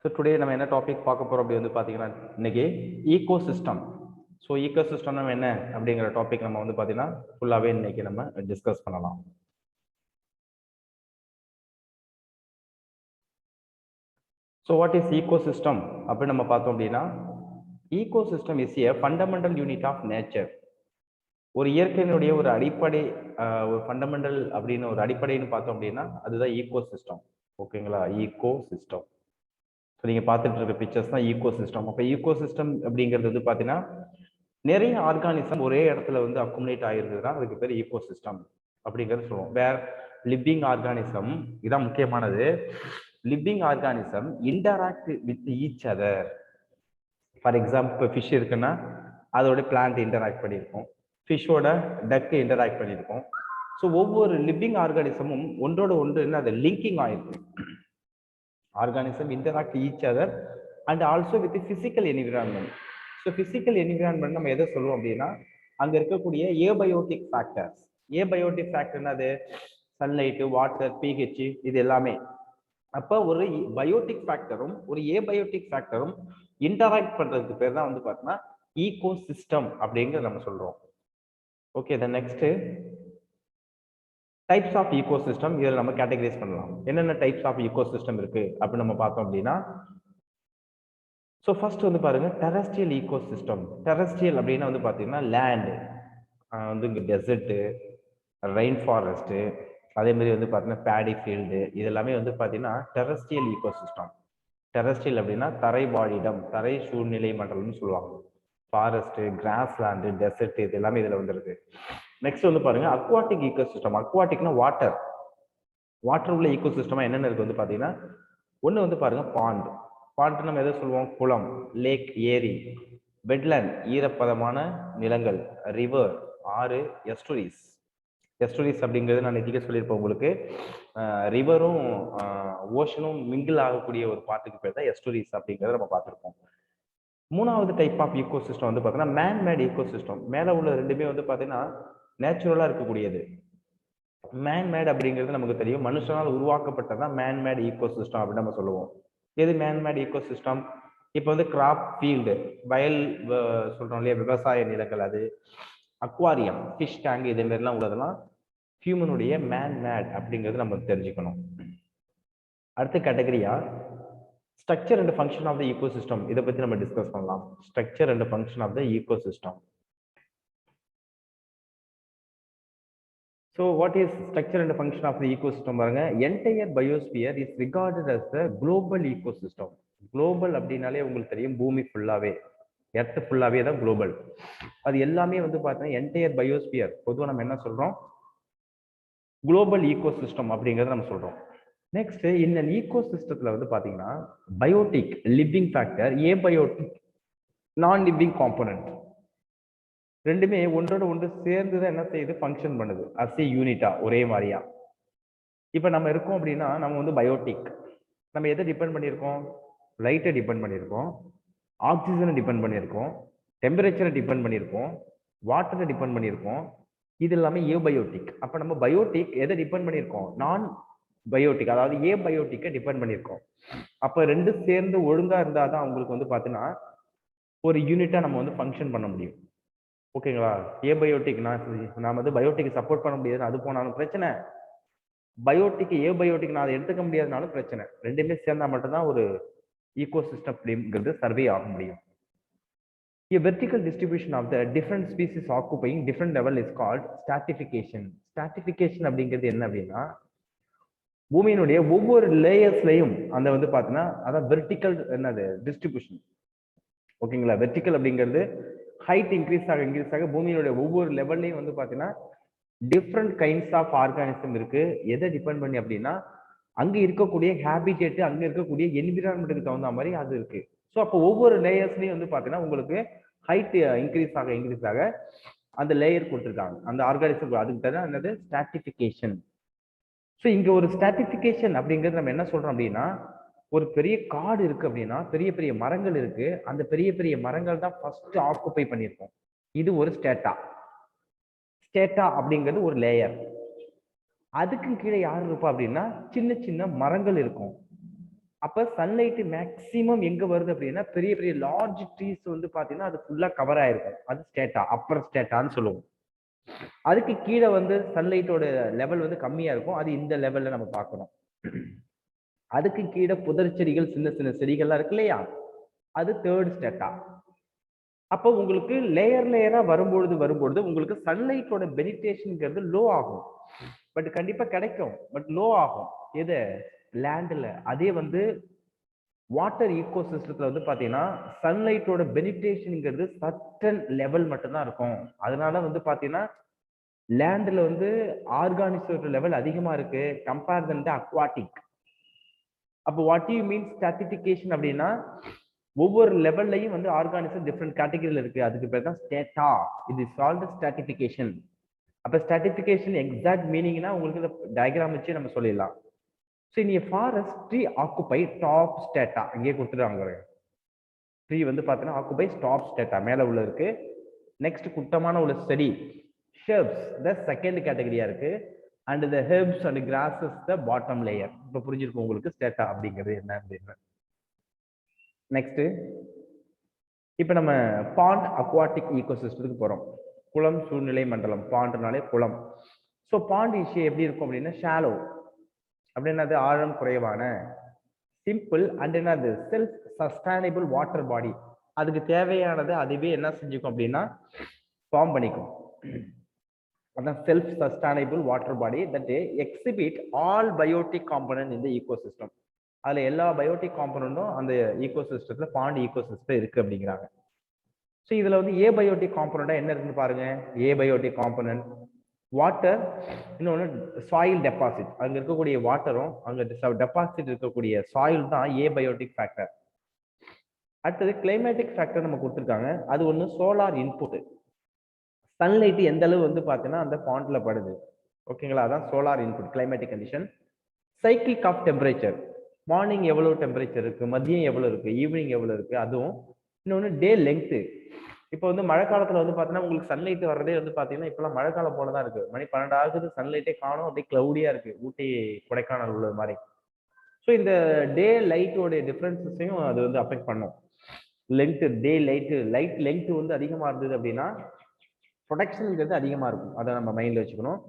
So today நம்ம என்ன topic பார்க்க போகிறோம் அப்படி வந்து பார்த்தீங்கன்னா இன்னைக்கு ஈகோ சிஸ்டம். ஸோ ஈகோ சிஸ்டம்னா என்ன அப்படிங்கிற டாபிக் நம்ம வந்து பார்த்தீங்கன்னா ஃபுல்லாகவே இன்னைக்கு நம்ம டிஸ்கஸ் பண்ணலாம். So what is ecosystem அப்படின்னு நம்ம பார்த்தோம் அப்படின்னா, ecosystem is a fundamental unit of nature. ஒரு இயற்கையினுடைய ஒரு அடிப்படை ஒரு ஃபண்டமெண்டல் அப்படின்னு ஒரு அடிப்படைன்னு பார்த்தோம் அப்படின்னா அதுதான் ஈகோ சிஸ்டம். ஓகேங்களா? Ecosystem. ஸோ நீங்கள் பார்த்துட்டு இருக்க பிக்சர்ஸ் தான் ஈகோ சிஸ்டம். அப்போ ஈகோ சிஸ்டம் அப்படிங்கிறது வந்து பார்த்தீங்கன்னா நிறைய ஆர்கானிசம் ஒரே இடத்துல வந்து அக்குமுலேட் ஆகிருக்குதுன்னா அதுக்கு பேர் ஈகோ சிஸ்டம் அப்படிங்கிறது சொல்லுவோம். வேர் லிவிங் ஆர்கானிசம், இதான் முக்கியமானது, living organism interact with each other. For example இப்போ ஃபிஷ் இருக்குன்னா அதோட பிளான்ட் இன்டராக்ட் பண்ணியிருக்கோம், ஃபிஷ்ஷோட டக்கு இன்டராக்ட் பண்ணியிருக்கோம். ஸோ ஒவ்வொரு லிவிங் ஆர்கானிசமும் ஒன்றோட ஒன்று என்ன அது லிங்கிங் ஆயிருக்கு. Organism interact each other and also with physical environment. So physical environment நம்ம எதை சொல்லுவோம் அப்படின்னா அங்கே இருக்கக்கூடிய ஏபயோட்டிக் ஃபேக்டர்ஸ். ஏபயோட்டிக் ஃபேக்டர்னா அது சன்லைட்டு, வாட்டர், பிஹெச், இது எல்லாமே. அப்போ ஒரு பயோட்டிக் ஃபேக்டரும் ஒரு ஏபயோட்டிக் ஃபேக்டரும் இன்டராக்ட் பண்றதுக்கு பேர் தான் வந்து பார்த்தீங்கன்னா ஈகோ சிஸ்டம் அப்படிங்கிறது நம்ம சொல்றோம். Okay, the next types of ecosystem. இதில் நம்ம கேட்டகரைஸ் பண்ணலாம். என்னென்ன டைப்ஸ் ஆஃப் ஈகோ சிஸ்டம் இருக்கு அப்படின்னு நம்ம பார்த்தோம் அப்படின்னா, ஸோ ஃபர்ஸ்ட் வந்து பாருங்க டெரஸ்ட்ரியல் ஈகோ சிஸ்டம். டெரஸ்ட்ரியல் அப்படின்னா வந்து பார்த்தீங்கன்னா லேண்டு, வந்து இங்கே டெசர்ட்டு, ரெயின் ஃபாரஸ்ட்டு, அதே மாதிரி வந்து பார்த்தீங்கன்னா பேடி ஃபீல்டு, இது எல்லாமே வந்து பார்த்தீங்கன்னா டெரஸ்ட்ரியல் ஈகோ சிஸ்டம். டெரஸ்ட்ரியல் அப்படின்னா தரை வாழிடம், தரை சூழ்நிலை மண்டலம்னு சொல்லுவாங்க. ஃபாரஸ்ட்டு, கிராஸ்லேண்டு, டெசர்ட், இது எல்லாமே இதில் வந்துருக்கு. நெக்ஸ்ட் வந்து பாருங்க அக்வாட்டிக் ஈகோ சிஸ்டம். அக்வாட்டிக்னா வாட்டர், வாட்டர் உள்ள ஈகோ சிஸ்டமா என்னென்ன இருக்கு வந்து பார்த்தீங்கன்னா, ஒன்று வந்து பாருங்க பாண்ட். பாண்ட் நம்ம எதை சொல்லுவோம்? குளம், லேக், ஏரி. வெட்லேண்ட் ஈரப்பதமான நிலங்கள், ரிவர் ஆறு, எஸ்டூரிஸ். எஸ்டூரிஸ் அப்படிங்கிறது நான் நெத்திக்க சொல்லியிருப்பேன் உங்களுக்கு. ரிவரும் ஓஷனும் மிங்கிள் ஆகக்கூடிய ஒரு பாட்டுக்கு பேர் தான் எஸ்டூரிஸ் அப்படிங்கிறத நம்ம பார்த்துருப்போம். மூணாவது டைப் ஆஃப் ஈகோ சிஸ்டம் வந்து பார்த்தீங்கன்னா மேன் மேட் ஈகோ சிஸ்டம். மேலே உள்ள ரெண்டுமே வந்து பார்த்தீங்கன்னா நேச்சுரலாக இருக்கக்கூடியது. மேன் மேட் அப்படிங்கிறது நமக்கு தெரியும், மனுஷனால் உருவாக்கப்பட்டதான் மேன் மேட் ஈகோ சிஸ்டம் அப்படின்னு நம்ம சொல்லுவோம். எது மேன் மேட் ஈகோ சிஸ்டம்? இப்போ வந்து கிராப் ஃபீல்டு, வயல் சொல்றோம் இல்லையா, விவசாய நிலங்கள், அது அக்வாரியம், ஃபிஷ் டேங்க், இதே மாதிரிலாம் உள்ளதெல்லாம் ஹியூமனுடைய மேன் மேட் அப்படிங்கிறது நம்ம தெரிஞ்சுக்கணும். அடுத்த கேட்டகரியா structure and function of the ecosystem. இதை பற்றி நம்ம டிஸ்கஸ் பண்ணலாம். Structure and function of the ecosystem. So what is structure and function of the ecosystem? பாருங்க, entire biosphere is regarded as the global ecosystem. Global அப்படின்னாலே உங்களுக்கு தெரியும், பூமி ஃபுல்லாவே, எர்த் ஃபுல்லாவே தான் குளோபல். அது எல்லாமே வந்து பார்த்தீங்கன்னா என்டையர் பயோஸ்பியர் பொதுவாக நம்ம என்ன சொல்றோம்? குளோபல் ஈகோசிஸ்டம் அப்படிங்கிறத நம்ம சொல்றோம். நெக்ஸ்ட் இந்த ஈகோ சிஸ்டத்துல வந்து பாத்தீங்கன்னா பயோட்டிக் லிவிங் ஃபேக்டர், ஏபயோட்டிக் நான் லிவிங் காம்போனன்ட், ரெண்டுமே ஒன்றோட ஒன்று சேர்ந்து தான் என்ன செய்யுது? ஃபங்க்ஷன் பண்ணுது அஸ் ஏ யூனிட்டா, ஒரே மாதிரியா. இப்போ நம்ம இருக்கோம் அப்படின்னா நம்ம வந்து பயோட்டிக். நம்ம எதை டிபெண்ட் பண்ணியிருக்கோம்? லைட்டை டிபெண்ட் பண்ணியிருக்கோம், ஆக்சிஜனை டிபெண்ட் பண்ணியிருக்கோம், டெம்பரேச்சரை டிபெண்ட் பண்ணியிருக்கோம், வாட்டரை டிபெண்ட் பண்ணியிருக்கோம். இது எல்லாமே ஏபயோட்டிக். அப்போ நம்ம பயோட்டிக் எதை டிபெண்ட் பண்ணியிருக்கோம்? நான் பயோட்டிக், அதாவது ஏபயோட்டிக்கை டிபெண்ட் பண்ணியிருக்கோம். அப்போ ரெண்டு சேர்ந்து ஒழுங்கா இருந்தால் தான் உங்களுக்கு வந்து பார்த்தீங்கன்னா ஒரு யூனிட்டா நம்ம வந்து ஃபங்க்ஷன் பண்ண முடியும். ஓகேங்களா? ஏபயோட்டிக் நான் வந்து பயோட்டிக் சப்போர்ட் பண்ண முடியாது, அது போனாலும் பிரச்சனை. பயோட்டிக் ஏபயோட்டிக் நான் அதை எடுத்துக்க முடியாதுனாலும் பிரச்சனை. ரெண்டுமே சேர்ந்தா மட்டும்தான் ஒரு ஈகோ சிஸ்டம் அப்படிங்கிறது சர்வே ஆக முடியும். A vertical distribution of the different species occupying different level is called stratification. Stratification அப்படிங்கிறது என்ன அப்படின்னா, பூமியினுடைய ஒவ்வொரு லேயர்ஸ்லையும் அந்த வந்து பார்த்தீங்கன்னா அதான் வெர்டிக்கல் என்னது டிஸ்ட்ரிபியூஷன். ஓகேங்களா? வெர்டிக்கல் அப்படிங்கிறது ஹைட் இன்க்ரீஸ் ஆக பூமியினுடைய ஒவ்வொரு லெவல்லையும் வந்து பார்த்தீங்கன்னா டிஃப்ரெண்ட் கைண்ட்ஸ் ஆஃப் ஆர்கானிசம் இருக்கு. எதை டிபெண்ட் பண்ணி அப்படின்னா அங்க இருக்கக்கூடிய ஹேபிடேட், அங்க இருக்கக்கூடிய என்விரான்மெண்ட்டுக்கு தகுந்த மாதிரி அது இருக்கு. ஸோ அப்போ ஒவ்வொரு லேயர்ஸ்லையும் வந்து பார்த்தீங்கன்னா உங்களுக்கு ஹைட் இன்க்ரீஸ் ஆக அந்த லேயர் கொடுத்துருக்காங்க அந்த ஆர்கானிசம். அதுக்கு தான் என்னது? ஸ்ட்ராட்டிஃபிகேஷன். ஸோ இங்க ஒரு ஸ்ட்ராட்டிஃபிகேஷன் அப்படிங்கிறது நம்ம என்ன சொல்றோம் அப்படின்னா, ஒரு பெரிய காடு இருக்கு அப்படின்னா பெரிய பெரிய மரங்கள் இருக்கு, அந்த பெரிய பெரிய மரங்கள் தான் ஃபர்ஸ்ட் ஆக்குபை பண்ணியிருக்கோம். இது ஒரு ஸ்டேட்டா. ஸ்டேட்டா அப்படிங்கிறது ஒரு லேயர். அதுக்கு கீழே யார் இருப்பா அப்படின்னா சின்ன சின்ன மரங்கள் இருக்கும். அப்ப சன்லைட் மேக்சிமம் எங்க வருது அப்படின்னா பெரிய பெரிய லார்ஜ் ட்ரீஸ் வந்து பாத்தீங்கன்னா அது ஃபுல்லா கவர் ஆயிருக்கும். அது ஸ்டேட்டா, அப்பர் ஸ்டேட்டான்னு சொல்லுவோம். அதுக்கு கீழே வந்து சன்லைட்டோட லெவல் வந்து கம்மியா இருக்கும். அது இந்த லெவல்ல நம்ம பார்க்கணும். அதுக்கு கீழே புதர் செடிகள், சின்ன சின்ன செடிகள்லாம் இருக்கு இல்லையா, அது தேர்ட் ஸ்டேட்டா. அப்போ உங்களுக்கு லேயர் லேயரா வரும்பொழுது உங்களுக்கு சன்லைட்டோட பெனிட்ரேஷன்ங்கிறது லோ ஆகும். பட் கண்டிப்பா கிடைக்கும், பட் லோ ஆகும். எது? லேண்ட்ல. அதே வந்து வாட்டர் ஈகோ சிஸ்டத்துல வந்து பாத்தீங்கன்னா சன்லைட்டோட பெனிட்ரேஷன்ங்கிறது சர்டன் லெவல் மட்டும்தான் இருக்கும். அதனால வந்து பாத்தீங்கன்னா லேண்ட்ல வந்து ஆர்கானிசோட லெவல் அதிகமா இருக்கு கம்பேர் தன் தி அக்வாட்டிக். அப்போ வாட் யூ மீன் ஸ்ட்ராட்டிஃபிகேஷன் அப்படின்னா ஒவ்வொரு லெவல்லையும் வந்து ஆர்கானிசம் டிஃப்ரெண்ட் கேட்டகரியில இருக்கு. அதுக்கு பேர் தான் ஸ்டேட்டா. இது சால்வ் ஸ்ட்ராட்டிஃபிகேஷன். அப்ப ஸ்ட்ராட்டிஃபிகேஷன் எக்ஸாக்ட் மீனிங்னா உங்களுக்கு இந்த டயக்ராம் வச்சு நம்ம சொல்லிடலாம். So in a forest tree occupy top strata. இங்கே கொடுத்துருவாங்க. ட்ரீ வந்து பார்த்தீங்கன்னா ஆக்குபை டாப் ஸ்டேட்டா, மேலே உள்ள இருக்கு. நெக்ஸ்ட் குட்டமான உள்ள செடி ஷெர்ப்ஸ் த செகண்ட் கேட்டகரியா இருக்கு. And the herbs and grasses the bottom layer. இப்போ புரிஞ்சிருக்கும் உங்களுக்கு ஸ்டேட்டா அப்படிங்கிறது என்ன அப்படின்னு. நெக்ஸ்ட் இப்போ நம்ம பாண்ட் அக்வாட்டிக் ஈகோசிஸ்டத்துக்கு போறோம். குளம் சூழ்நிலை மண்டலம். பாண்ட்னாலே குளம். ஸோ பாண்ட் விஷயம் எப்படி இருக்கும் அப்படின்னா ஷாலோ அப்படின்னா அது ஆழம் குறைவான, சிம்பிள் அண்ட் என்னது செல்ஃப் சஸ்டைனபிள் வாட்டர் பாடி. அதுக்கு தேவையானது அதுவே என்ன செஞ்சுக்கும் அப்படின்னா ஃபார்ம் பண்ணிக்கும். அதான் self sustainable water body that exhibit all biotic component இந்த ஈகோசிஸ்டம். அதுல எல்லா பயோட்டிக் காம்பனண்டும் அந்த ஈகோசிஸ்டத்துல பாண்ட் ஈகோசிஸ்டம் இருக்கு அப்படிங்கிறாங்க. ஸோ இதுல வந்து ஏ பயோட்டிக் காம்பனண்டா என்ன இருக்குன்னு பாருங்க. ஏ பயோட்டிக் காம்பனன்ட் வாட்டர், இன்னொன்று சாயில் டெபாசிட். அங்க இருக்கக்கூடிய வாட்டரும் அங்க டெபாசிட் இருக்கக்கூடிய சாயில் தான் ஏ பயோட்டிக் ஃபேக்டர். அடுத்தது கிளைமேட்டிக் ஃபேக்டர் நம்ம கொடுத்துருக்காங்க. அது ஒன்று சோலார் இன்புட். சன்லைட் எந்த அளவு வந்து பார்த்தீங்கன்னா அந்த பாண்ட்ல படுது. ஓகேங்களா, அதான் solar input climatic condition. Cycle of temperature. Morning எவ்வளவு டெம்பரேச்சர் இருக்கு, மதியம் எவ்வளவு இருக்கு, ஈவினிங் எவ்வளவு இருக்கு, அதுவும். இன்னொன்று டே லெங்க்த். இப்போ வந்து மழை காலத்துல வந்து பாத்தீங்கன்னா உங்களுக்கு சன்லைட் வர்றதே வந்து பாத்தீங்கன்னா இப்பெல்லாம் மழை காலம் போலதான் இருக்கு. மணி 12 ஆகுது, சன்லைட்டே காணும், அப்படியே கிளவுடியா இருக்கு, ஊட்டி கொடைக்கானல் உள்ள மாதிரி. ஸோ இந்த டே லைட்டோட டிஃபரன்சஸையும் அது வந்து அஃபெக்ட் பண்ணும். லெங்க், டே லைட் லெங்க் வந்து அதிகமா இருந்தது அப்படின்னா ப்ரொடக்ஷன்ங்கிறது அதிகமா இருக்கும். அதை நம்ம மைண்ட்ல வச்சுக்கணும்.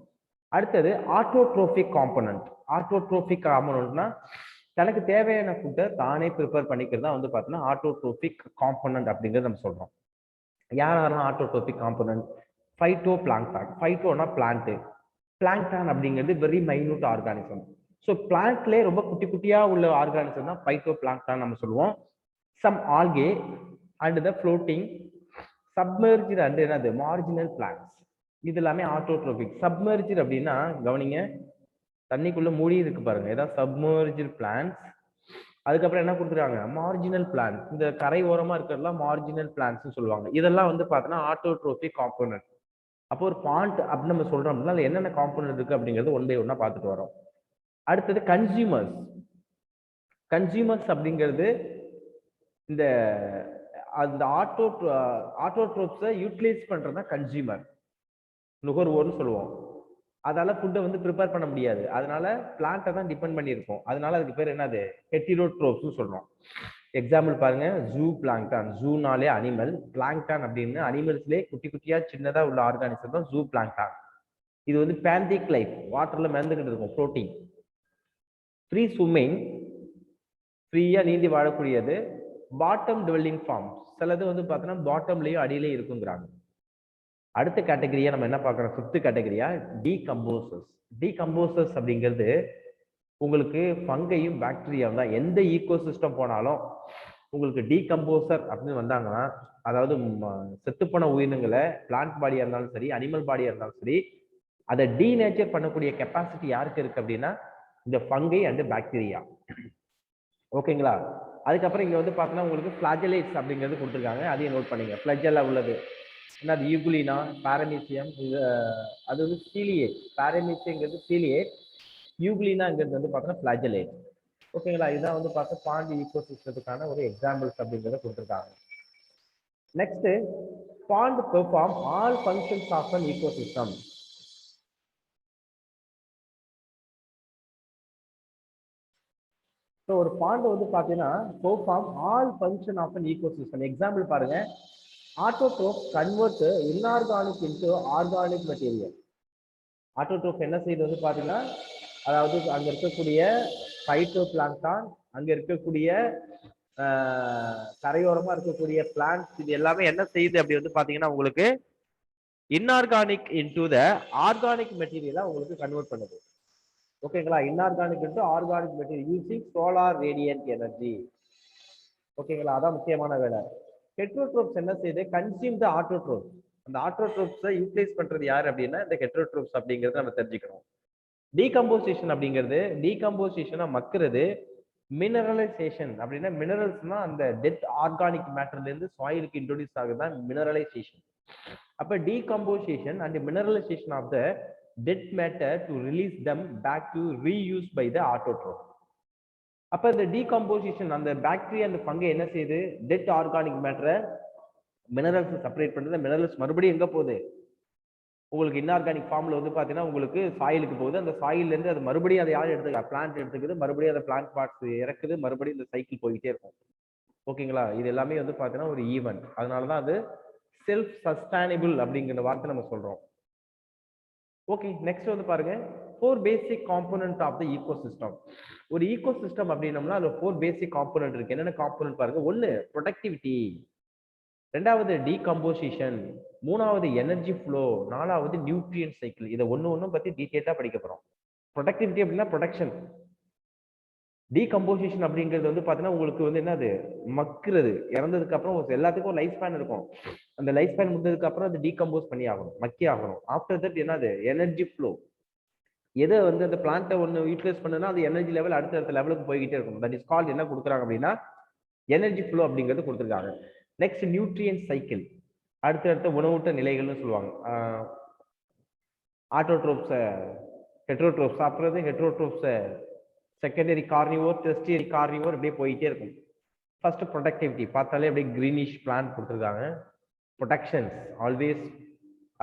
அடுத்தது ஆட்டோட்ரோபிக் காம்பனன்ட். ஆட்டோட்ரோபிக் காம்பனன்ட்னா தனக்கு தேவையான ஃபுட்டை தானே ப்ரிப்பேர் பண்ணிக்கிறது தான் வந்து பார்த்தீங்கன்னா ஆட்டோட்ரோபிக் காம்பனன்ட் அப்படிங்கிறது நம்ம சொல்றோம். யாரெல்லாம் ஆட்டோட்ரோபிக் காம்பனன்ட்? Phytoplankton. ஃபைட்டோனா பிளான்ட், பிளாங்டான் அப்படிங்கிறது வெரி மைன்யூட் ஆர்கானிசம். ஸோ பிளான்ட்லேயே ரொம்ப குட்டி குட்டியா உள்ள ஆர்கானிசம் தான் ஃபைட்டோ பிளாங்டான் நம்ம சொல்லுவோம். Some algae and the floating submerge and என்னது மார்ஜினல் பிளான்ட்ஸ். இது எல்லாமே ஆட்டோட்ரோபிக். சப்மெர்ஜ் அப்படின்னா கவனிங்க, தண்ணிக்குள்ள மூடி இருக்கு பாருங்க, ஏதாவது சப்மெர்ஜ் பிளான்ட்ஸ். அதுக்கப்புறம் என்ன கொடுத்துருக்காங்க? Marginal plant. இந்த கரை ஓரமா இருக்கிறதுலாம் மார்ஜினல் பிளான்ட்ஸ் சொல்லுவாங்க. இதெல்லாம் வந்து பார்த்தோன்னா ஆட்டோட்ரோபிக் காம்பனன்ட். அப்போ ஒரு பாண்ட் அப்படின்னு நம்ம சொல்றோம் அப்படின்னா அதுல என்னென்ன காம்பனன்ட் இருக்கு அப்படிங்கிறது ஒன் பை ஒன்னா பார்த்துட்டு வரோம். அடுத்தது கன்சியூமர்ஸ். கன்சியூமர்ஸ் அப்படிங்கிறது இந்த அந்த ஆட்டோட்ரோப்ஸை யூட்டிலைஸ் பண்றதுதான் கன்சியூமர், நுகர்வோர்னு சொல்லுவோம். அதால ஃபுட்டை வந்து ப்ரிப்பேர் பண்ண முடியாது, அதனால பிளான்ட்டை தான் டிபெண்ட் பண்ணியிருக்கோம். அதனால அதுக்கு பேர் என்னது? ஹெட்டிரோட்ரோப்ஸ் சொல்றோம். எக்ஸாம்பிள் பாருங்க, ஜூ பிளாங்டான். ஜூனாலே அனிமல், பிளாங்டான் அப்படின்னு அனிமல்ஸ்லேயே குட்டி குட்டியா சின்னதா உள்ள ஆர்கானிசம் தான் ஜூ பிளாங்டான். இது வந்து பேந்திக் லைஃப், வாட்டர்ல மிதந்துகிட்டு இருக்கும், ப்ரோட்டீன். ஃப்ரீ ஸ்விம்மிங், ஃப்ரீயா நீந்தி வாழக்கூடியது. பாட்டம் டுவெல்லிங் ஃபார்ம், சிலது வந்து பார்த்தோன்னா பாட்டம்லயும் அடியிலேயே இருக்குங்கிறாங்க. அடுத்த கேட்டகரியா நம்ம என்ன பார்க்கறோம்? Fifth கேட்டகரியா decomposers. டீகம்போசர்ஸ் அப்படிங்கிறது உங்களுக்கு ஃபங்கையும் பாக்டீரியாவும் தான். எந்த ஈகோசிஸ்டம் போனாலும் உங்களுக்கு டீகம்போசர் அப்படின்னு வந்தாங்கன்னா, அதாவது செத்துப்போன உயிரினங்களை பிளான்ட் பாடியா இருந்தாலும் சரி, அனிமல் பாடியா இருந்தாலும் சரி, அதை டீநேச்சர் பண்ணக்கூடிய கெப்பாசிட்டி யாருக்கு இருக்கு அப்படின்னா இந்த ஃபங்கை அண்ட் பாக்டீரியா. ஓகேங்களா? அதுக்கப்புறம் இங்க வந்து பார்த்தோன்னா உங்களுக்கு ஃபிளாஜெலேட்ஸ் அப்படிங்கிறது கொடுத்துருக்காங்க, அதையும் நோட் பண்ணிங்க. ஃபிளஜெல்லா உள்ளது என்னது? யூகுலினா, பாரமீசியம். அது வந்து சீலியேட். பாரமீசியங்கிறது சீலியேட், யூகுலினாங்கிறது வந்து பார்த்தோன்னா ஃபிளாஜெலேட். ஓகேங்களா? இதான் வந்து பார்த்தா பாண்ட் ஈகோசிஸ்டத்துக்கான ஒரு எக்ஸாம்பிள்ஸ் அப்படிங்கிறத கொடுத்துருக்காங்க. Next, pond perform all functions of an ecosystem. So ஒரு பாண்ட் வந்து பார்த்தீங்கன்னா perform all function of an ecosystem. Example பாருங்க, autotroph convert inorganic into organic material. Autotroph என்ன செய்யுது வந்து பார்த்தீங்கன்னா, அதாவது அங்கே இருக்கக்கூடிய ஃபைட்டோ பிளாங்கான், அங்கே இருக்கக்கூடிய கரையோரமாக இருக்கக்கூடிய பிளான்ட்ஸ், இது எல்லாமே என்ன செய்யுது அப்படி வந்து பார்த்தீங்கன்னா உங்களுக்கு இன்ஆர்கானிக் இன்டு த ஆர்கானிக் மெட்டீரியலா உங்களுக்கு கன்வெர்ட் பண்ணுது. ஓகேங்களா? Inorganic into organic material using solar radiant energy. ஓகேங்களா? அதான் முக்கியமான வேலை. ஹெட்ரோட்ரோப்ஸ் என்ன செய்யுது? கன்சியூம் த ஆட்டோட்ரோப்ஸ். அந்த ஆட்டோட்ரோப்ஸை யூட்டிலைஸ் பண்றது யார் அப்படின்னா இந்த ஹெட்ரோட்ரோப்ஸ் அப்படிங்கிறத நம்ம தெரிஞ்சுக்கணும். டீகம்போசிஷன் அப்படிங்கிறது, டீகம்போசிஷனா மக்குறது. மினரலைசேஷன் அப்படின்னா மினரல்ஸ்னா அந்த டெத் ஆர்கானிக் மேட்டர்ல இருந்து சாயிலுக்கு இன்ட்ரோடியூஸ் ஆகுதுதான் மினரலைசேஷன். அப்ப decomposition and mineralization of the dead matter to release them back to reuse by the autotroph. அப்ப இந்த டீகம்போசிஷன் அந்த பாக்டீரியா அந்த பங்கை என்ன செய்யுது? டெட் ஆர்கானிக் மேட்டரை மினரல்ஸ் செப்பரேட் பண்ணுறது. மினரல்ஸ் மறுபடியும் எங்க போகுது? உங்களுக்கு இன்ஆர்கானிக் ஃபார்ம்ல வந்து பாத்தீங்கன்னா உங்களுக்கு சாயிலுக்கு போகுது. அந்த சாயில்ல இருந்து அது மறுபடியும் அதை யாரும் எடுத்துக்க, பிளான்ட் எடுத்துக்குது, மறுபடியும் அந்த பிளான்ட் பார்ட்ஸ் இறக்குது, மறுபடியும் இந்த சைக்கிள் போயிட்டே இருக்கும். ஓகேங்களா? இது எல்லாமே வந்து பாத்தீங்கன்னா ஒரு ஈவென்ட். அதனாலதான் அது செல்ஃப் சஸ்டைனபிள் அப்படிங்கிற வார்த்தை நம்ம சொல்றோம். ஓகே, நெக்ஸ்ட் வந்து பாருங்க, 4 பேசிக் காம்போனன்ட் ஆஃப் த ஈகோசிஸ்டம். ஒரு ஈகோசிஸ்டம் அப்படின்னம்னா அது 4 பேசிக் காம்போனன்ட் இருக்கு. என்னென்ன காம்போனன்ட் பாருங்க. ஒன்னு ப்ரொடக்டிவிட்டி, ரெண்டாவது டீகம்போசிஷன், மூணாவது எனர்ஜி ஃப்ளோ, நாலாவது நியூட்ரியன்ட் சைக்கிள். இதை ஒன்னும் பத்தி டீடைலா படிக்க போறோம். ப்ரொடக்டிவிட்டி அப்படின்னா ப்ரொடக்ஷன். டீகம்போசிஷன் அப்படிங்கிறது வந்து பாத்தீங்கன்னா உங்களுக்கு வந்து என்னது? மக்குறது. இறந்ததுக்கு அப்புறம் எல்லாத்துக்கும் லைஃப் ஸ்பேன் இருக்கும். அந்த லைஃப் ஸ்பேன் முடிஞ்சதுக்கு அப்புறம் அது டீகம்போஸ் பண்ணி ஆகணும், மக்கி ஆகணும். ஆஃப்டர் தட் என்னது? Energy flow. எதை வந்து அந்த பிளான்ட்டை ஒன்று யூட்டிலைஸ் பண்ணுனா அது எனர்ஜி லெவல் அடுத்த லெவலுக்கு போய்கிட்டே இருக்கும். தட் இஸ் கால்ட் என்ன கொடுக்குறாங்க அப்படின்னா எனர்ஜி ஃப்ளோ அப்படிங்கிறது கொடுத்துருக்காங்க. நெக்ஸ்ட் நியூட்ரியன்ட் சைக்கிள், அடுத்தடுத்த உணவூட்ட நிலைகள்னு சொல்லுவாங்க. ஆட்டோட்ரோப்ஸை ஹெட்ரோட்ரோப்ஸ் சாப்பிட்றது, ஹெட்ரோட்ரோப்ஸை செகண்டரி கார்னிவோர், டெர்ஷியரி கார்னிவோர் இப்படியே போயிட்டே இருக்கும். ஃபர்ஸ்ட் ப்ரொடக்டிவிட்டி பார்த்தாலே அப்படியே கிரீனிஷ் பிளான்ட் கொடுத்துருக்காங்க. Productions always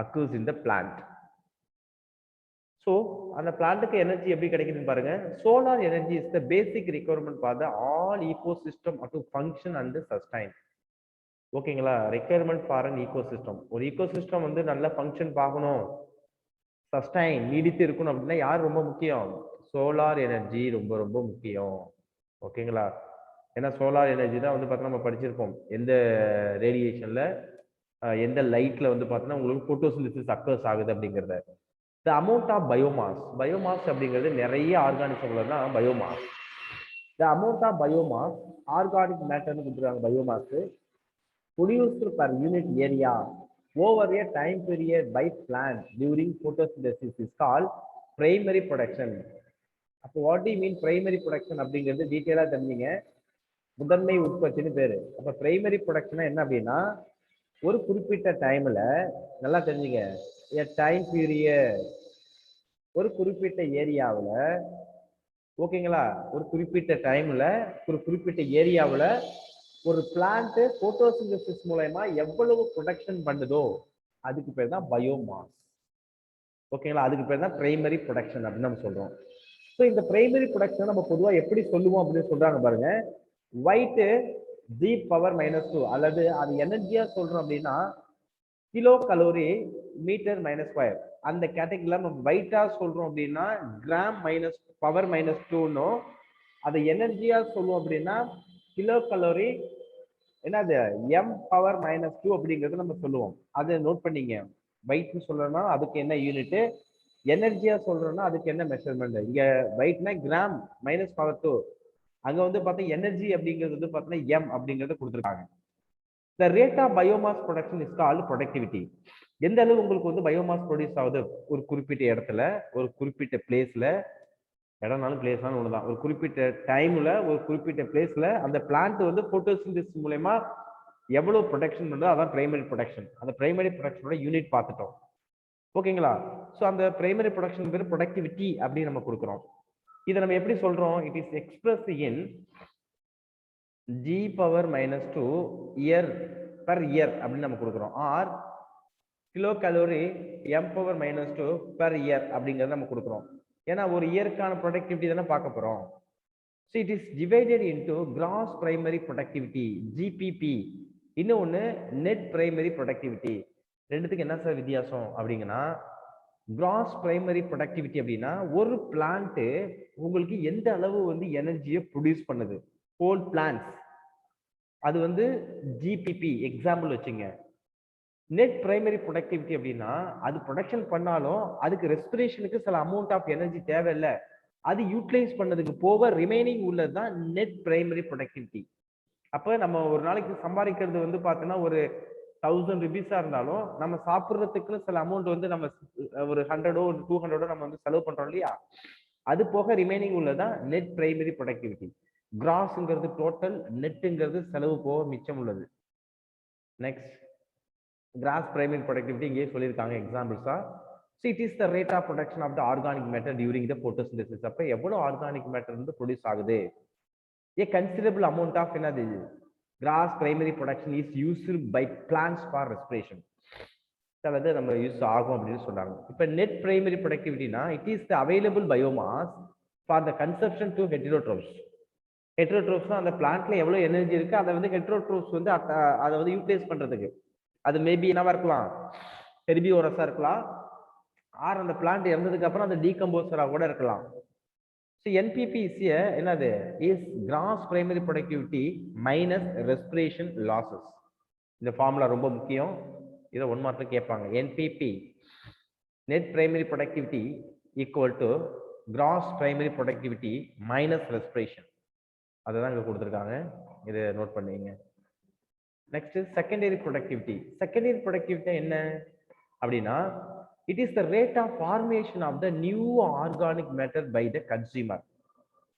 occurs in the plant. So அந்த பிளான்ட்டுக்கு எனர்ஜி எப்படி கிடைக்குதுன்னு பாருங்க. Solar energy is the basic requirement for the all ecosystem to function and sustain. ஓகேங்களா? Requirement for an ecosystem. ஒரு ஈகோசிஸ்டம் வந்து நல்ல ஃபங்க்ஷன் பார்க்கணும், சஸ்டைன் நீடித்து இருக்கணும் அப்படின்னா யார் ரொம்ப முக்கியம்? சோலார் எனர்ஜி ரொம்ப ரொம்ப முக்கியம். ஓகேங்களா? ஏன்னா சோலார் எனர்ஜி தான் வந்து பார்த்தா நம்ம படிச்சிருப்போம் எந்த ரேடியேஷன்ல எந்த லைட்ல வந்து பார்த்தீங்கன்னா உங்களுக்கு போட்டோசிந்தசிஸ் அக்கர்ஸ் ஆகுது அப்படிங்கிறத. The amount of biomass, biomass அப்படிங்கிறது நிறைய ஆர்கானிசம்ல தான் biomass. The amount of biomass, organic மேட்டர்னு கொடுத்துருக்காங்க. Biomass produced per unit area over a time period by plant during photosynthesis is called primary production. அப்போ what do you mean primary production அப்படிங்கிறது டீட்டெயிலா தெரிஞ்சுங்க. முதன்மை உற்பத்தின்னு பேரு. அப்ப பிரைமரி ப்ரொடக்ஷன் என்ன அப்படின்னா ஒரு குறிப்பிட்ட டைம்ல, நல்லா தெரிஞ்சுங்க, a time period, ஒரு குறிப்பிட்ட ஏரியாவில், ஓகேங்களா, ஒரு குறிப்பிட்ட டைம்ல ஒரு குறிப்பிட்ட ஏரியாவில் ஒரு பிளான்ட் போட்டோசிந்தசிஸ் மூலமா எவ்வளவு ப்ரொடக்ஷன் பண்ணுதோ அதுக்கு பேர் தான் பயோமாஸ். ஓகேங்களா? அதுக்கு பேர் தான் பிரைமரி ப்ரொடக்ஷன் அப்படின்னு நம்ம சொல்றோம். ஸோ இந்த பிரைமரி ப்ரொடக்ஷன் நம்ம பொதுவாக எப்படி சொல்லுவோம் அப்படின்னு சொல்றாங்க பாருங்க. ஒயிட் ஜி பவர் -2, அல்லது அது எனர்ஜியா சொல்றோம் அப்படின்னா கிலோ கலோரி மீட்டர் -2. அந்த கேட்டகரியில நம்ம வெயிட்டா சொல்றோம் அப்படின்னா கிராம் பவர் -2. அதை எனர்ஜியா சொல்லுவோம் அப்படின்னா கிலோ கலோரி என்னது எம் பவர் -2 அப்படிங்கிறது நம்ம சொல்லுவோம். அதை நோட் பண்ணிங்க. வெயிட்னு சொல்றோம்னா அதுக்கு என்ன யூனிட், எனர்ஜியா சொல்றோம்னா அதுக்கு என்ன மெஷர்மெண்ட். இங்க வெயிட்னா கிராம் -2, அங்க வந்து பார்த்தா எனர்ஜி அப்படிங்கிறது வந்து பார்த்தீங்கன்னா எம் அப்படிங்கறத கொடுத்துருக்காங்க. The rate of biomass production is called productivity. எந்த அளவு உங்களுக்கு வந்து பயோமாஸ் ப்ரொடியூஸ் ஆகுது ஒரு குறிப்பிட்ட இடத்துல, ஒரு குறிப்பிட்ட பிளேஸ்ல, இடம்னாலும் பிளேஸ்னாலும் ஒண்ணுதான், ஒரு குறிப்பிட்ட டைம்ல ஒரு குறிப்பிட்ட பிளேஸ்ல அந்த பிளான்ட் வந்து போட்டோசிந்தசிஸ் மூலமா எவ்வளவு ப்ரொடக்ஷன் பண்றதோ அதான் பிரைமரி ப்ரொடக்ஷன். அந்த பிரைமரி ப்ரொடக்ஷனோட யூனிட் பார்த்துட்டோம். ஓகேங்களா? ஸோ அந்த பிரைமரி ப்ரொடக்ஷன் பேர் ப்ரொடக்டிவிட்டி அப்படின்னு நம்ம கொடுக்குறோம். இதை நம்ம எப்படி சொல்றோம்? It is express in G power -2 year per year அப்படின்னு நம்ம கொடுக்குறோம். Or kilo calorie M power -2 per year அப்படிங்கிறத நம்ம கொடுக்குறோம். ஏன்னா ஒரு இயருக்கான ப்ரொடக்டிவிட்டி தானே பார்க்க போறோம். So it is divided into gross primary productivity, GPP, இன்னொன்னு net primary productivity. ரெண்டுத்துக்கு என்ன சார் வித்தியாசம் அப்படிங்கன்னா, கிராஸ் பிரைமரி ப்ரொடக்டிவிட்டி அப்படின்னா ஒரு பிளான்ட் உங்களுக்கு எந்த அளவு வந்து எனர்ஜியை ப்ரொடியூஸ் பண்ணுது, ஹோல் பிளான்ட்ஸ், அது வந்து ஜிபிபி எக்ஸாம்பிள் வச்சுங்க. நெட் பிரைமரி ப்ரொடக்டிவிட்டி அப்படின்னா அது ப்ரொடக்ஷன் பண்ணாலும் அதுக்கு ரெஸ்பிரேஷனுக்கு சில அமௌண்ட் ஆஃப் எனர்ஜி தேவையில்லை, அது யூட்டிலைஸ் பண்ணதுக்கு போக ரிமைனிங் உள்ளது தான் நெட் பிரைமரி ப்ரொடக்டிவிட்டி. அப்ப நம்ம ஒரு நாளைக்கு சம்பாதிக்கிறது வந்து பார்த்தோன்னா ஒரு 1000 rupees இருந்தாலும் நம்ம சாப்பிட்றதுக்குன்னு சில அமௌண்ட் வந்து நம்ம ஒரு 100 ஒரு 200 நம்ம வந்து செலவு பண்றோம் இல்லையா, அது போக ரிமைனிங் உள்ளதான் நெட் பிரைமரி ப்ரொடக்டிவிட்டி. கிராஸ்ங்கிறது டோட்டல், நெட்டுங்கிறது செலவு போக மிச்சம் உள்ளது. நெக்ஸ்ட் கிராஸ் பிரைமரி ப்ரொடக்டிவிட்டி இங்கே சொல்லியிருக்காங்க எக்ஸாம்பிள்ஸா. So it is the rate of production of the organic matter during the photosynthesis. அப்ப எவ்வளவு ஆர்கானிக் மேட்டர் வந்து ப்ரொடியூஸ் ஆகுது, a considerable amount of என்னது gross primary production is used by plants for respiration. அதாவது நம்ம use ஆகும் அப்படின்னு சொல்றாங்க. இப்ப நெட் பிரைமரி ப்ரொடக்டிவிட்டினா it is the available biomass for the consumption to heterotrophs. Heterotrophs அந்த பிளான்ட்ல எவ்வளவு எனர்ஜி இருக்கு அதை வந்து ஹெட்ரோட்ரோப்ஸ் வந்து அதை வந்து யூட்டிலைஸ் பண்றதுக்கு, அது மேபி என்னவா இருக்கலாம், ஹெர்பிவோரஸா இருக்கலாம், ஆர் அந்த பிளான்ட் இறந்ததுக்கு அப்புறம் அந்த டீகம்போசரா கூட இருக்கலாம். So NPP is என்னது is gross primary productivity minus respiration losses. இந்த ஃபார்முலா ரொம்ப முக்கியம், இதை ஒன் மார்க்ல கேட்பாங்க. NPP net primary productivity equal to gross primary productivity minus respiration. அதுதான் இங்க கொடுத்துருக்காங்க, இதை நோட் பண்ணீங்க. Next secondary productivity. Secondary productivity என்ன அப்படின்னா it is the rate of formation of the new organic matter by the consumer.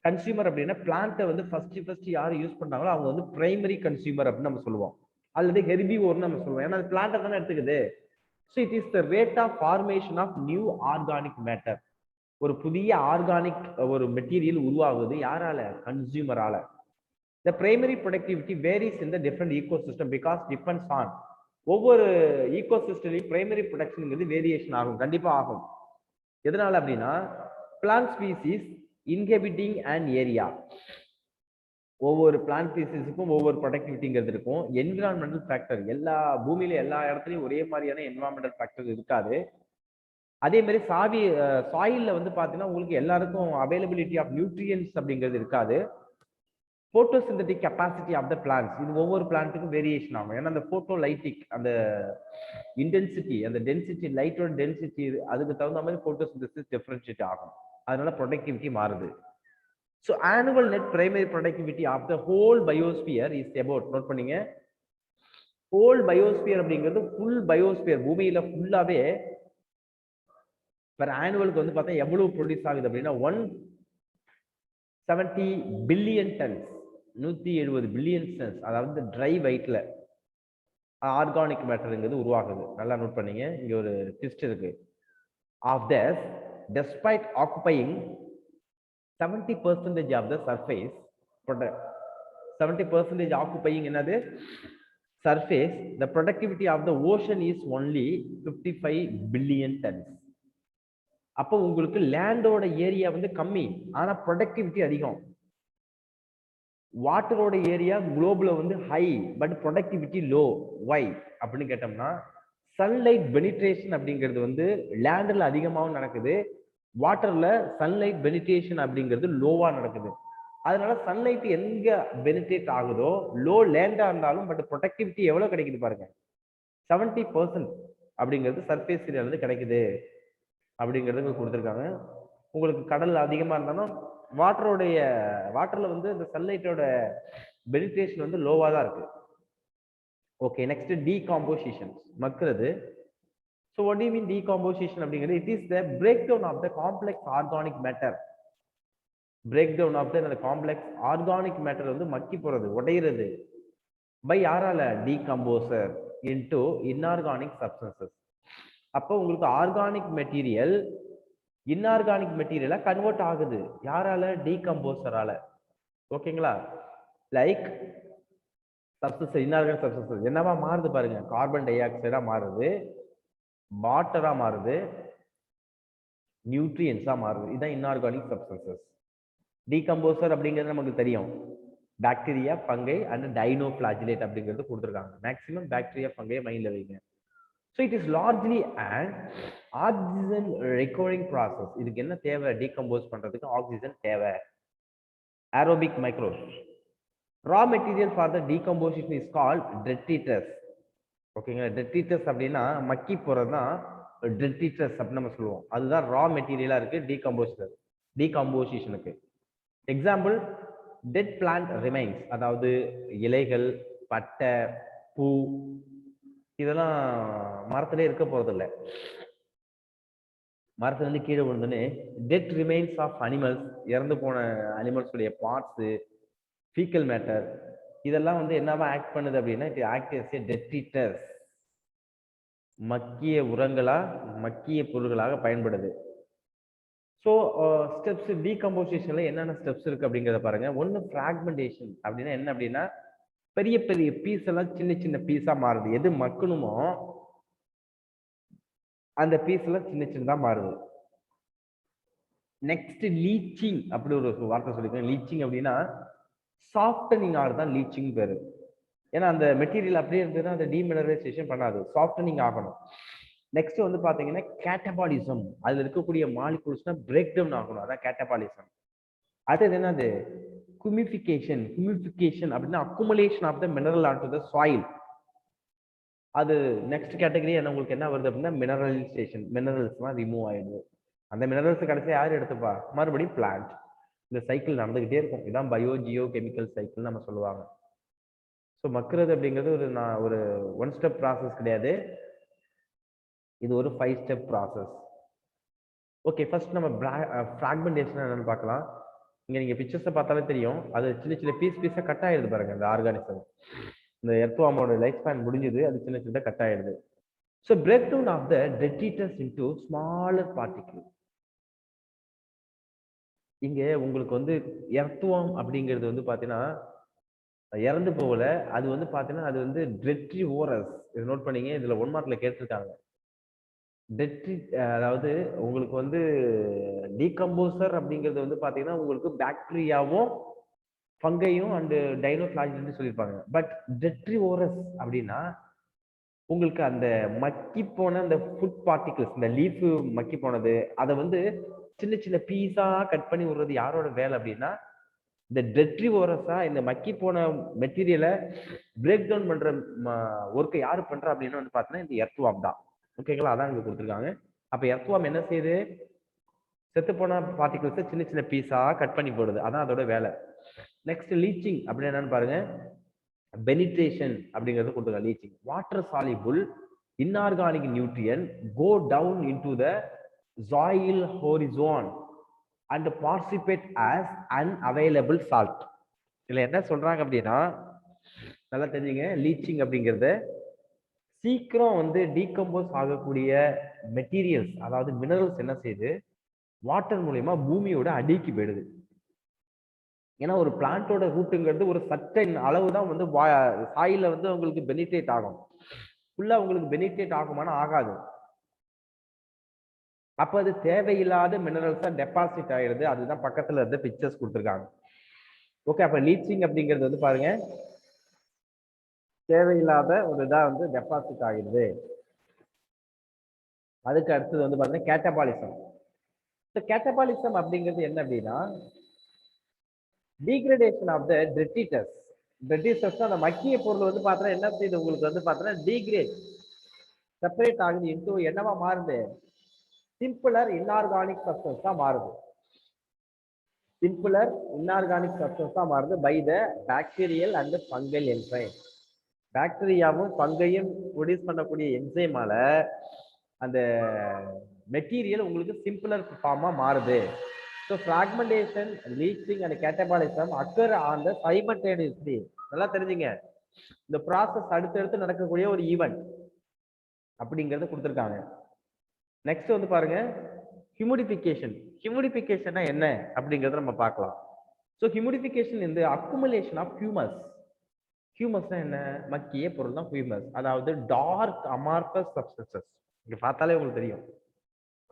Consumer அப்படின்னா பிளான்ட்டை வந்து ஃபர்ஸ்ட் யார் யூஸ் பண்ணாங்களோ அவங்க வந்து பிரைமரி கன்சியூமர் அப்படின்னு நம்ம சொல்லுவோம், அல்லது ஹெர்பிவோர்னு நம்ம சொல்லுவோம், ஏன்னா அது பிளான்ட்டை தானே எடுத்துக்குது. So it is the rate of formation of new organic matter. ஒரு புதிய ஆர்கானிக் ஒரு மெட்டீரியல் உருவாகுது யாரால, கன்சியூமரால. The primary productivity varies in the different ecosystem because depends on ஒவ்வொரு ஈகோசிஸ்டம்லையும் பிரைமரி ப்ரொடக்ஷன்ங்கிறது வேரியேஷன் ஆகும், கண்டிப்பா ஆகும். எதனால அப்படின்னா plant species inhibiting and area, ஒவ்வொரு பிளான்ட் ஸ்பீசிஸுக்கும் ஒவ்வொரு ப்ரொடக்டிவிட்டிங்கிறது இருக்கும். என்விரான்மெண்டல் ஃபேக்டர், எல்லா பூமியில எல்லா இடத்துலையும் ஒரே மாதிரியான என்விரான்மெண்டல் ஃபேக்டர் இருக்காது. அதே மாதிரி சாயில்ல வந்து பாத்தீங்கன்னா உங்களுக்கு எல்லாருக்கும் அவைலபிலிட்டி ஆஃப் நியூட்ரியன்ஸ் அப்படிங்கிறது இருக்காது. Photosynthetic capacity of the plants, இது ஒவ்வொரு பிளான்ட்டுக்கும் வேரியேஷன் ஆகும். ஏன்னா அந்த போட்டோ லைட்டிக் அந்த இன்டென்சிட்டி, அந்த டென்சிட்டி, லைட்டோட டென்சிட்டி, அதுக்கு தகுந்த மாதிரி போட்டோசிந்தசிஸ் டிஃபரன்ஷியேட் ஆகும், அதனால ப்ரொடக்டிவிட்டி மாறுது. So annual net primary productivity of the whole biosphere is about, note பண்ணீங்க, ஹோல் பயோஸ்பியர் அப்படிங்கிறது ஃபுல் பயோஸ்பியர், பூமியில ஃபுல்லாவே பெர் ஆனுவலுக்கு வந்து பார்த்தா எவ்வளவு ப்ரொடியூஸ் ஆகுது அப்படின்னா 170 பில்லியன் டன்ஸ், 170 பில்லியன் டன்ஸ், அதாவது ட்ரை வெயிட்ல ஆர்கானிக் மேட்டருங்கிறது உருவாகுது. நல்லா நோட் பண்ணீங்க, இங்க ஒரு ட்விஸ்ட் இருக்கு. Of this despite occupying 70% of the surface, 70% occupying என்னது surface, the productivity of the ocean is only 55 billion tons. அப்போ உங்களுக்கு லேண்டோட ஏரியா வந்து கம்மி, ஆனா ப்ரொடக்டிவிட்டி அதிகம். வாட்டரோட ஏரியா குளோப்ல வந்து ஹை, பட் ப்ரொடக்டிவிட்டி லோ. வை அப்படின்னு கேட்டோம்னா சன்லைட் பெனிட்ரேஷன் அப்படிங்கிறது வந்து லேண்ட்ல அதிகமாகவும் நடக்குது, வாட்டர்ல சன்லைட் பெனிட்ரேஷன் அப்படிங்கிறது லோவா நடக்குது. அதனால சன்லைட் எங்க பெனிட்ரேட் ஆகுதோ லோ லேண்டா இருந்தாலும் பட் ப்ரொடக்டிவிட்டி எவ்வளவு கிடைக்குது பாருங்க, 70% அப்படிங்கிறது சர்ஃபேஸ் ஏரியால இருந்து கிடைக்குது அப்படிங்கிறது கொடுத்துருக்காங்க. உங்களுக்கு கடல் அதிகமா இருந்தாலும் வாட்டர்ல வந்து இந்த சன்லைட்டோட பெனிட்ரேஷன் வந்து லோவா தான் இருக்கு. ஓகே, நெக்ஸ்ட் டீகாம்போசிஷன், மக்குறது. So what do you mean decomposition அப்படிங்கிறது it is the break down of the complex organic matter. Break down of the complex organic matter வந்து மக்கி போறது, உடையிறது பை யாரால, டீகம்போசர் இன்டு இன்ஆர்கானிக் சப்ஸ்டன்சஸ். அப்போ உங்களுக்கு organic material inorganic மெட்டீரியலா convert ஆகுது யாரால, டீகம்போசரால. ஓகேங்களா, லைக் சப்ஸ்டன்ஸ், இன்ஆர்கானிக் சப்ஸ்டன்சஸ் என்னவா மாறுது பாருங்க, கார்பன் டை ஆக்சைடா மாறுது, வாட்டரா மாறுது, நியூட்ரியன்ஸா மாறுது, இதுதான் இன்ஆர்கானிக் சப்ஸ்டன்சஸ். டீகம்போசர் அப்படிங்கிறது நமக்கு தெரியும், பாக்டீரியா, ஃபங்கை அண்ட் டைனோஃபிளாஜிலேட் அப்படிங்கிறது கொடுத்துருக்காங்க. மேக்ஸிமம் பாக்டீரியா, ஃபங்கை மைண்ட்ல வைங்க. So it is largely and oxygen recovering process. இதுக்கு என்ன தேவை? டீகம்போஸ் பண்றதுக்கு ஆக்சிஜன் தேவை. aerobic microbes. Raw material for the decomposition is called detritus. ஓகேங்களா? detritus அப்படின்னா மக்கி போறது தான் detritus அப்படின்னு நம்ம சொல்லுவோம். அதுதான் ரா மெட்டீரியலா இருக்கு டீகம்போசிஷனுக்கு. எக்ஸாம்பிள், டெட் பிளான்ட் ரிமைன்ஸ், அதாவது இலைகள், பட்டை, பூ, இதெல்லாம் மரத்திலே இருக்க போறது இல்லை. மரத்துல இருந்து கீழே விழுந்துன்னு டெட் ரிமைன்ஸ் ஆஃப் அனிமல்ஸ், இறந்து போன அனிமல்ஸ் உடைய பார்ட்ஸ், ஃபீக்கல் மேட்டர், இதெல்லாம் வந்து என்னவா ஆக்ட் பண்ணுது அப்படின்னா it act as a detritus. மக்கிய உரங்களா, மக்கிய பொருள்களாக பயன்படுது. ஸோ ஸ்டெப்ஸ் டீகம்போசிஷன்ல என்னென்ன ஸ்டெப்ஸ் இருக்கு அப்படிங்கிறத பாருங்க. ஒன்று ஃப்ராக்மெண்டேஷன் அப்படின்னா என்ன அப்படின்னா பெரிய பெரிய பீஸ் எல்லாம் சின்ன சின்ன பீஸா மாறுது. எது மக்கணுமோ அந்த பீஸ் எல்லாம் சின்ன சின்னதா மாறுது. நெக்ஸ்ட் லீச்சிங் அப்படி ஒரு வார்த்தை சொல்லிருக்கேன். லீச்சிங் அப்படின்னா சாஃப்டனிங் ஆகுதான் லீச்சிங் பேரு. ஏன்னா அந்த மெட்டீரியல் அப்படியே இருந்ததுன்னா அந்த டீமினரைசேஷன் பண்ணாது, சாஃப்டனிங் ஆகணும். நெக்ஸ்ட் வந்து பாத்தீங்கன்னா கேட்டபாலிசம், அதுல இருக்கக்கூடிய மாலிகூல்ஸ்னா பிரேக் டவுன் ஆகணும், அதான் கேட்டபாலிசம். அடுத்தது என்னது? குமிஃபிகேஷன். குமிஃபிகேஷன் அப்படின்னா accumulation of the mineral on to the soil. அது நெக்ஸ்ட் கேட்டகரி என்ன உங்களுக்கு என்ன வருது அப்படின்னா மினரலைசேஷன். மினரல்ஸ்லாம் ரிமூவ் ஆயிடுது. அந்த மினரல்ஸ் கடைசியா யார் எடுத்துப்பா? மறுபடியும் பிளான்ட். இந்த சைக்கிள் நடந்துகிட்டே இருக்கும். இதான் பயோ ஜியோ கெமிக்கல் சைக்கிள் நம்ம சொல்லுவாங்க. ஸோ மக்குறது அப்படிங்கிறது ஒரு ஒன் ஸ்டெப் ப்ராசஸ் கிடையாது, இது ஒரு 5 ஸ்டெப் ப்ராசஸ். ஓகே, ஃபர்ஸ்ட் நம்ம ஃப்ராக்மெண்டேஷன் என்னன்னு பார்க்கலாம். இங்க நீங்க பிக்சர்ஸை பார்த்தாலே தெரியும், அது சின்ன சின்ன பீஸா கட் ஆயிடுது பாருங்க. இந்த ஆர்கானிசம், இந்த எர்த்வார்மோட லைஃப் ஸ்பேன் முடிஞ்சது, அது சின்ன சின்ன கட் ஆயிடுது. So break down of the detritus into smaller particles. இங்க உங்களுக்கு வந்து எர்த்வார்ம் அப்படிங்கிறது வந்து பாத்தீங்கன்னா இறந்து போகல, அது வந்து பாத்தீங்கன்னா அது வந்து டெட்ரிவோரஸ். இது நோட் பண்ணீங்க, இதுல 1 மார்க்ல கேட்டிருக்காங்க. அதாவது உங்களுக்கு வந்து டீகம்போசர் அப்படிங்கிறது வந்து பாத்தீங்கன்னா உங்களுக்கு பாக்டீரியாவும் ஃபங்கையும் அண்ட் டைனோஃபிளாஜிலேட்டும் சொல்லியிருப்பாங்க. பட் டெட்ரிவோரஸ் அப்படின்னா உங்களுக்கு அந்த மக்கி போன அந்த ஃபுட் பார்ட்டிகிள்ஸ், இந்த லீஃப் மக்கி போனது, அதை வந்து சின்ன சின்ன பீஸா கட் பண்ணி விடுறது யாரோட வேலை அப்படின்னா இந்த டெட்ரிவோரஸா இந்த மக்கி போன மெட்டீரியலை பிரேக் டவுன் பண்ற ஒர்க்கை யாரு பண்றா அப்படின்னு வந்து பாத்தீங்கன்னா இந்த எர்த்வார்ம் தான். ஓகேங்களா? அதான் இங்க கொடுத்துருக்காங்க. அப்ப எர்த்வார்ம் என்ன செய்யுது? செத்து போன பார்ட்டிகிள்ஸை சின்ன சின்ன பீஸா கட் பண்ணி போடுது, அதான் அதோட வேலை. நெக்ஸ்ட் லீச்சிங் அப்படின்னு என்னன்னு பாருங்க. பெனிட்ரேஷன் அப்படிங்கிறது கொடுத்துருக்காங்க. Leaching, water soluble inorganic nutrient go down into the soil horizon and participate as unavailable salt. இதுல என்ன சொல்றாங்க அப்படின்னா நல்லா தெரிஞ்சுங்க, லீச்சிங் அப்படிங்கிறது சீக்கிரம் வந்து டீகம்போஸ் ஆகக்கூடிய மெட்டீரியல்ஸ், அதாவது மினரல்ஸ் என்ன செய்யுது? வாட்டர் மூலியமா பூமியோட அடிக்கு போயிடுது. ஏன்னா ஒரு பிளான்ட்டோட ரூட்டுங்கிறது ஒரு சர்டன் அளவு தான் வந்து சாயில வந்து உங்களுக்கு பெனிட்ரேட் ஆகும். ஃபுல்லா உங்களுக்கு பெனிட்ரேட் ஆகுமானா ஆகாது. அப்ப அது தேவையில்லாத மினரல்ஸா டெபாசிட் ஆயிடுது. அதுதான் பக்கத்துல இருந்து பிக்சர்ஸ் கொடுத்துருக்காங்க. ஓகே, அப்ப லீச்சிங் அப்படிங்கிறது வந்து பாருங்க தேவையில்லாத ஒரு இதா வந்து டெபாசிட் ஆகிடுது. அதுக்கு அடுத்தது வந்து பாத்தீங்கன்னா கேட்டபாலிசம். கேட்டபாலிசம் அப்படிங்கிறது என்ன அப்படின்னா degradation of the detritus. Detritus அந்த மக்கிய பொருள் வந்து பாத்தீங்கன்னா என்ன செய்யுது? உங்களுக்கு வந்து பாத்தீங்கன்னா டீக்ரேட், செப்பரேட் ஆகுது இன்டு என்னவா மாறுது? சிம்பிளர் இன்ஆர்கானிக் சப்ஸ்டன்ஸா மாறுது. சிம்பிளர் இன்ஆர்கானிக் சப்ஸ்டன்ஸா மாறுது by the bacterial and fungal enzyme. பாக்டீரியாவும் ஃபங்கையும் ப்ரொடியூஸ் பண்ணக்கூடிய என்சைமால அந்த மெட்டீரியல் உங்களுக்கு சிம்பிளர் ஃபார்மா மாறுது. So fragmentation, leaching and catabolism occur on the simultaneously. நல்லா தெரிஞ்சுங்க, இந்த ப்ராசஸ் அடுத்தடுத்து நடக்கக்கூடிய ஒரு ஈவெண்ட் அப்படிங்கறத கொடுத்துருக்காங்க. நெக்ஸ்ட் வந்து பாருங்க ஹியூமிடிஃபிகேஷன். ஹியூமிடிஃபிகேஷன்னா என்ன அப்படிங்கறத நம்ம பார்க்கலாம். ஸோ ஹியூமிடிஃபிகேஷன் இந்த அக்குமுலேஷன் ஆஃப் ஹியூமஸ். ஹியூமஸ்னா என்ன? மக்கிய பொருள் தான் ஹியூமஸ். அதாவது டார்க் அமார்பஸ் சப்ஸ்டன்சஸ். இங்க பார்த்தாலே உங்களுக்கு தெரியும்,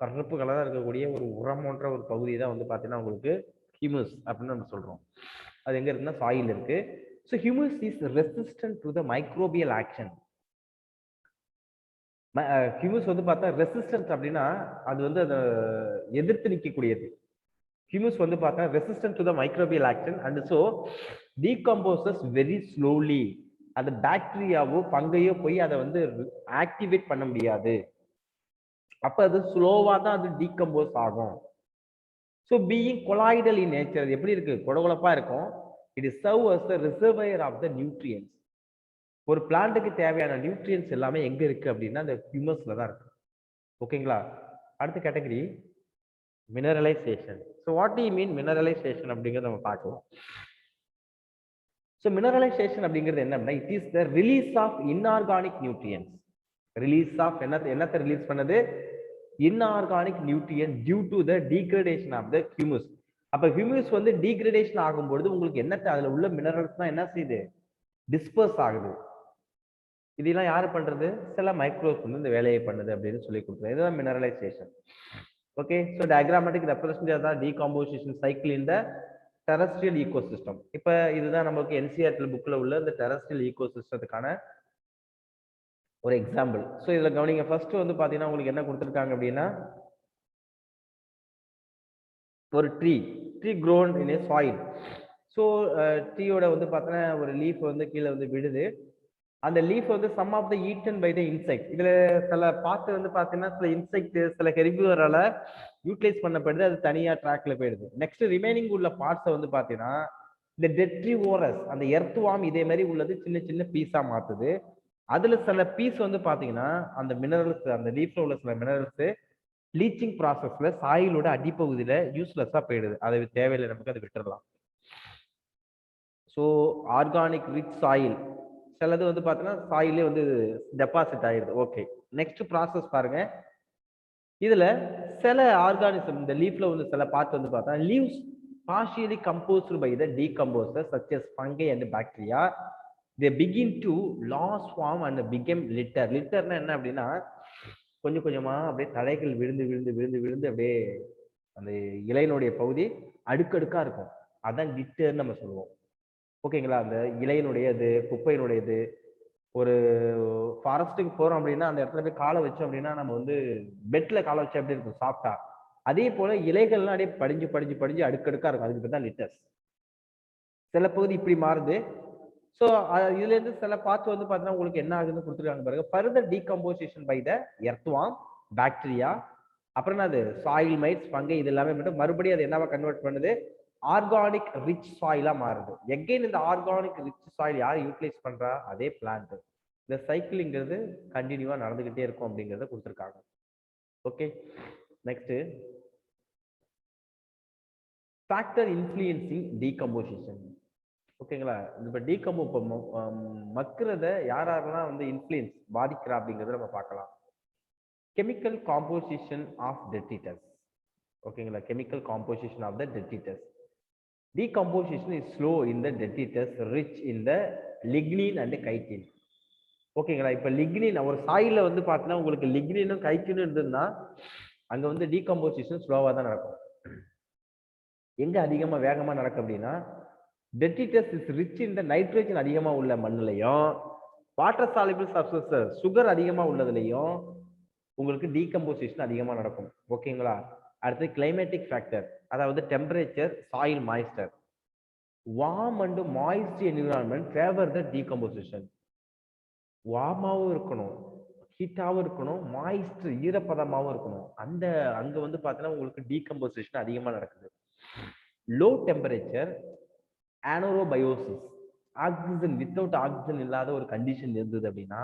கருப்பு கலரா இருக்கக்கூடிய ஒரு உரம் போன்ற ஒரு பகுதி தான் வந்து பாத்தீங்கன்னா உங்களுக்கு ஹியூமஸ் அப்படின்னு நம்ம சொல்றோம். அது எங்க இருக்குன்னா சாயில் இருக்கு. So humus is resistant to the microbial action. Humus வந்து பார்த்தா ரெசிஸ்டன்ட் அப்படின்னா அது வந்து அதை எதிர்த்து நிற்கக்கூடியது. ஹியூமஸ் வந்து பார்த்தா resistant to the microbial action and so decomposes very slowly. அது பாக்டீரியாவோ பங்கையோ போய் அதை வந்து ஆக்டிவேட் பண்ண முடியாது. அப்ப அது ஸ்லோவா தான் அது டீகம்போஸ் ஆகும். So being colloidal in nature, அது எப்படி இருக்கு, கொடகொலப்பா இருக்கும். It is serve as the reservoir of the nutrients. ஒரு பிளான்ட்டுக்கு தேவையான நியூட்ரியன்ஸ் எல்லாமே எங்க இருக்கு அப்படின்னா அந்த ஹியூமஸ்ல தான் இருக்கு. ஓகேங்களா? அடுத்த category mineralization. So what do you mean mineralization அப்படிங்கிறத நம்ம பார்க்கலாம். ஸோ மினரலைசேஷன் அப்படிங்கிறது என்ன அப்படின்னா it is the release of inorganic nutrients. Release of என்னத்தை ரிலீஸ் பண்ணது, inorganic nutrient due to the degradation of the humus. அப்ப ஹியூமஸ் வந்து டீக்ரடேஷன் ஆகும்பொழுது உங்களுக்கு என்னத்தை அதுல உள்ள மினரல்ஸ் தான் என்ன செய்யுது, டிஸ்பர்ஸ் ஆகுது. இதெல்லாம் யாரு பண்றது, சில மைக்ரோஸ் வந்து இந்த வேலையை பண்ணுது அப்படின்னு சொல்லி கொடுக்குறது. இதுதான் mineralisation. Okay, so diagrammatic representation of decomposition cycle in the terrestrial ecosystem. இப்ப இதுதான் நமக்கு என்சிஆர்டி புக்ல உள்ள இந்த டெரஸ்ட்ரியல் ஈகோசிஸ்டத்துக்கான ஒரு எக்ஸாம்பிள். ஸோ இதுல கவனிங்க, ஃபர்ஸ்ட் வந்து பாத்தீங்கன்னா உங்களுக்கு என்ன கொடுத்துருக்காங்க அப்படின்னா ஒரு tree grown in a soil. So ட்ரீயோட வந்து பார்த்தோன்னா ஒரு லீஃப் வந்து கீழே வந்து விடுது. அந்த லீஃப் வந்து some of the eaten by the insect. இதுல சில பார்ட் வந்து பார்த்தீங்கன்னா சில இன்செக்ட் சில ஹெர்பிவரால யூட்டிலைஸ் பண்ணப்படுது, அது தனியா ட்ராக்ல போயிடுது. நெக்ஸ்ட் ரிமைனிங் உள்ள பார்ட்ஸை வந்து பார்த்தீங்கன்னா இந்த டெட்ரிவோரஸ் அந்த எர்த்வாம் இதே மாதிரி உள்ளது சின்ன சின்ன பீஸா மாத்துது. அதுல சில பீஸ் வந்து பாத்தீங்கன்னா அந்த மினரல்ஸ், அந்த லீஃப்ல உள்ள சில மினரல்ஸ் லீச்சிங் ப்ராசஸ்ல சாயிலோட அடிப்பகுதியில யூஸ்லெஸ்ஸா போயிடுது, அது தேவையில்லை நமக்கு, அதை விட்டுடலாம். ஸோ ஆர்கானிக் ரிச் சாயில் சிலது வந்து பார்த்தீங்கன்னா சாயிலே வந்து டெபாசிட் ஆயிடுது. ஓகே, நெக்ஸ்ட் ப்ராசஸ் பாருங்க. இதுல சில ஆர்கானிசம் இந்த லீஃப்ல வந்து சில பார்ட் வந்து பார்த்தா leaves partially composed by the decomposers such as fungi and bacteria. They begin to lose form and become litter. லிட்டர்னா என்ன அப்படின்னா கொஞ்சம் கொஞ்சமா அப்படியே தழைகள் விழுந்து விழுந்து விழுந்து விழுந்து அப்படியே அந்த இலையினுடைய பகுதி அடுக்கடுக்கா இருக்கும். அதான் லிட்டர்னு நம்ம சொல்லுவோம். ஓகேங்களா? அந்த இலையினுடையது, குப்பையினுடையது. ஒரு ஃபாரஸ்ட்டுக்கு போறோம் அப்படின்னா அந்த இடத்துல போய் காலை வச்சோம் அப்படின்னா நம்ம வந்து பெட்ல காலை வச்சா எப்படி இருக்கும், சாப்பிட்டா. அதே போல இலைகள்லாம் அப்படியே படிஞ்சு படிஞ்சு படிஞ்சு அடுக்கடுக்கா இருக்கும். அதுக்கு தான் லிட்டர்ஸ். சில பகுதி இப்படி மாறுது. ஸோ இதுல இருந்து சில பார்ட்ஸ் வந்து பார்த்தீங்கன்னா உங்களுக்கு என்ன ஆகுதுன்னு கொடுத்துருக்காங்க பாருங்க. Further decomposition by the earthworm, bacteria, அப்புறம் அது சாயில் மைட்ஸ், ஃபங்கை, இது எல்லாமே மட்டும் மறுபடியும் அது என்னவா கன்வெர்ட் பண்ணுது, ஆர்கானிக் ரிச் சாயிலா மாறுது. எகைன் இந்த ஆர்கானிக் ரிச் சாயில் யார் யூட்டிலைஸ் பண்றா, அதே பிளான்ட். இந்த சைக்கிள்ங்கிறது கண்டினியூவா நடந்துகிட்டே இருக்கும் அப்படிங்கறத கொடுத்துருக்காங்க. Okay, next factor influencing decomposition. ஓகேங்களா? இப்போ டீகம்போ மக்கிறத யாரெல்லாம் வந்து இன்ஃப்ளூயன்ஸ் பாதிக்கிறா அப்படிங்கறத நம்ம பார்க்கலாம். Chemical composition of detritus. ஓகேங்களா? Chemical composition of the detritus. Decomposition is slow in the detritus, rich in the lignin and chitin. ஓகேங்களா? இப்ப லிக்னின் ஒரு சாயில வந்து பார்த்தீங்கன்னா உங்களுக்கு லிக்னினும் கைட்டினும் இருந்ததுன்னா அங்க வந்து டீகம்போசிஷன் ஸ்லோவா தான் நடக்கும். எங்க அதிகமா வேகமா நடக்கும் அப்படின்னா detritus is rich in the nitrogen அதிகமா உள்ள மண்ணிலையும் வாட்டர் சாலிபிள் சப்ஸ்டன்ஸ் சுகர் அதிகமா உள்ளதுலையும் உங்களுக்கு டீகம்போசிஷன் அதிகமா நடக்கும். ஓகேங்களா? அடுத்து கிளைமேட்டிக் ஃபேக்டர், அதாவது temperature, soil moisture. Warm and moist environment favour the decomposition. வார்மாவும் இருக்கணும், ஹீட்டாவும் இருக்கணும், மாய்ஸ்ட் ஈரப்பதமாவும் இருக்கணும். அந்த அங்க வந்து பார்த்தீங்கன்னா உங்களுக்கு டீகம்போசிஷன் அதிகமா நடக்குது. Low temperature anaerobiosis, oxygen without oxygen இல்லாத ஒரு கண்டிஷன் இருந்தது அப்படின்னா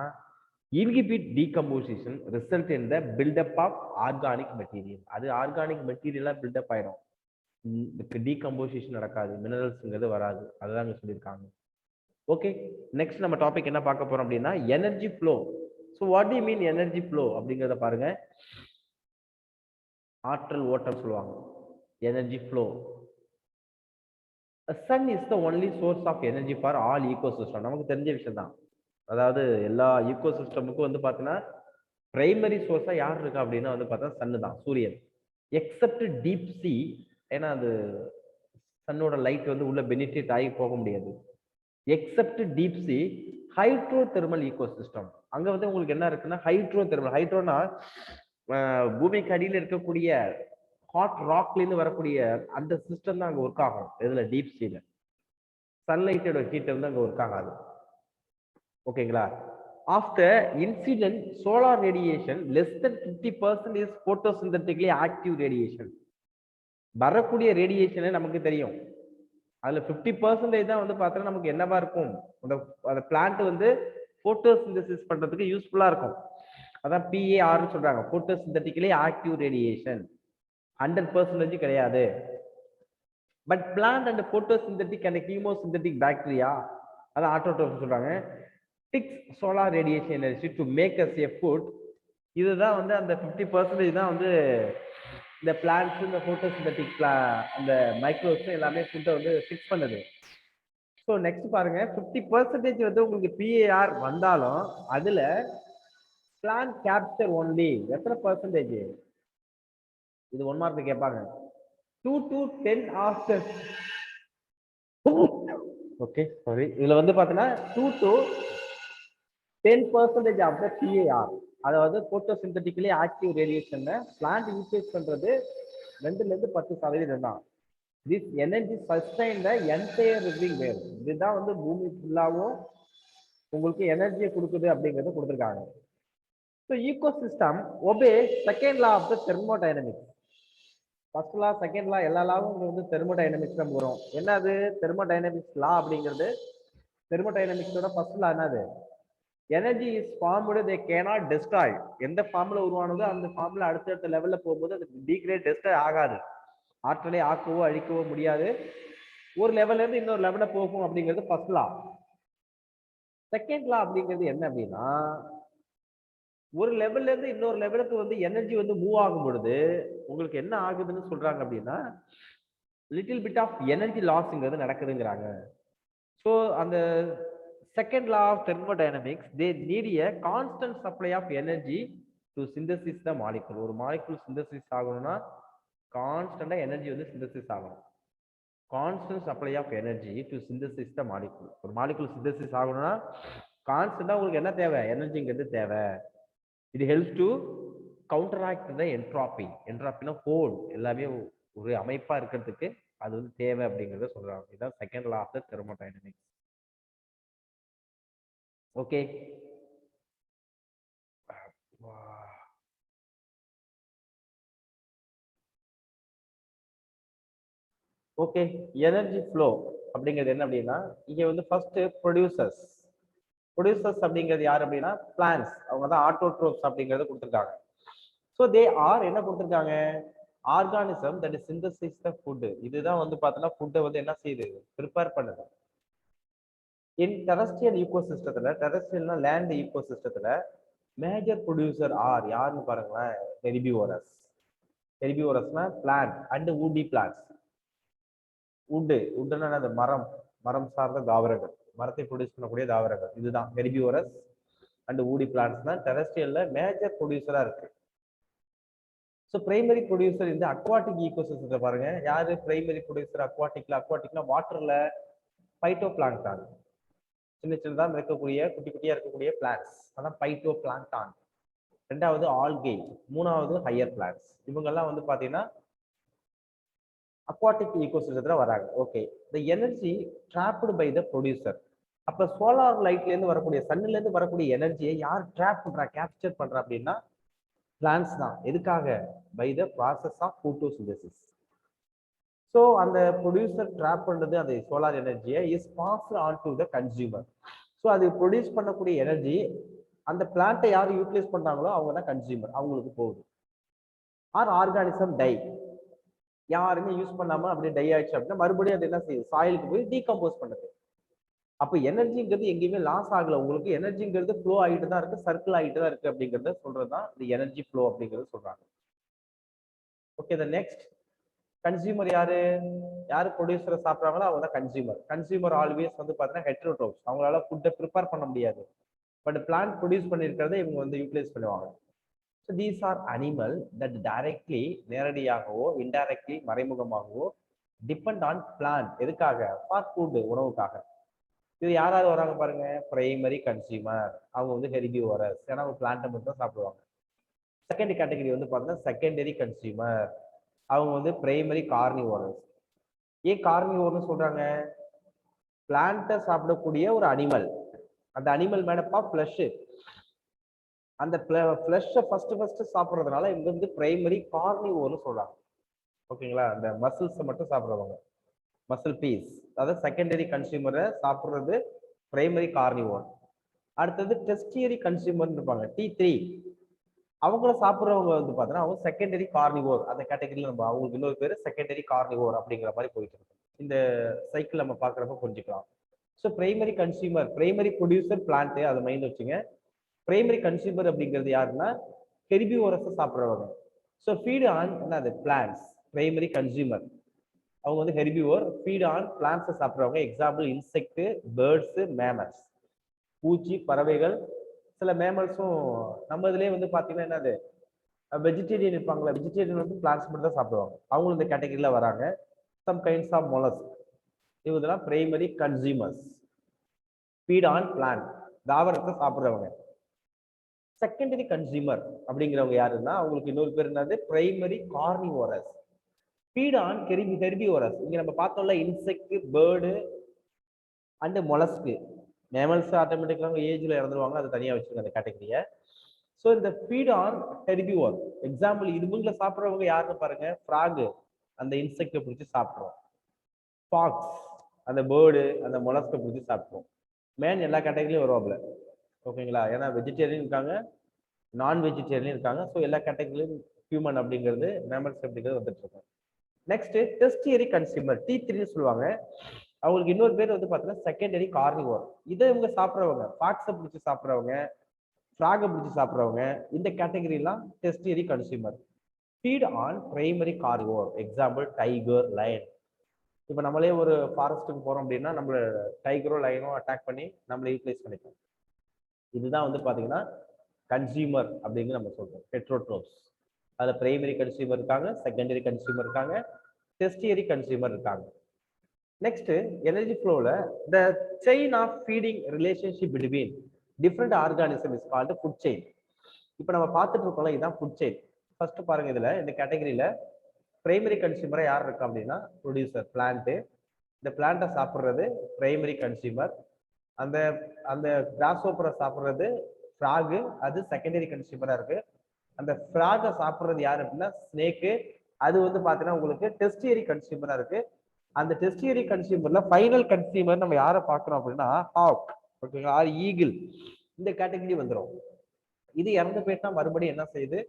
inhibit decomposition result in the buildup of organic material. அது ஆர்கானிக் மெட்டீரியலா பில்டப் ஆயிடும், டீகம்போசிஷன் நடக்காது, மினரல்ஸ்ங்கிறது வராது. அதுதான் இங்க சொல்லியிருக்காங்க. ஓகே, நெக்ஸ்ட் நம்ம டாபிக் என்ன பார்க்க போறோம் அப்படின்னா energy flow. So what do you mean energy flow அப்படிங்கிறத பாருங்க. ஆற்றல் ஓட்டம் சொல்லுவாங்க, energy flow. Sun is the only source of energy for all ecosystem. நமக்கு தெரிஞ்ச விஷயம் தான். அதாவது எல்லா ஈகோசிஸ்டமுக்கும் வந்து பார்த்தீங்கன்னா பிரைமரி சோர்ஸா யார் இருக்கா அப்படின்னா வந்து பார்த்தா சன்னு தான், சூரியன். எக்ஸப்ட் டீப் சி, ஏன்னா அது சன்னோட லைட் வந்து உள்ள பெனிஃபிட் ஆகி போக முடியாது. Accept deep C hydro thermal ecosystem. அங்க வந்து உங்களுக்கு என்ன இருக்குன்னா ஹைட்ரோ தெர்மல். ஹைட்ரோனா பூமிக்கு அடியில் இருக்கக்கூடிய ஹாட் ராக்ல இருந்து வரக்கூடிய அந்த சிஸ்டம் தான் அங்க ஒர்க் ஆகும். இதுல டீப் சீல சன்லைட்டோட ஹீட் வந்து அங்க ஒர்க் ஆகாது. ஓகேங்களா? After incident solar radiation less than 50% is photosynthetically active radiation. வரக்கூடிய ரேடியேஷனே நமக்கு தெரியும். அதுல 50% தான் வந்து பார்த்தா நமக்கு என்னவா இருக்கும், அந்த பிளான்ட் வந்து போட்டோசிந்தசிஸ் பண்றதுக்கு யூஸ்ஃபுல்லா இருக்கும். அதான் PAR சொல்றாங்க, போட்டோசிந்தட்டிக்கலி ஆக்டிவ் ரேடியேஷன். 100% கிடையாது. But plant and photosynthetic and chemosynthetic bacteria, அதான் ஆட்டோட்ரோப் சொல்றாங்க, fix solar radiation energy to make as a food. இதுதான் வந்து அந்த 50% தான் வந்து இந்த பிளான்ட்ஸ், இந்த போட்டோசிந்தட்டிக் அந்த மைக்ரோஸ் எல்லாமே ஃபுட்டை வந்து ஃபிக்ஸ் பண்ணுது. ஸோ நெக்ஸ்ட் பாருங்க, 50% வந்து உங்களுக்கு PAR வந்தாலும் அதுல பிளான்ட் கேப்சர் ஒன்லி எத்தனை பர்சன்டேஜ்? இது 1 மார்க் கேட்பாங்க. 2 to 10 after. ஓகே சாரி, இதுல வந்து பாத்தீங்கன்னா 2 to 10% ஆஃப் த PAR, அதாவது photosynthetically active radiation plant usage பண்றது 2 to 10% தான். This energy sustain the entire living wave. இதுதான் வந்து பூமி ஃபுல்லாவும் உங்களுக்கு எனர்ஜியை கொடுக்குது அப்படிங்கறத கொடுத்துருக்காங்க. So ecosystem obey second law of the thermodynamics. First law, second law, எல்லா லாவும் வந்து தெர்மோடைனமிக்ஸ் தான் வரும். என்னது தெர்மோடைனமிக்ஸ் லா அப்படிங்கிறது? தெர்மோடைனமிக்ஸோட ஃபர்ஸ்ட் லா என்னது? Energy is formed, they cannot destroy. எந்த ஃபார்ம்ல உருவானதோ அந்த ஃபார்ம்ல அடுத்தடுத்த லெவல்ல போகும்போது அது டீக்ரேட் டெஸ்ட்ராய் ஆகாது. ஆற்றலை ஆக்கவோ அழிக்கவோ முடியாது. ஒரு லெவல்ல இருந்து இன்னொரு லெவல்ல போகும் அப்படிங்கிறது ஃபர்ஸ்ட் லா. செகண்ட் லா அப்படிங்கிறது என்ன அப்படின்னா, ஒரு லெவல்ல இருந்து இன்னொரு லெவலுக்கு வந்து எனர்ஜி வந்து மூவ் ஆகும் பொழுது உங்களுக்கு என்ன ஆகுதுன்னு சொல்றாங்க அப்படின்னா, லிட்டில் பிட் ஆஃப் எனர்ஜி லாஸ்ங்கிறது நடக்குதுங்கிறாங்க. ஸோ அந்த second law of thermodynamics, they need a constant supply of energy to synthesis the molecule. ஒரு மாலிகுல் சிந்தசிஸ் ஆகணும்னா கான்ஸ்டன்டா எனர்ஜி வந்து சிந்தசிஸ் ஆகணும். Constant supply of energy to synthesis the molecule. ஒரு molecule synthesis ஆகணும்னா கான்ஸ்டன்டா உங்களுக்கு என்ன தேவை? எனர்ஜிங்கிறது தேவை. இது helps to counteract the entropy. என்ட்ராபினா ஹோல், எல்லாமே ஒரு அமைப்பா இருக்கிறதுக்கு அது வந்து தேவை அப்படிங்கறத சொல்றாங்க. இதுதான் second law of the thermodynamics. Okay, okay. Energy flow அப்படிங்கிறது என்ன அப்படின்னா, இங்க வந்து ஃபர்ஸ்ட் ப்ரொடியூசர்ஸ். ப்ரொடியூசர்ஸ் அப்படிங்கிறது யார் அப்படின்னா பிளான்ஸ். அவங்க தான் ஆட்டோட்ரோப்ஸ் அப்படிங்கறத கொடுத்துருக்காங்க. ஸோ தே ஆர் என்ன கொடுத்துருக்காங்க? Organism that is synthesis the food. இதுதான் வந்து பார்த்தோன்னா ஃபுட்டை வந்து என்ன செய்யுது? ப்ரிப்பேர் பண்ணுது. இன் டெரஸ்ட்ரியல் ஈகோசிஸ்டத்துல, டெரஸ்ட்ரியல்னா லேண்ட் ஈகோசிஸ்டத்துல மேஜர் ப்ரொடியூசர் ஆர் யாருன்னு பாருங்களேன், ஹெர்பிவோரஸ். ஹெர்பிவோரஸ்னா பிளான்ட் அண்ட் வுட்டி பிளான்ட்ஸ். வுட்னா அந்த மரம், மரம் சார்ந்த தாவரங்கள், மரத்தை ப்ரொடியூஸ் பண்ணக்கூடிய தாவரங்கள், இதுதான் ஹெர்பிவோரஸ் அண்ட் வுட்டி பிளான்ட்ஸ் தான் டெரஸ்ட்ரியல்ல மேஜர் ப்ரொடியூசரா இருக்கு. ஸோ பிரைமரி ப்ரொடியூசர் இந்த அக்வாட்டிக் ஈகோசிஸ்டத்தை பாருங்க. யாரு பிரைமரி ப்ரொடியூசர் அக்வாட்டிக்ல? அக்வாட்டிக்னா வாட்டர்ல பைட்டோ பிளாங்டான், சின்ன சின்னதா இருக்கக்கூடிய குட்டி குட்டியா இருக்கக்கூடிய பிளான்ட்ஸ், அதான் பைட்டோ பிளாங்டான். ரெண்டாவது ஆல்கே, மூணாவது ஹையர் பிளான்ட்ஸ். இவங்கெல்லாம் வந்து பாத்தீங்கன்னா அக்வாட்டிக் ஈகோசிஸ்டத்துல வராங்க. Okay, the energy trapped by the producer. அப்ப சோலார் லைட்ல இருந்து வரக்கூடிய, சன்ல இருந்து வரக்கூடிய எனர்ஜியை யார் ட்ராப் பண்றா, கேப்சர் பண்றா அப்படின்னா பிளான்ட்ஸ் தான். எதுக்காக? By the process of photosynthesis. So அந்த ப்ரொடியூசர் ட்ராப் பண்றது அந்த சோலார் எனர்ஜியை is passed on to the consumer. So அது ப்ரொடியூஸ் பண்ணக்கூடிய எனர்ஜி அந்த பிளான்ட்டை யார் யூட்டிலைஸ் பண்றாங்களோ அவங்க தான் கன்சியூமர், அவங்களுக்கு போகுது. ஆர் ஆர்கானிசம் டை, யாருமே யூஸ் பண்ணாம அப்படியே டை ஆயிடுச்சு அப்படின்னா மறுபடியும் அது என்ன செய்யுது? சாயிலுக்கு போய் டீகம்போஸ் பண்ணுது. அப்ப எனர்ஜிங்கிறது எங்கேயுமே லாஸ் ஆகல. உங்களுக்கு எனர்ஜிங்கிறது ஃப்ளோ ஆகிட்டு தான் இருக்கு, சர்க்கிள் ஆகிட்டு தான் இருக்கு அப்படிங்கறத சொல்றதுதான் இந்த எனர்ஜி ஃப்ளோ அப்படிங்கறது சொல்றாங்க. ஓகே, த நெக்ஸ்ட் கன்சியூமர் யாரு? யாரு ப்ரொடியூசரை சாப்பிட்றாங்களோ அவங்க தான் கன்சியூமர். கன்சியூமர் ஆல்வேஸ் வந்து பார்த்தீங்கன்னா ஹெட்ரோட்ரோப்ஸ். அவங்களால ஃபுட்டை ப்ரிப்பேர் பண்ண முடியாது, பட் பிளான்ட் ப்ரொடியூஸ் பண்ணியிருக்கிறத இவங்க வந்து யூட்டிலைஸ் பண்ணுவாங்க. So these or animal that directly, நேரடியாகவோ இன்டைரக்ட்லி மறைமுகமாகவோ டிபெண்ட் ஆன் பிளான்ட். எதுக்காக? ஃபார் ஃபுட், உணவுக்காக. இது யாராவது வராங்க பாருங்க, பிரைமரி கன்சியூமர். அவங்க வந்து ஹெர்பிவோரஸ், ஏன்னா அவங்க பிளான்ட்டை மட்டும் தான் சாப்பிடுவாங்க. செகண்ட் கேட்டகரி வந்து பார்த்தீங்கன்னா செகண்டரி கன்சியூமர். அவங்க வந்து பிரைமரி கார்னிவோரஸ். ஏன் கார்னிவோர்னு சொல்றாங்க? பிளான்ட்டை சாப்பிடக்கூடிய ஒரு அனிமல், அந்த அனிமல் மேடப்பா ஃப்ளஷ், அந்த ஃப்ளஷை ஃபர்ஸ்ட் சாப்பிட்றதுனால இங்க வந்து பிரைமரி கார்னிவோர்னு சொல்றாங்க. ஓகேங்களா? அந்த மசில்ஸை மட்டும் சாப்பிடுறவங்க, மசில் பீஸ். அதாவது செகண்டரி கன்சியூமரை சாப்பிட்றது பிரைமரி கார்னிவோர். அடுத்தது டெஸ்டியரி கன்சியூமர் இருப்பாங்க, T3. அவங்கள சாப்பிட்றவங்க வந்து பார்த்தீங்கன்னா அவங்க செகண்டரி கார்னிவோர். அந்த கேட்டகரியில் நம்ம அவங்களுக்கு இன்னொரு பேர் செகண்டரி கார்னிவோர் அப்படிங்கிற மாதிரி போயிட்டு இருக்கு. இந்த சைக்கிள் நம்ம பார்க்குறப்ப புரிஞ்சுக்கலாம். So primary consumer, primary producer plant, அதை மைண்ட் வச்சுங்க. பிரைமரி கன்சியூமர் அப்படிங்கிறது யாருன்னா ஹெர்பிவோரஸை சாப்பிட்றவங்க. ஸோ ஃபீட் ஆன் என்னது பிளான்ட்ஸ். பிரைமரி கன்சியூமர் அவங்க வந்து ஹெர்பிவோர், ஃபீட் ஆன் பிளான்ட்ஸை சாப்பிட்றவங்க. எக்ஸாம்பிள் இன்செக்ட், பேர்ட்ஸ், மேமல்ஸ், பூச்சி, பறவைகள். சில மேமல்ஸும் நம்ம இதுலேயே வந்து பார்த்தீங்கன்னா என்னது வெஜிடேரியன் இருப்பாங்களா, வெஜிடேரியன் வந்து பிளான்ட்ஸ் மட்டும் தான் சாப்பிடுவாங்க. அவங்களும் இந்த கேட்டகரியில வராங்க. சம் கைண்ட்ஸ் ஆஃப் மொலஸ்க், இவங்கெல்லாம் primary consumers, feed on plant, தாவரத்தை சாப்பிட்றவங்க. செகண்டரி கன்சியூமர் அப்படிங்கிறவங்க யாருன்னா அவங்களுக்கு இன்னொரு பேர் என்னது primary carnivorous, feed on herbivorous. இங்க நம்ம பார்த்தோம்ல insect, bird and mollusc. Mammals ஆட்டோமேட்டிக்காக ஏஜ்ல இறந்துருவாங்க, அது தனியாக வச்சுருங்க அந்த கேட்டகரியை. ஸோ இந்த ஃபீட் ஆன் ஹெர்பிவோர். எக்ஸாம்பிள் இதுங்களை சாப்பிட்றவங்க யாருன்னு பாருங்க, ஃப்ராக், அந்த இன்செக்டை பிடிச்சி சாப்பிட்றோம். ஃபாக்ஸ், அந்த பேர்டு, அந்த மொலஸ்கை பிடிச்சி சாப்பிட்றோம். மேன் எல்லா கேட்டகரியிலும் வருவாப்ல. ஓகேங்களா? ஏன்னா வெஜிடேரியன் இருக்காங்க, நான் வெஜிடேரியன் இருக்காங்க. ஸோ எல்லா கேட்டகரியிலும் ஹியூமன் அப்படிங்கிறது, மேமல்ஸ் அப்படிங்கிறது வந்துட்டு இருக்கும். நெக்ஸ்ட் டெஸ்டியரி கன்சியூமர், T3 சொல்லுவாங்க. அவங்களுக்கு இன்னொரு பேர் வந்து பார்த்தீங்கன்னா செகண்டரி கார்னிவோர். இதை இவங்க சாப்பிட்றவங்க, ஃபாக்ஸை பிடிச்சி சாப்பிட்றவங்க, ஃப்ராகை பிடிச்சி சாப்பிட்றவங்க. இந்த கேட்டகரிலாம் tertiary consumer. Feed on primary carnivore. Example tiger, lion. இப்போ நம்மளே ஒரு ஃபாரஸ்ட்டுக்கு போறோம் அப்படின்னா நம்மள டைகரோ லயனோ அட்டாக் பண்ணி நம்மளை யூட்டிலைஸ் பண்ணிக்கலாம். இதுதான் வந்து பாத்தீங்கன்னா கன்சியூமர் அப்படின்னு நம்ம சொல்றோம். ஹெட்ரோட்ரோப்ஸ். அதுல பிரைமரி கன்சியூமர் இருக்காங்க, செகண்டரி கன்சியூமர் இருக்காங்க, டெஸ்டியரி கன்சியூமர் இருக்காங்க. நெக்ஸ்ட் எனர்ஜி ஃப்ளோல the chain of feeding relationship between different organism is called food chain. இப்போ நம்ம பார்த்துட்டு இருக்கோம்ல, இதுதான் ஃபுட் செயின். ஃபர்ஸ்ட் பாருங்க, இதுல இந்த கேட்டகரியில பிரைமரி கன்சியூமரா யார் இருக்கா அப்படின்னா ப்ரொடியூசர், பிளான்ட். இந்த பிளான்ட்டை சாப்பிட்றது பிரைமரி கன்சியூமர். அந்த அந்த கிராஸ்ஹோப்பரை சாப்பிட்றது ஃப்ராகு, அது செகண்டரி கன்சியூமரா இருக்கு. அந்த ஃப்ராகை சாப்பிட்றது யார் அப்படின்னா ஸ்னேக்கு, அது வந்து பார்த்தீங்கன்னா உங்களுக்கு டெஸ்டியரி கன்சியூமரா இருக்கு. அந்த டெஸ்டியரி கன்சியூமர்ல ஃபைனல் கன்சியூமர் நம்ம யாரை பார்க்குறோம் அப்படின்னா ஹாக், ஓகேங்களா, ஆர் ஈகிள். இந்த கேட்டகரி வந்துடும். இது இறந்து போயிட்டா மறுபடியும் என்ன செய்யுது,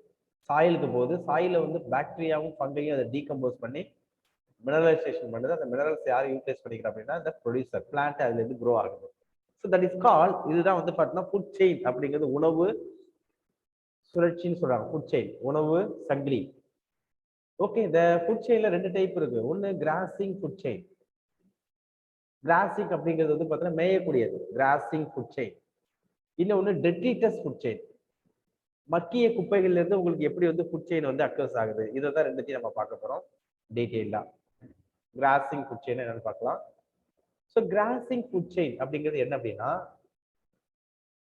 சாயிலுக்கு போகுது. சாயில வந்து பாக்டீரியாவும் ஃபங்கையும் அதை டீகம்போஸ் பண்ணி மினரலைசேஷன் பண்ணுது. அந்த மினரல்ஸ் யாரும் யூட்டிலைஸ் பண்ணிக்கிறோம் அப்படின்னா இந்த ப்ரொடியூசர், பிளான்ட் அதுல இருந்து க்ரோ ஆகுது. ஸோ தட் இஸ் கால், இதுதான் வந்து பார்த்தீங்கன்னா ஃபுட் செயின் அப்படிங்கிறது. உணவு சுழற்சின்னு சொல்றாங்க. ஃபுட் செயின், உணவு சங்கிலி. ஓகே, இந்த ஃபுட் செயின்ல ரெண்டு டைப் இருக்கு. ஒன்னு கிராசிங் ஃபுட் செயின். கிராசிங் அப்படிங்கிறது வந்து பார்த்தீங்கன்னா மேயக்கூடியது, கிராசிங் ஃபுட் செயின். இன்னொன்னு டெட்ரிட்டஸ் ஃபுட் செயின். மக்கிய குப்பைகள்ல இருந்து உங்களுக்கு எப்படி வந்து ஃபுட் செயின் வந்து அக்கர்ஸ் ஆகுது, இதை தான் ரெண்டுத்தையும் நம்ம பார்க்க போறோம் டீட்டெயிலா. கிராசிங் ஃபுட் செயின் என்னன்னு பார்க்கலாம். ஸோ கிராசிங் ஃபுட் செயின் அப்படிங்கிறது என்ன அப்படின்னா,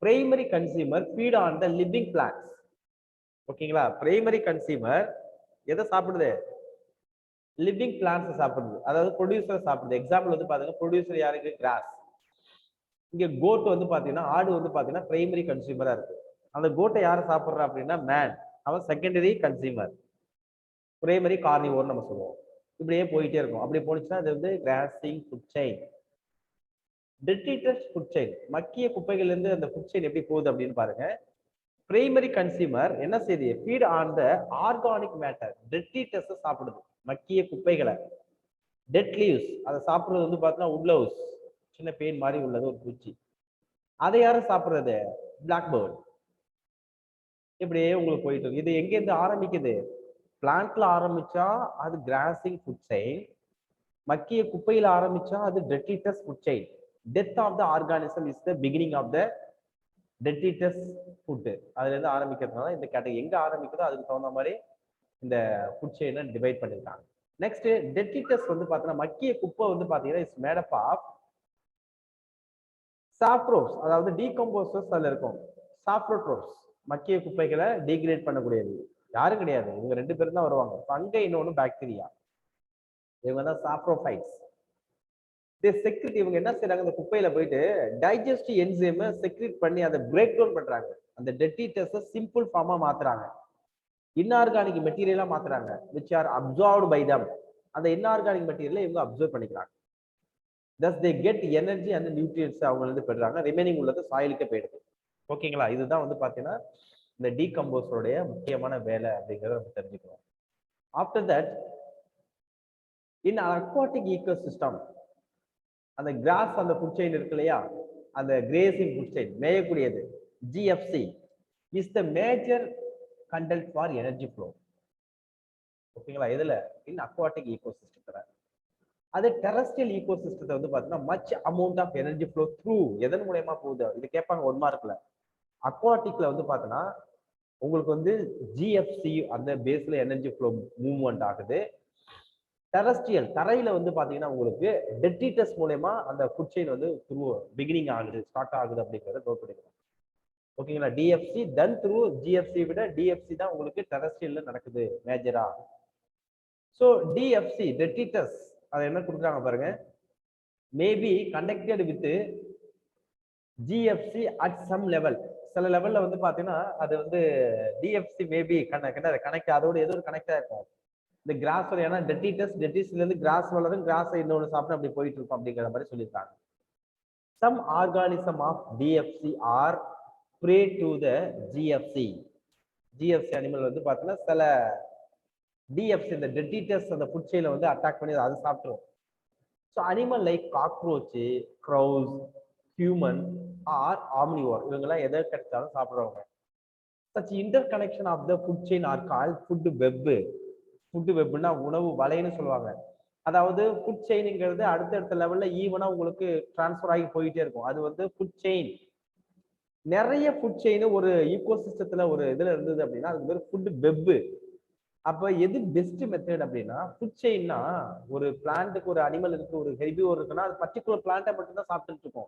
primary consumer feed on the living plants. ஓகேங்களா? பிரைமரி கன்சியூமர் எதை சாப்பிடுது, லிவிங் பிளான்ட்ஸ் சாப்பிடுது, அதாவது ப்ரொடியூசர் சாப்பிடுது. எக்ஸாம்பிள் வந்து பாத்தீங்கன்னா ப்ரொடியூசர் யாருக்கு, கிராஸ். இங்க கோட் வந்து பாத்தீங்கன்னா, ஆடு வந்து பாத்தீங்கன்னா பிரைமரி கன்சியூமரா இருக்கு. அந்த கோட்டை யாரை சாப்பிடுறா அப்படின்னா மேன், அவன் செகண்டரி கன்சியூமர், பிரைமரி கார்னிவோர் நம்ம சொல்லுவோம். இப்படியே போயிட்டே இருக்கும். அப்படி போனுச்சுன்னா அது வந்து crossing food chain. Detritus food chain, மக்கிய குப்பைகள்ல இருந்து அந்த ஃபுட் செயின் எப்படி போகுது அப்படின்னு பாருங்க. பிரைமரி கன்சியூமர் என்ன செய்யுது, feed on the organic matter. Detritus சாப்பிடுது, மக்கிய குப்பைகளை. டெட் லீவ்ஸ், அதை சாப்பிடுறது வந்து பார்த்தீங்கன்னா உட்லவுஸ், சின்ன பேன் மாதிரி உள்ளது ஒரு பூச்சி. அதை யாரும் சாப்பிடுறது, பிளாக் பேர்ட். இப்படியே உங்களுக்கு போயிட்டு இருக்கு. இது எங்க இருந்து ஆரம்பிக்குது, பிளான்ட்ல ஆரம்பிச்சா அது கிராசிங் ஃபுட் செயின், மக்கிய குப்பையில ஆரம்பிச்சா அது detritus food chain. Death of the organism is the beginning of the detritus food. அதுல இருந்து ஆரம்பிக்கிறதுனால இந்த கேட்டகரி எங்க ஆரம்பிக்குதோ அதுக்கு தகுந்த மாதிரி இந்த ஃபுட் செயினை டிவைட் பண்ணிருக்காங்க. நெக்ஸ்ட் டெட்ரிட்டஸ் வந்து பாத்தீங்கன்னா மக்கிய குப்பை வந்து பாத்தீங்கன்னா இட்ஸ் மேட் அப் ஆஃப் சாப்ரோஸ், அதாவது டீகம்போசர்ஸ் அதுல இருக்கும். சாப்ரோட்ரோப்ஸ் மக்கிய குப்பைகளை டீக்ரேட் பண்ணக்கூடியது. யாரும் கிடையாது, இவங்க 2 பேரும் தான் வருவாங்க. ஃபங்கை, இன்னொன்னு பாக்டீரியா. இவங்க தான் சாப்ரோஃபைட்ஸ். செக்ரிட், இவங்க என்ன செய்யறாங்க, அந்த குப்பையில போயிட்டு டைஜஸ்டிவ் என்சைமை செக்ரிட் பண்ணி அதை பிரேக் டவுன் பண்றாங்க. அந்த டெட்ரிட்டஸை சிம்பிள் ஃபார்மா மாத்துறாங்க, இன்ஆர்கானிக் மெட்டீரியலா மாத்துறாங்க, which are absorbed by them. அந்த இன்ஆர்கானிக் மெட்டீரியலை இவங்க அப்சர்வ் பண்ணிக்கிறாங்க. thus they get energy and nutrients அவங்க வந்து பெறுறாங்க. ரிமைனிங் உள்ளது சாயிலுக்கு போயிடுது. ஓகேங்களா, இதுதான் வந்து பாத்தீங்கன்னா இந்த டீகம்போஸருடைய முக்கியமான வேலை அப்படிங்கிறத நம்ம தெரிஞ்சுக்கணும். After that in aquatic ecosystem, அந்த கிராஸ் அந்த ஃபுட் செயின் இருக்கு இல்லையா, அந்த கிரேசிங் ஃபுட் செயின் மேயக்கூடியது, GFC is the major content for energy flow. ஓகேங்களா, இதுல இன் அக்வாட்டிக் ஈக்கோசிஸ்டத்துல. அது டெரஸ்ட்ரியல் ஈக்கோசிஸ்டத்தை வந்து பாத்தீங்கன்னா much amount of energy flow through, எதன் மூலயமா போகுது இது கேட்பாங்க 1 மார்க்ல. அக்வாட்டிக்ல வந்து பாத்தீங்கன்னா உங்களுக்கு வந்து ஜிஎஃப்சி அந்த பேஸ்ல எனர்ஜி ஃப்ளோ மூவ்மெண்ட் ஆகுது. டெரஸ்ட்ரியல் தரையில வந்து பாத்தீங்கன்னா உங்களுக்கு டெட்ரிட்டஸ் மூலமா அந்த ஃபுட் செயின் வந்து த்ரூ பிகினிங் ஆகுது, ஸ்டார்ட் ஆகுது அப்படிங்கறத நோட் பண்ணிக்கணும். ஓகேங்களா, டிஎஃப்சி தென் த்ரூ ஜிஎஃப்சி விட டிஎஃப்சி தான் உங்களுக்கு டெரஸ்ட்ரியல்ல நடக்குது மேஜரா. ஸோ டிஎஃப்சி டெட்ரிட்டஸ் அதை என்ன கொடுக்குறாங்க பாருங்க, maybe conducted with GFC at some level. சில லெவல்ல வந்து பாத்தீங்கன்னா அது வந்து டிஎஃப்சி மேபி கனெக்ட் அதோட ஏதோ ஒரு கனெக்டா இருக்கும். இந்த கிராஸ், ஏன்னா டெட்ரிட்டஸ்ல இருந்து கிராஸ் வளரும், கிராஸ் இன்னொன்று சாப்பிட்டு அப்படி போயிட்டு இருக்கும் அப்படிங்கிற மாதிரி சொல்லியிருக்காங்க. Some organism of DFC are prey to the GFC. GFC animal வந்து பாத்தீங்கன்னா சில டிஎஃப்சி இந்த டெட்ரிட்டஸ் அந்த ஃபுட் செயினை வந்து அட்டாக் பண்ணி அது சாப்பிட்டுரும். So animal like cockroach, crows, human are omnivore, இவங்கெல்லாம் எதை கிடைச்சாலும் சாப்பிடுறவங்க. Such interconnection of the food chain are call food web. Food வெப்னா உணவு வலைன்னு சொல்லுவாங்க. அதாவது ஃபுட் செயின்ங்கிறது அடுத்தடுத்த லெவல்ல ஈவனா உங்களுக்கு டிரான்ஸ்ஃபர் ஆகி போயிட்டே இருக்கும். அது வந்து ஃபுட் செயின். நிறைய ஃபுட் செயின் ஒரு ஈகோசிஸ்டத்துல ஒரு இதுல இருந்தது அப்படின்னா அது பேர் ஃபுட் வெப். அப்ப எது பெஸ்ட் மெத்தட் அப்படின்னா, ஃபுட் செயின்னா ஒரு பிளான்ட்டுக்கு ஒரு அனிமல் இருக்கு, ஒரு ஹெர்பிவோர் இருக்குன்னா அது பர்டிகுலர் பிளான்ட்டை மட்டும் தான் சாப்பிட்டுட்டு இருக்கும்.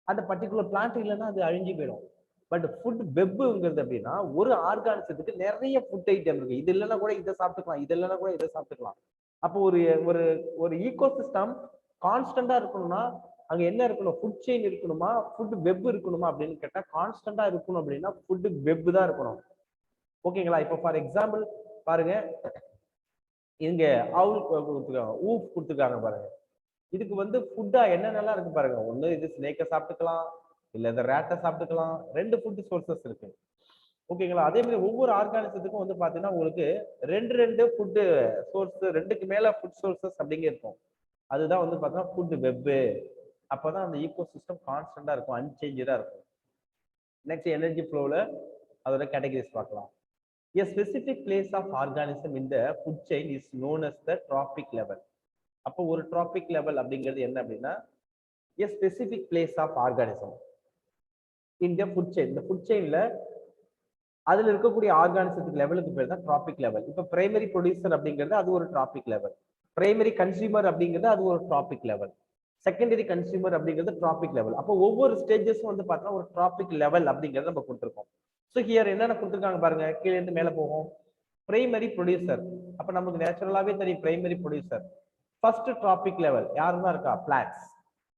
அந்த பர்டிகுலர் பிளான்ட் இல்லைன்னா அது அழிஞ்சு போயிடும். பட் ஃபுட் வெப்ங்கிறது அப்படின்னா ஒரு ஆர்கானிசத்துக்கு நிறைய ஃபுட் ஐட்டம் இருக்கு, இது இல்லைன்னா கூட இதை சாப்பிட்டுக்கலாம், இது இல்லைன்னா கூட இதை சாப்பிட்டுக்கலாம். அப்போ ஒரு ஒரு ஒரு ஈகோசிஸ்டம் கான்ஸ்டன்டா இருக்கணும்னா அங்க என்ன இருக்கணும், ஃபுட் செயின் இருக்கணுமா ஃபுட் வெப் இருக்கணுமா அப்படின்னு கேட்டா கான்ஸ்டன்டா இருக்கணும் அப்படின்னா ஃபுட் வெப் தான் இருக்கணும். ஓகேங்களா, இப்போ ஃபார் எக்ஸாம்பிள் பாருங்க, இங்க அவுல் கொடுத்துருக்காங்க, ஊஃப் கொடுத்துருக்காங்க பாருங்க. இதுக்கு வந்து ஃபுட்டா என்னென்னலாம் இருக்கு பாருங்க. ஒண்ணு இது ஸ்னேக்கை சாப்பிட்டுக்கலாம், இல்ல இந்த ரேட்டை சாப்பிட்டுக்கலாம். 2 ஃபுட் சோர்சஸ் இருக்கு. ஓகேங்களா, அதே மாதிரி ஒவ்வொரு ஆர்கானிசத்துக்கும் வந்து பாத்தீங்கன்னா உங்களுக்கு 2 ஃபுட் சோர்ஸ், 2க்கு மேல ஃபுட் சோர்சஸ் அப்படிங்க இருக்கும். அதுதான் வந்து பாத்தீங்கன்னா ஃபுட் வெப். அப்பதான் அந்த ஈகோ சிஸ்டம் கான்ஸ்டன்டா இருக்கும், அன்சேஞ்சா இருக்கும். நெக்ஸ்ட் எனர்ஜி ஃப்ளோல அதோட கேட்டகரிஸ் பார்க்கலாம். A specific place of organism in the food chain is known as the trophic level. அப்போ ஒரு trophic level அப்படிங்கிறது என்ன அப்படின்னா a specific place of organism in the food chain. இந்த food chainல அதுல இருக்கக்கூடிய ஆர்கானிசத்துக்கு லெவலுக்கு பேர் தான் trophic level. இப்போ பிரைமரி ப்ரொடியூசர் அப்படிங்கிறது அது ஒரு trophic level, பிரைமரி கன்சியூமர் அப்படிங்கிறது அது ஒரு trophic level, செகண்டரி கன்சியூமர் அப்படிங்கிறது trophic level. அப்போ ஒவ்வொரு ஸ்டேஜஸும் வந்து பார்த்தீங்கன்னா ஒரு trophic level அப்படிங்கிறத நம்ம கொடுத்துருக்கோம். ஸோ ஹியர் என்னென்ன கொடுத்துருக்காங்க பாருங்க, கீழே இருந்து மேலே போகும். பிரைமரி ப்ரொடியூசர், அப்ப நமக்கு நேச்சுரலாவே தெரியும் primary producer. First traffic level யாரு தான் இருக்கா, பிளான்ட்ஸ்.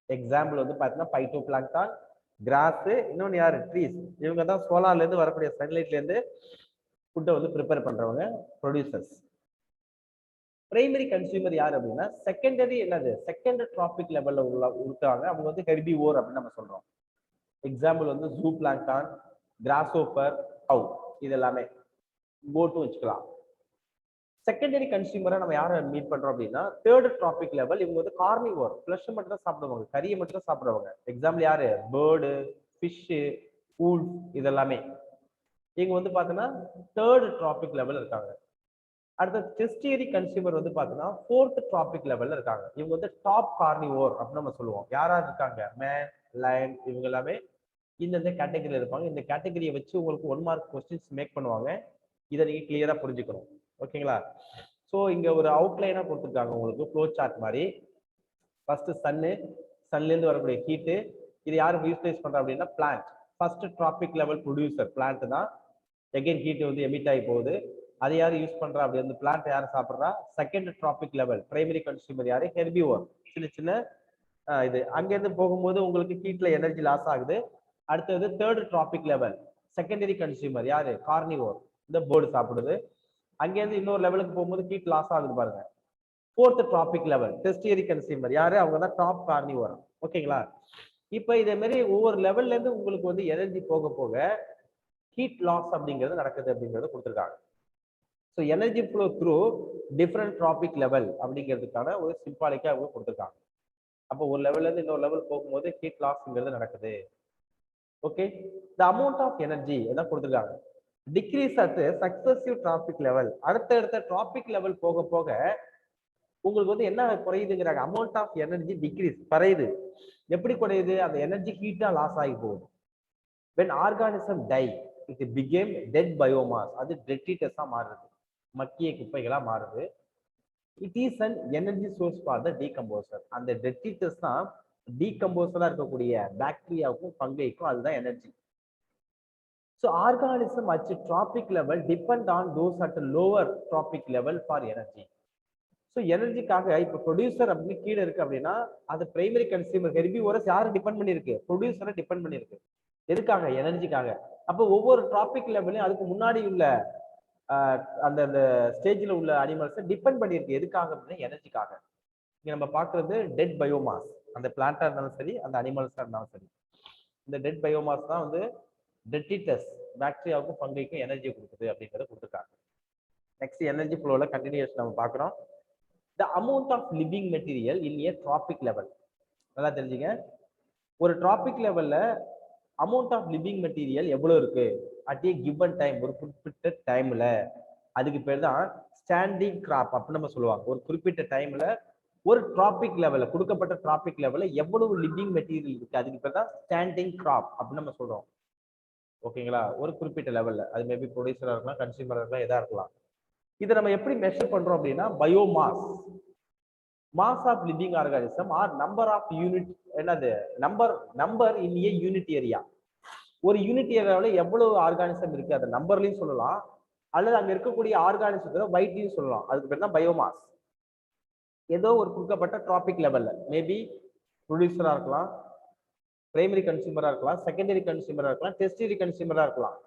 எக்ஸாம்பிள் வந்து பாத்தீங்கன்னா பைட்டோ பிளாங்க்டான், கிராஸ், இன்னொன்னு யாரு, ட்ரீஸ். இவங்க தான் சோலார்ல இருந்து வரக்கூடிய சன்லைட்ல இருந்து ஃபுட்டை வந்து ப்ரிப்பேர் பண்றவங்க ப்ரொடியூசர்ஸ். பிரைமரி கன்சியூமர் யார் அப்படின்னா செகண்டரி, என்னது செகண்ட் ட்ராபிக் லெவல்ல இருக்காங்க, அவங்க வந்து ஹெர்பிவோர் அப்படின்னு நம்ம சொல்றோம். எக்ஸாம்பிள் வந்து ஜூ பிளாங்க்டான், கிராஸ்ஹோப்பர், கவ், இது எல்லாமே கோட்டும் வச்சுக்கலாம். செகண்டரி கன்சியூமரா நம்ம யாரை மீட் பண்றோம் அப்படின்னா தேர்ட் ட்ராபிக் லெவல். இவங்க வந்து கார்னிவோர், ஃபிளஷ் மட்டும் தான் சாப்பிடுவாங்க, கறியை மட்டும் தான் சாப்பிடுவாங்க. எக்ஸாம்பிள் யாரு, பேர்டு, ஃபிஷ், ஊல்ஃப், இதெல்லாமே இவங்க வந்து பாத்தீங்கன்னா தேர்ட் ட்ராபிக் லெவல் இருக்காங்க. அடுத்த டெஸ்டியரி கன்சியூமர் வந்து பாத்தீங்கன்னா ஃபோர்த் ட்ராபிக் லெவல்ல இருக்காங்க. இவங்க வந்து டாப் கார்னிவோர் அப்படின்னு நம்ம சொல்லுவோம். யாரா இருக்காங்க, மேன், லயன், இவங்க எல்லாமே இந்த கேட்டகரியில இருப்பாங்க. இந்த கேட்டகரியை வச்சு உங்களுக்கு 1 மார்க் கொஸ்டின்ஸ் மேக் பண்ணுவாங்க. இதை நீங்க கிளியரா புரிஞ்சுக்கணும். ஓகேங்களா, ஸோ இங்க ஒரு அவுட்லைனா கொடுத்துருக்காங்க உங்களுக்கு ஃப்ளோ சார்ட் மாதிரி. ஃபர்ஸ்ட் சன்லேருந்து வரக்கூடிய ஹீட்டு, இது யாரு யூட்டிலைஸ் பண்றா அப்படின்னா plant. First trophic level producer plant தான். எகைன் ஹீட் வந்து எமிட் ஆகி போகுது. அதை யாரு யூஸ் பண்றா அப்படி வந்து பிளான்ட் யாரு சாப்பிட்றா? Second traffic level primary consumer யாரு? ஹெர்பிவோர். சின்ன சின்ன இது அங்கேருந்து போகும்போது உங்களுக்கு ஹீட்ல எனர்ஜி லாஸ் ஆகுது. அடுத்தது third traffic level secondary consumer யாரு? கார்னிவோர். இந்த போர்டு சாப்பிடுது. அங்கேருந்து இன்னொரு லெவலுக்கு போகும்போது ஹீட் லாஸ் ஆகுது பாருங்க. ஃபோர்த் டிராபிக் லெவல் டெஸ்டியரி கன்சியூமர் யாரு? அவங்க தான் டாப் கார்னிவோர். ஓகேங்களா? இப்போ இதே மாதிரி ஒவ்வொரு லெவல்ல இருந்து உங்களுக்கு வந்து எனர்ஜி போக போக ஹீட் லாஸ் அப்படிங்கிறது நடக்குது அப்படிங்கிறது கொடுத்துருக்காங்க. So energy flow through different traffic level அப்படிங்கிறதுக்கான ஒரு சிம்பாலிக்கா அவங்க கொடுத்துருக்காங்க. அப்போ ஒரு லெவல்ல இருந்து இன்னொரு லெவல் போகும்போது ஹீட் லாஸ்ங்கிறது நடக்குது. Okay, the amount of energy எல்லாம் கொடுத்துருக்காங்க. Decrease at successive trophic level. அடுத்த டிராபிக் லெவல் போக போக உங்களுக்கு வந்து என்ன குறையுதுங்கிறாங்க? அமௌண்ட் ஆஃப் எனர்ஜி டிக்ரீஸ், குறையுது. எப்படி குறையுது? அந்த எனர்ஜி ஹீட்டா லாஸ் ஆகி போகுது. when organism die it became dead biomass. அது டெட்ரிட்டஸா மாறுது, மக்கிய குப்பைகளா மாறுது. It is an energy source for the decomposer. அந்த டெட்ரிட்டஸ் தான் டீகம்போசரா இருக்கக்கூடிய பாக்டீரியாவுக்கும் ஃபங்கைக்கும் அதுதான் energy. So organism at tropic level depend on those at lower tropic level for energy. So எனர்ஜிக்காக இப்போ ப்ரொடியூசர் அப்படின்னு கீழே இருக்கு அப்படின்னா அது பிரைமரி கன்சியூமர் ஹெர்பிவோரஸ் யாரை டிபெண்ட் பண்ணிருக்கு? ப்ரொடியூசரை டிபெண்ட் பண்ணிருக்கு. எதுக்காக? எனர்ஜிக்காக. அப்போ ஒவ்வொரு டிராபிக் லெவலையும் அதுக்கு முன்னாடி உள்ள அந்த அந்த ஸ்டேஜில் உள்ள அனிமல்ஸை டிபெண்ட் பண்ணியிருக்கு. எதுக்காக அப்படின்னா எனர்ஜிக்காக. இங்க நம்ம பார்க்கறது டெட் பயோமாஸ். அந்த பிளான்டா இருந்தாலும் சரி, அந்த அனிமல்ஸா இருந்தாலும் சரி, இந்த டெட் பயோமாஸ் தான் வந்து டெட்ரிட்டஸ் பாக்டீரியாவுக்கும் ஃபங்கைக்கும் எனர்ஜி கொடுக்குது அப்படிங்கிறத கொடுத்துருக்காங்க. நெக்ஸ்ட் எனர்ஜி ஃப்ளோல கண்டினியூஸ் நம்ம பார்க்குறோம். The amount of living material in a tropic level. நல்லா தெரிஞ்சுங்க, ஒரு டிராபிக் லெவல்ல அமௌண்ட் ஆஃப் லிவிங் மெட்டீரியல் எவ்வளவு இருக்கு அட் ஏ கிவன் டைம், ஒரு குறிப்பிட்ட டைம்ல. அதுக்கு பேர் தான் ஸ்டாண்டிங் கிராப் அப்படின்னு நம்ம சொல்லுவாங்க. ஒரு குறிப்பிட்ட டைம்ல ஒரு டிராபிக் லெவல்ல, கொடுக்கப்பட்ட டிராபிக் லெவல்ல எவ்வளவு லிவிங் மெட்டீரியல் இருக்கு, அதுக்கு பேர் தான் ஸ்டாண்டிங் கிராப் அப்படின்னு நம்ம சொல்றோம். ஓகேங்களா? ஒரு குறிப்பிட்ட லெவல்ல, அது மேபி ப்ரொடியூசரா இருக்கலாம், கன்சியூமரா இருக்கலாம், எதா இருக்கலாம். இதை நம்ம எப்படி மெஷர் பண்றோம் அப்படின்னா biomass, mass of living organism or number of unit. என்னது? Number in a unit area. ஒரு யூனிட் ஏரியாவில் எவ்வளவு ஆர்கானிசம் இருக்கு அதை நம்பர்லையும் சொல்லலாம், அல்லது அங்க இருக்கக்கூடிய ஆர்கானிசத்தை வைட்லையும் சொல்லலாம். அதுக்கு பேர் தான் பயோமாஸ். ஏதோ ஒரு கொடுக்கப்பட்ட டிராபிக் லெவல்ல மேபி ப்ரொடியூசரா இருக்கலாம், பிரைமரி கன்சியூமரா இருக்கலாம், செகண்டரி கன்சியூமரா இருக்கலாம், டெர்ஷியரி கன்சியூமரா இருக்கலாம்.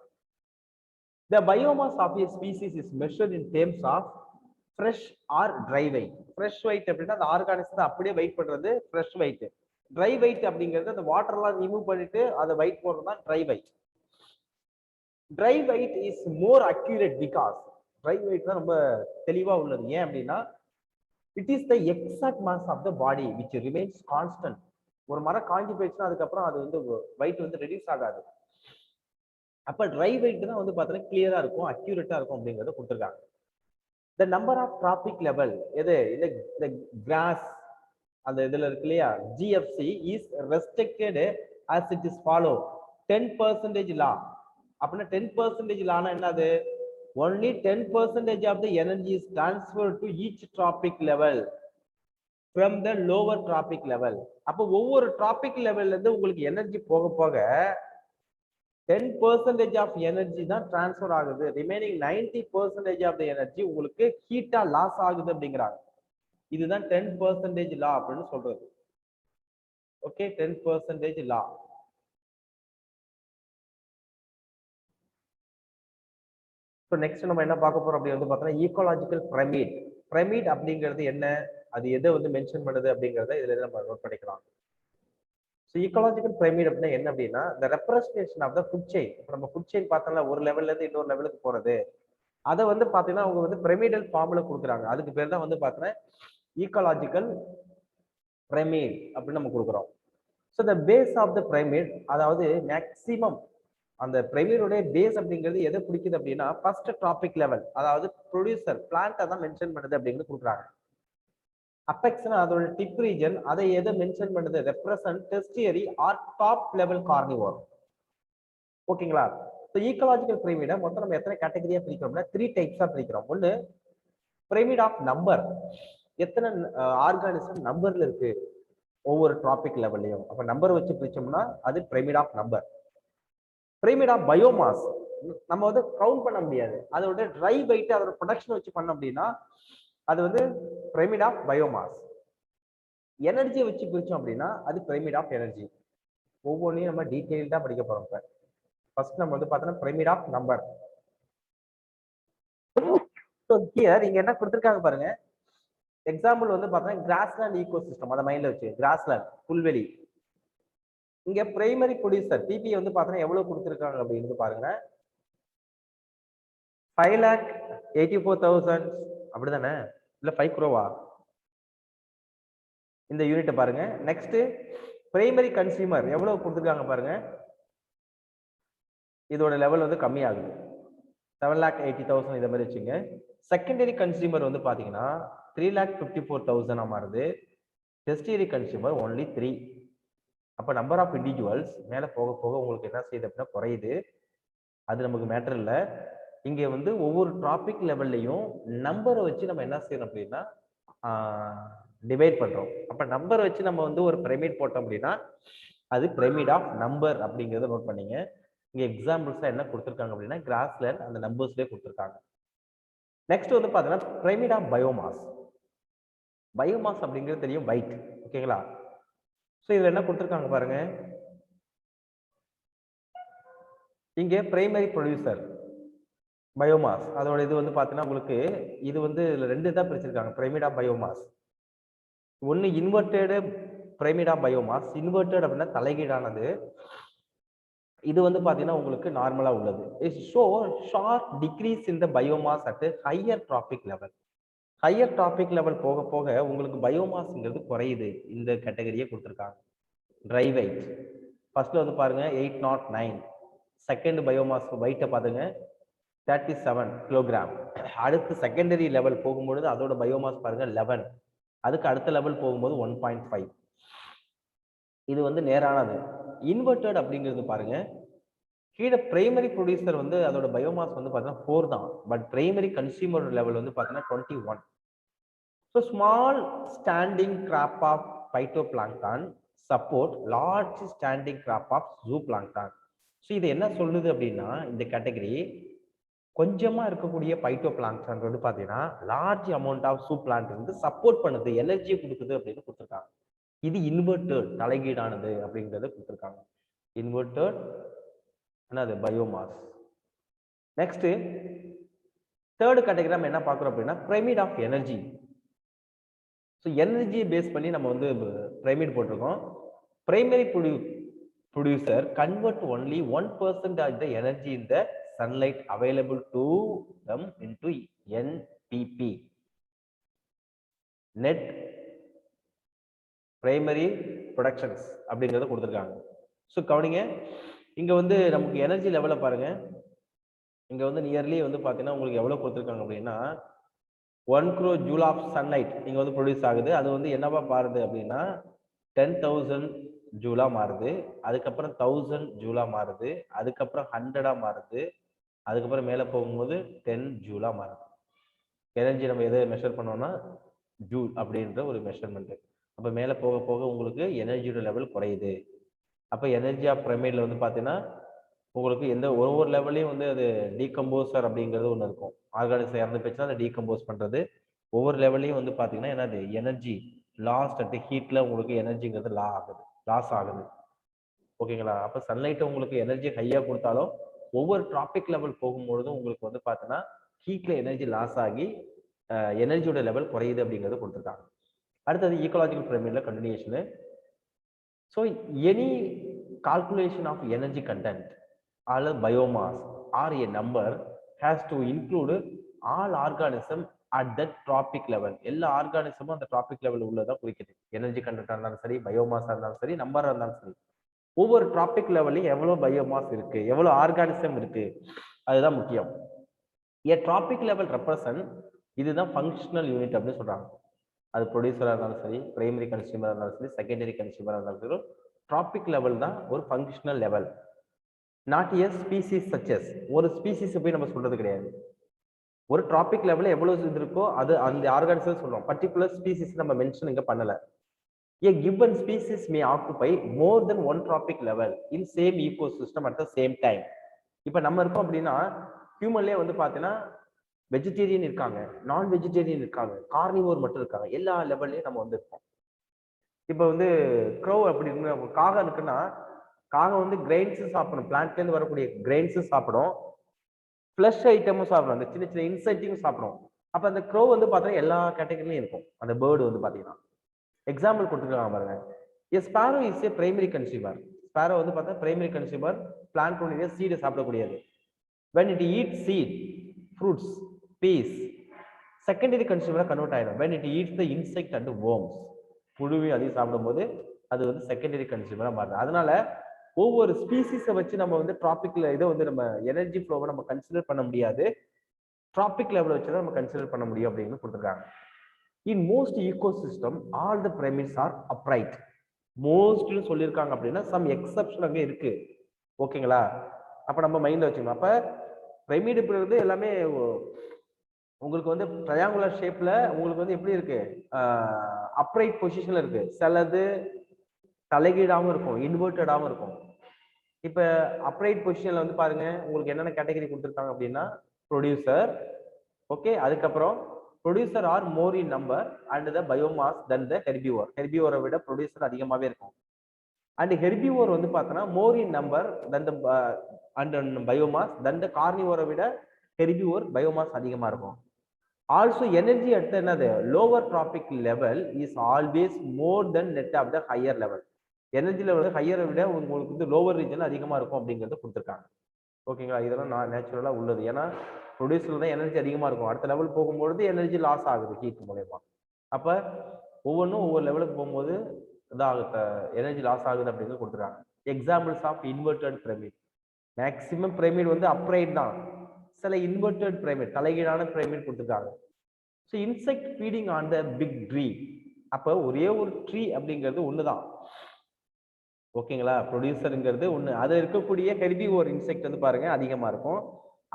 The biomass of a species is measured in terms of fresh or dry weight. Fresh weight அப்படின்னா அந்த ஆர்கானிசத்தை அப்படியே வெயிட் பண்றது fresh weight. Dry weight அப்படிங்கிறது அந்த வாட்டர்லாம் ரிமூவ் பண்ணிட்டு அதை வெயிட் போடுறது தான் dry weight. Dry weight is more accurate because dry weight தான் ரொம்ப தெளிவா உள்ளது. ஏன் அப்படின்னா it is the exact mass of the body which remains constant. ஒரு மரம் காஞ்சி போயிடுச்சுன்னா அதுக்கப்புறம் அது வந்து weight வந்து ரெடியூஸ் ஆகாது. அப்ப ட்ரை வெயிட் தான் வந்து பார்த்தீங்கன்னா கிளியரா இருக்கும், அக்யூரேட்டா இருக்கும் அப்படிங்கறத கொடுத்துருக்காங்க. The number of trophic level எது? இந்த கிராஸ் அந்த இதுல இருக்கு இல்லையா, GFC is restricted as it is follow 10% law. அப்படின்னா 10% லானா என்னது? only 10% of the energy is transferred to each tropic level from the lower tropic level. அப்போ ஒவ்வொரு டிராபிக் லெவல்ல இருந்து உங்களுக்கு எனர்ஜி போக போக 10% of energy தான் டிரான்ஸ்ஃபர் ஆகுது. ரிமைனிங் 90% of the energy உங்களுக்கு ஹீட்டா லாஸ் ஆகுது அப்படிங்கிறாங்க. இதுதான் 10% லா அப்படின்னு சொல்றது. ஓகே, 10% லா. ஸோ நெக்ஸ்ட் நம்ம என்ன பார்க்க போறோம் அப்படி வந்து பார்த்தோம்னா ஈக்கோலாஜிக்கல் பிரமிட். பிரமிட் அப்படிங்கிறது என்ன, அது எதை வந்து மென்ஷன் பண்ணுது அப்படிங்கிறத இதுல நம்ம நோட் பண்ணிக்கலாம். ஸோ ஈக்காலஜிக்கல் பிரமிட் அப்படின்னா என்ன அப்படின்னா இந்த representation of the food chain. இப்போ நம்ம ஃபுட் செயின் பார்த்தோம்னா ஒரு லெவல்ல இருந்து இன்னொரு லெவலுக்கு போறது, அதை வந்து பார்த்தீங்கன்னா அவங்க வந்து பிரமிடல் ஃபார்ம்ல கொடுக்குறாங்க. அதுக்கு பேர் தான் வந்து பார்த்தீங்கன்னா ஈக்காலஜிக்கல் பிரமிட் அப்படின்னு நம்ம கொடுக்குறோம். So the base of the pyramid, அதாவது மேக்சிமம் அந்த பிரமிடோடைய பேஸ் அப்படிங்கிறது எதை பிடிக்குது அப்படின்னா ஃபர்ஸ்ட் டிராபிக் லெவல், அதாவது ப்ரொடியூசர் பிளான்ட்டை தான் மென்ஷன் பண்ணுது அப்படிங்கிறது கொடுக்குறாங்க. அபெக்ஸ்னா அதோட டிப் ரீஜன், அதை எதை மென்ஷன் பண்ணுது? Represent tertiary or top level carnivore. ஓகேங்களா? ஸோ ஈக்காலஜிக்கல் பிரமிடை மொத்தம் நம்ம எத்தனை கேட்டகரியா பிரிக்கிறோம்னா 3 டைப்ஸா பிரிக்கிறோம். ஒன்று பிரமிட் ஆஃப் நம்பர், எத்தனை ஆர்கானிசம் நம்பர்ல இருக்கு ஒவ்வொரு ட்ராபிக் லெவல்லையும். அப்ப நம்பர் வச்சு பிரிச்சோம்னா அது pyramid of number. Pyramid of biomass, நம்ம வந்து கவுண்ட் பண்ண முடியாது, அதோட ட்ரை வெயிட் அதோட ப்ரொடக்ஷன் வச்சு பண்ணோம் அப்படின்னா அது வந்து பிரமிட் ஆஃப் பயோமாஸ். எனர்ஜியை வச்சு பிரிச்சோம் அப்படின்னா அது பிரமிட் ஆஃப் எனர்ஜி. ஒவ்வொன்றையும் நம்ம டீட்டெயில்டா படிக்க போறோம். இப்ப ஃபர்ஸ்ட் நம்ம வந்து பார்த்தோம்னா பிரமிட் ஆஃப் நம்பர். ஹியர் இங்க என்ன கொடுத்துருக்காங்க பாருங்க. எக்ஸாம்பிள் வந்து பார்த்தோம்னா கிராஸ்லேண்ட் ஈகோ சிஸ்டம், அதை மைண்ட்ல வச்சு கிராஸ்லேண்ட் புல்வெளி. இங்க பிரைமரி ப்ரொடியூசர் பிபி வந்து பார்த்தோம்னா எவ்வளவு கொடுத்துருக்காங்க அப்படின்னு பாருங்க. 5,84,000 அப்படிதானே, இல்ல 5 crore இந்த யூனிட் பாருங்க. நெக்ஸ்ட் பிரைமரி கன்சியூமர் எவ்வளவு கொடுத்துருக்காங்க பாருங்க. இதோட லெவல் வந்து கம்மியாகுது, 7,80,000 இதை மாதிரி வச்சுங்க. செகண்டரி கன்சியூமர் வந்து பாத்தீங்கன்னா 3,54,000 மாறுது. Tertiary consumer only 3. அப்ப நம்பர் ஆஃப் இண்டிவிஜுவல்ஸ் மேல போக போக உங்களுக்கு என்ன செய்யுது அப்படின்னா குறையுது. அது நமக்கு மேட்டர் இல்லை. இங்க வந்து ஒவ்வொரு டாபிக் லெவல்லையும் நம்பரை வச்சு நம்ம என்ன செய்யணும் அப்படின்னா டிவைட் பண்றோம். அப்ப நம்பரை வச்சு நம்ம வந்து ஒரு பிரமிட் போட்டோம் அப்படின்னா அது பிரமிட் ஆஃப் நம்பர் அப்படிங்கறத நோட் பண்ணீங்க. இங்க எக்ஸாம்பிள்ஸ் என்ன கொடுத்துருக்காங்க அப்படின்னா கிராஸ்லேண்ட் அந்த நம்பர்ஸ்லேயே கொடுத்துருக்காங்க. நெக்ஸ்ட் வந்து பாத்தீங்கன்னா பிரமிட் ஆஃப் பயோமாஸ். பயோமாஸ் அப்படிங்கிறது தெரியும், வைட். ஓகேங்களா? ஸோ இதுல என்ன கொடுத்துருக்காங்க பாருங்க. இங்க பிரைமரி ப்ரொடியூசர் பயோமாஸ், அதோட இது வந்து பாத்தீங்கன்னா உங்களுக்கு இது வந்து ரெண்டு தான் பிரிச்சிருக்காங்க பிரமிட் ஆஃப் பயோமாஸ். ஒன்னு inverted pyramid of biomass. Inverted அப்படின்னா தலைகீழானது. இது வந்து பாத்தீங்கன்னா உங்களுக்கு நார்மலா உள்ளது. Show sharp decrease in the biomass at higher trophic level. Higher trophic level போக போக உங்களுக்கு பயோமாஸ்ங்கிறது குறையுது. இந்த கேட்டகரியை கொடுத்துருக்காங்க. ட்ரை வெயிட் ஃபர்ஸ்ட்ல வந்து பாருங்க 809. செகண்ட் பயோமாஸ் வெயிட்டை பாருங்க 37 கிலோகிராம். அடுத்து செகண்டரி லெவல் போகும்பொழுது அதோட பயோமாஸ் பாருங்க 11. அதுக்கு அடுத்த லெவல் போகும்போது 1.5. இது வந்து நேரானது. இன்வெர்டட் அப்படிங்கிறது பாருங்க, கீழே பிரைமரி ப்ரொடியூசர் வந்து அதோட பயோமாஸ் வந்து பார்த்தீங்கன்னா 4 தான். பட் பிரைமரி கன்சியூமர் லெவல் வந்து பார்த்தீங்கன்னா 21. So small standing crop of phytoplankton support large standing crop of zooplankton. So இது என்ன சொல்லுது அப்படின்னா இந்த கேட்டகரி கொஞ்சமா இருக்கக்கூடிய பைட்டோபிளாங்கான் வந்து பார்த்தீங்கன்னா லார்ஜ் அமௌண்ட் ஆஃப் ஜூபிளாங்க் வந்து சப்போர்ட் பண்ணுது, எனர்ஜி கொடுக்குது அப்படின்னு கொடுத்துருக்காங்க. இது இன்வெர்டட் தலைகீடானது அப்படிங்கிறத கொடுத்துருக்காங்க. இன்வெர்டட் என்னது பயோமாஸ். நெக்ஸ்ட் தேர்ட் கேட்டகரி நம்ம என்ன பார்க்குறோம் அப்படின்னா பிரமிட் ஆஃப் எனர்ஜி. ஸோ எனர்ஜியை பேஸ் பண்ணி நம்ம வந்து பிரமிட் போட்டிருக்கோம். Primary producer convert only 1% of the energy in the sunlight available to them into NPP net primary productions அப்படிங்கிறத கொடுத்துருக்காங்க. ஸோ கவனிங்க, இங்க வந்து நமக்கு எனர்ஜி லெவலை பாருங்க. இங்க வந்து நியர்லி வந்து பாத்தீங்கன்னா உங்களுக்கு எவ்வளவு கொடுத்துருக்காங்க அப்படின்னா 1 crore ஜூல் ஆஃப் சன்லைட் இங்க வந்து ப்ரொடியூஸ் ஆகுது. அது வந்து என்னவா மாறுது அப்படின்னா 10,000 ஜூலா மாறுது. அதுக்கப்புறம் 1000 ஜூலா மாறுது. அதுக்கப்புறம் 100 மாறுது. அதுக்கப்புறம் மேல போகும்போது 10 ஜூலா மாறுது. எனர்ஜி நம்ம எதை மெஷர் பண்ணோம்னா ஜூல் அப்படின்ற ஒரு மெஷர்மெண்ட். அப்ப மேல போக போக உங்களுக்கு எனர்ஜியோட லெவல் குறையுது. அப்ப எனர்ஜி ஆஃப் பிரமிட்ல வந்து பாத்தீங்கன்னா உங்களுக்கு எந்த ஒவ்வொரு லெவல்லையும் வந்து அது டீகம்போசர் அப்படிங்கிறது ஒன்று இருக்கும். ஆர்கானிசம் இறந்து போச்சுன்னா அதை டீகம்போஸ் பண்றது. ஒவ்வொரு லெவல்லையும் வந்து பாத்தீங்கன்னா என்னது எனர்ஜி லாஸ்ட் அட் ஹீட்ல உங்களுக்கு எனர்ஜிங்கிறது லாஸ் ஆகுது. ஓகேங்களா? அப்ப சன்லைட்டை உங்களுக்கு எனர்ஜி ஹையா கொடுத்தாலும் ஒவ்வொரு ட்ராபிக் லெவல் போகும்பொழுதும் உங்களுக்கு வந்து பாத்தீங்கன்னா ஹீட்ல எனர்ஜி லாஸ் ஆகி எனர்ஜியோட லெவல் குறையுது அப்படிங்கிறது கொடுத்துருக்காங்க. அடுத்தது ஈக்கோலாஜிக்கல் பிரமிட்ல கண்டினியூஷனு. So any calculation of energy content or biomass or a number has to include all organism at that trophic level. எல்லா ஆர்கானிசமும் அந்த ட்ராபிக் லெவல் உள்ளதா குறிக்குது. எனர்ஜி கண்டென்ட் இருந்தாலும் சரி, பயோமாஸா இருந்தாலும் சரி, நம்பரா இருந்தாலும் சரி, ஒவ்வொரு ட்ராபிக் லெவல்லையும் எவ்வளவு பயோமாஸ் இருக்கு, எவ்வளவு ஆர்கானிசம் இருக்கு, அதுதான் முக்கியம். a trophic level represent இதுதான் ஃபங்க்ஷனல் யூனிட் அப்படின்னு சொல்றாங்க. அது ப்ரொடியூசரா இருந்தாலும் சரி, பிரைமரி கன்சியூமரா இருந்தாலும் சரி, செகண்டரி கன்சியூமரா இருந்தாலும் சரி, ட்ராபிக் லெவல் தான் ஒரு functional level. Not a species such as. ஒரு ஸ்பீசிஸ் போய் நம்ம சொல்றது கிடையாது. ஒரு டிராபிக் லெவல்ல எவ்வளவு இது இருக்கோ அது அந்த ஆர்கானிசம் சொல்லுவோம். பர்டிகுலர் ஸ்பீசிஸ் நம்ம மென்ஷன் இங்க பண்ணல. A given species may occupy more than one trophic level in same ecosystem at the same time. இப்ப நம்ம இருக்கோம் அப்படின்னா ஹியூமன்லயே வந்து பாத்தீங்கன்னா வெஜிடேரியன் இருக்காங்க, நான் வெஜிடேரியன் இருக்காங்க, கார்னிவோர் மட்டும் இருக்காங்க. எல்லா லெவல்லயும் நம்ம வந்து இருக்கோம். இப்ப வந்து க்ரோவ் அப்படி இருக்கு, காகம் இருக்குன்னா காகம் வந்து கிரெயின்ஸ் சாப்பிடும், பிளான்ட்ல இருந்து வரக்கூடிய கிரெயின்ஸ் சாப்பிடும், ஃபிளஷ் ஐட்டமும் சாப்பிடும், அந்த சின்ன சின்ன இன்செக்டையும் சாப்பிடும். அப்ப அந்த க்ரோ வந்து பாத்தீங்கன்னா எல்லா கேட்டகரியிலும் இருக்கும். அந்த பேர்டு வந்து பாத்தீங்கன்னா எக்ஸாம்பிள் கொடுத்துருக்காங்க பாருங்க. A sparrow is a primary consumer. Sparrow வந்து பார்த்தா primary consumer, plant உடைய seed சாப்பிடக்கூடியது. When it eats seed, fruits, peas, secondary consumer convert ஆயிடும். When it eats the insect and worms, புழுவை அதையும் சாப்பிடும்போது அது வந்து செகண்டரி கன்சியூமரா மாறுது. அதனால ஒவ்வொரு ஸ்பீசிஸை வச்சு நம்ம வந்து டிராபிக்ல இதை வந்து நம்ம எனர்ஜி ஃப்ளோவை நம்ம கன்சிடர் பண்ண முடியாது, டிராபிக் லெவலை வச்சு தான் நம்ம கன்சிடர் பண்ண முடியும் அப்படின்னு கொடுத்துருக்காங்க. In most ecosystem, all the pyramids are upright. Most சொல்லியிருக்காங்க அப்படின்னா சம் எக்ஸப்ஷன் அங்கே இருக்கு. ஓகேங்களா? அப்ப நம்ம மைண்ட்ல வச்சுக்கணும். அப்ப பிரமிட் இருக்கிறது எல்லாமே உங்களுக்கு வந்து ட்ரையாங்குலர் ஷேப்ல உங்களுக்கு வந்து எப்படி இருக்கு, அப்ரைட் பொசிஷன்ல இருக்கு. சிலது தலைகீழாவும் இருக்கும், இன்வெர்டடாவும் இருக்கும். இப்ப அப்ரைட் பொசிஷன்ல வந்து பாருங்க உங்களுக்கு என்னென்ன கேட்டகரி கொடுத்துருக்காங்க அப்படின்னா ப்ரொடியூசர், ஓகே, அதுக்கப்புறம் producer are more in number and the biomass than the herbivore. ஹெர்பிவோரை விட ப்ரொடியூசர் அதிகமாகவே இருக்கும். அண்ட் ஹெர்பிவோர் வந்து பார்த்தோன்னா more in number than the and biomass than the கார்னிவோரை விட ஹெர்பிவோர் பயோமாஸ் அதிகமாக இருக்கும். ஆல்சோ எனர்ஜி அட் என்னது lower trophic level is always more than net of the higher level. Energy level ஹையரை விட உங்களுக்கு வந்து லோவர் ரீஜன் அதிகமாக இருக்கும் அப்படிங்கிறத கொடுத்துருக்காங்க. ஓகேங்களா? இதெல்லாம் நான் நேச்சுரலா உள்ளது. ஏன்னா ப்ரொடியூசர்ல தான் எனர்ஜி அதிகமா இருக்கும், அடுத்த லெவல் போகும்பொழுது எனர்ஜி லாஸ் ஆகுது ஹீட் மூலமா. அப்ப ஒவ்வொன்றும் ஒவ்வொரு லெவலுக்கு போகும்போது எனர்ஜி லாஸ் ஆகுது அப்படின்னு கொடுத்துருக்காங்க. Examples of inverted pyramid. Maximum pyramid வந்து அப்ரைட் தான், சில இன்வெர்டட் பிரமிட் தலைகீழான பிரமிட் கொடுத்துருக்காங்க. So insect feeding on the big tree. அப்போ ஒரே ஒரு ட்ரீ அப்படிங்கிறது ஒண்ணுதான். ஓகேங்களா? ப்ரொடியூசருங்கிறது ஒண்ணு, அது இருக்கக்கூடிய ஹெர்பிவோர் இன்செக்ட் வந்து பாருங்க அதிகமா இருக்கும்,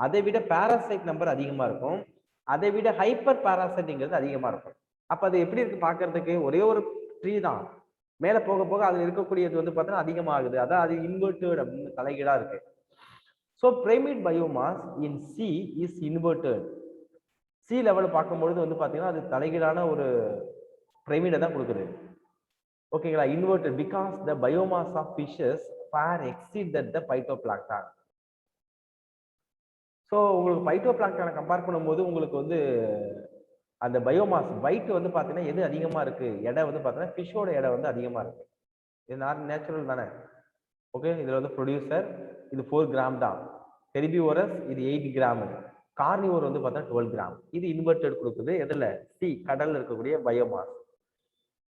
அதை விட பாராசைட் நம்பர் அதிகமா இருக்கும், அதை விட ஹைப்பர் பாராசைட்ங்கிறது அதிகமா இருக்கும். அப்ப அது எப்படி இருக்கு பாக்குறதுக்கு, ஒரே ஒரு ட்ரீ தான், மேல போக போக அதுல இருக்கக்கூடியது வந்து பார்த்தீங்கன்னா அதிகமாகுது, அதான் அது இன்வெர்டட் அப்படின்னு தலைகீழா இருக்கு. So pyramid biomass in C is inverted. C level பார்க்கும்பொழுது வந்து பாத்தீங்கன்னா அது தலைகீழான ஒரு பிரமிடை தான் கொடுக்குது. ஓகேங்களா? Inverted because the biomass of fishes far exceeded the phytoplankton. So உங்களுக்கு பைட்டோபிளாங்க்டனை கம்பேர் பண்ணும்போது உங்களுக்கு வந்து அந்த பயோமாஸ் weight வந்து பார்த்தீங்கன்னா எது அதிகமாக இருக்கு, எடை வந்து பார்த்தீங்கன்னா ஃபிஷ்ஷோட எடை வந்து அதிகமாக இருக்கு. இது நேச்சுரல் தானே. ஓகே, இதில் வந்து ப்ரொடியூசர் இது 4 கிராம் தான், ஹெர்பிவோரஸ் இது 8 கிராம், கார்னிவோர் வந்து பார்த்தா 12 கிராம். இது இன்வெர்டட் கொடுக்குது எதில், சி கடல்ல இருக்கக்கூடிய biomass.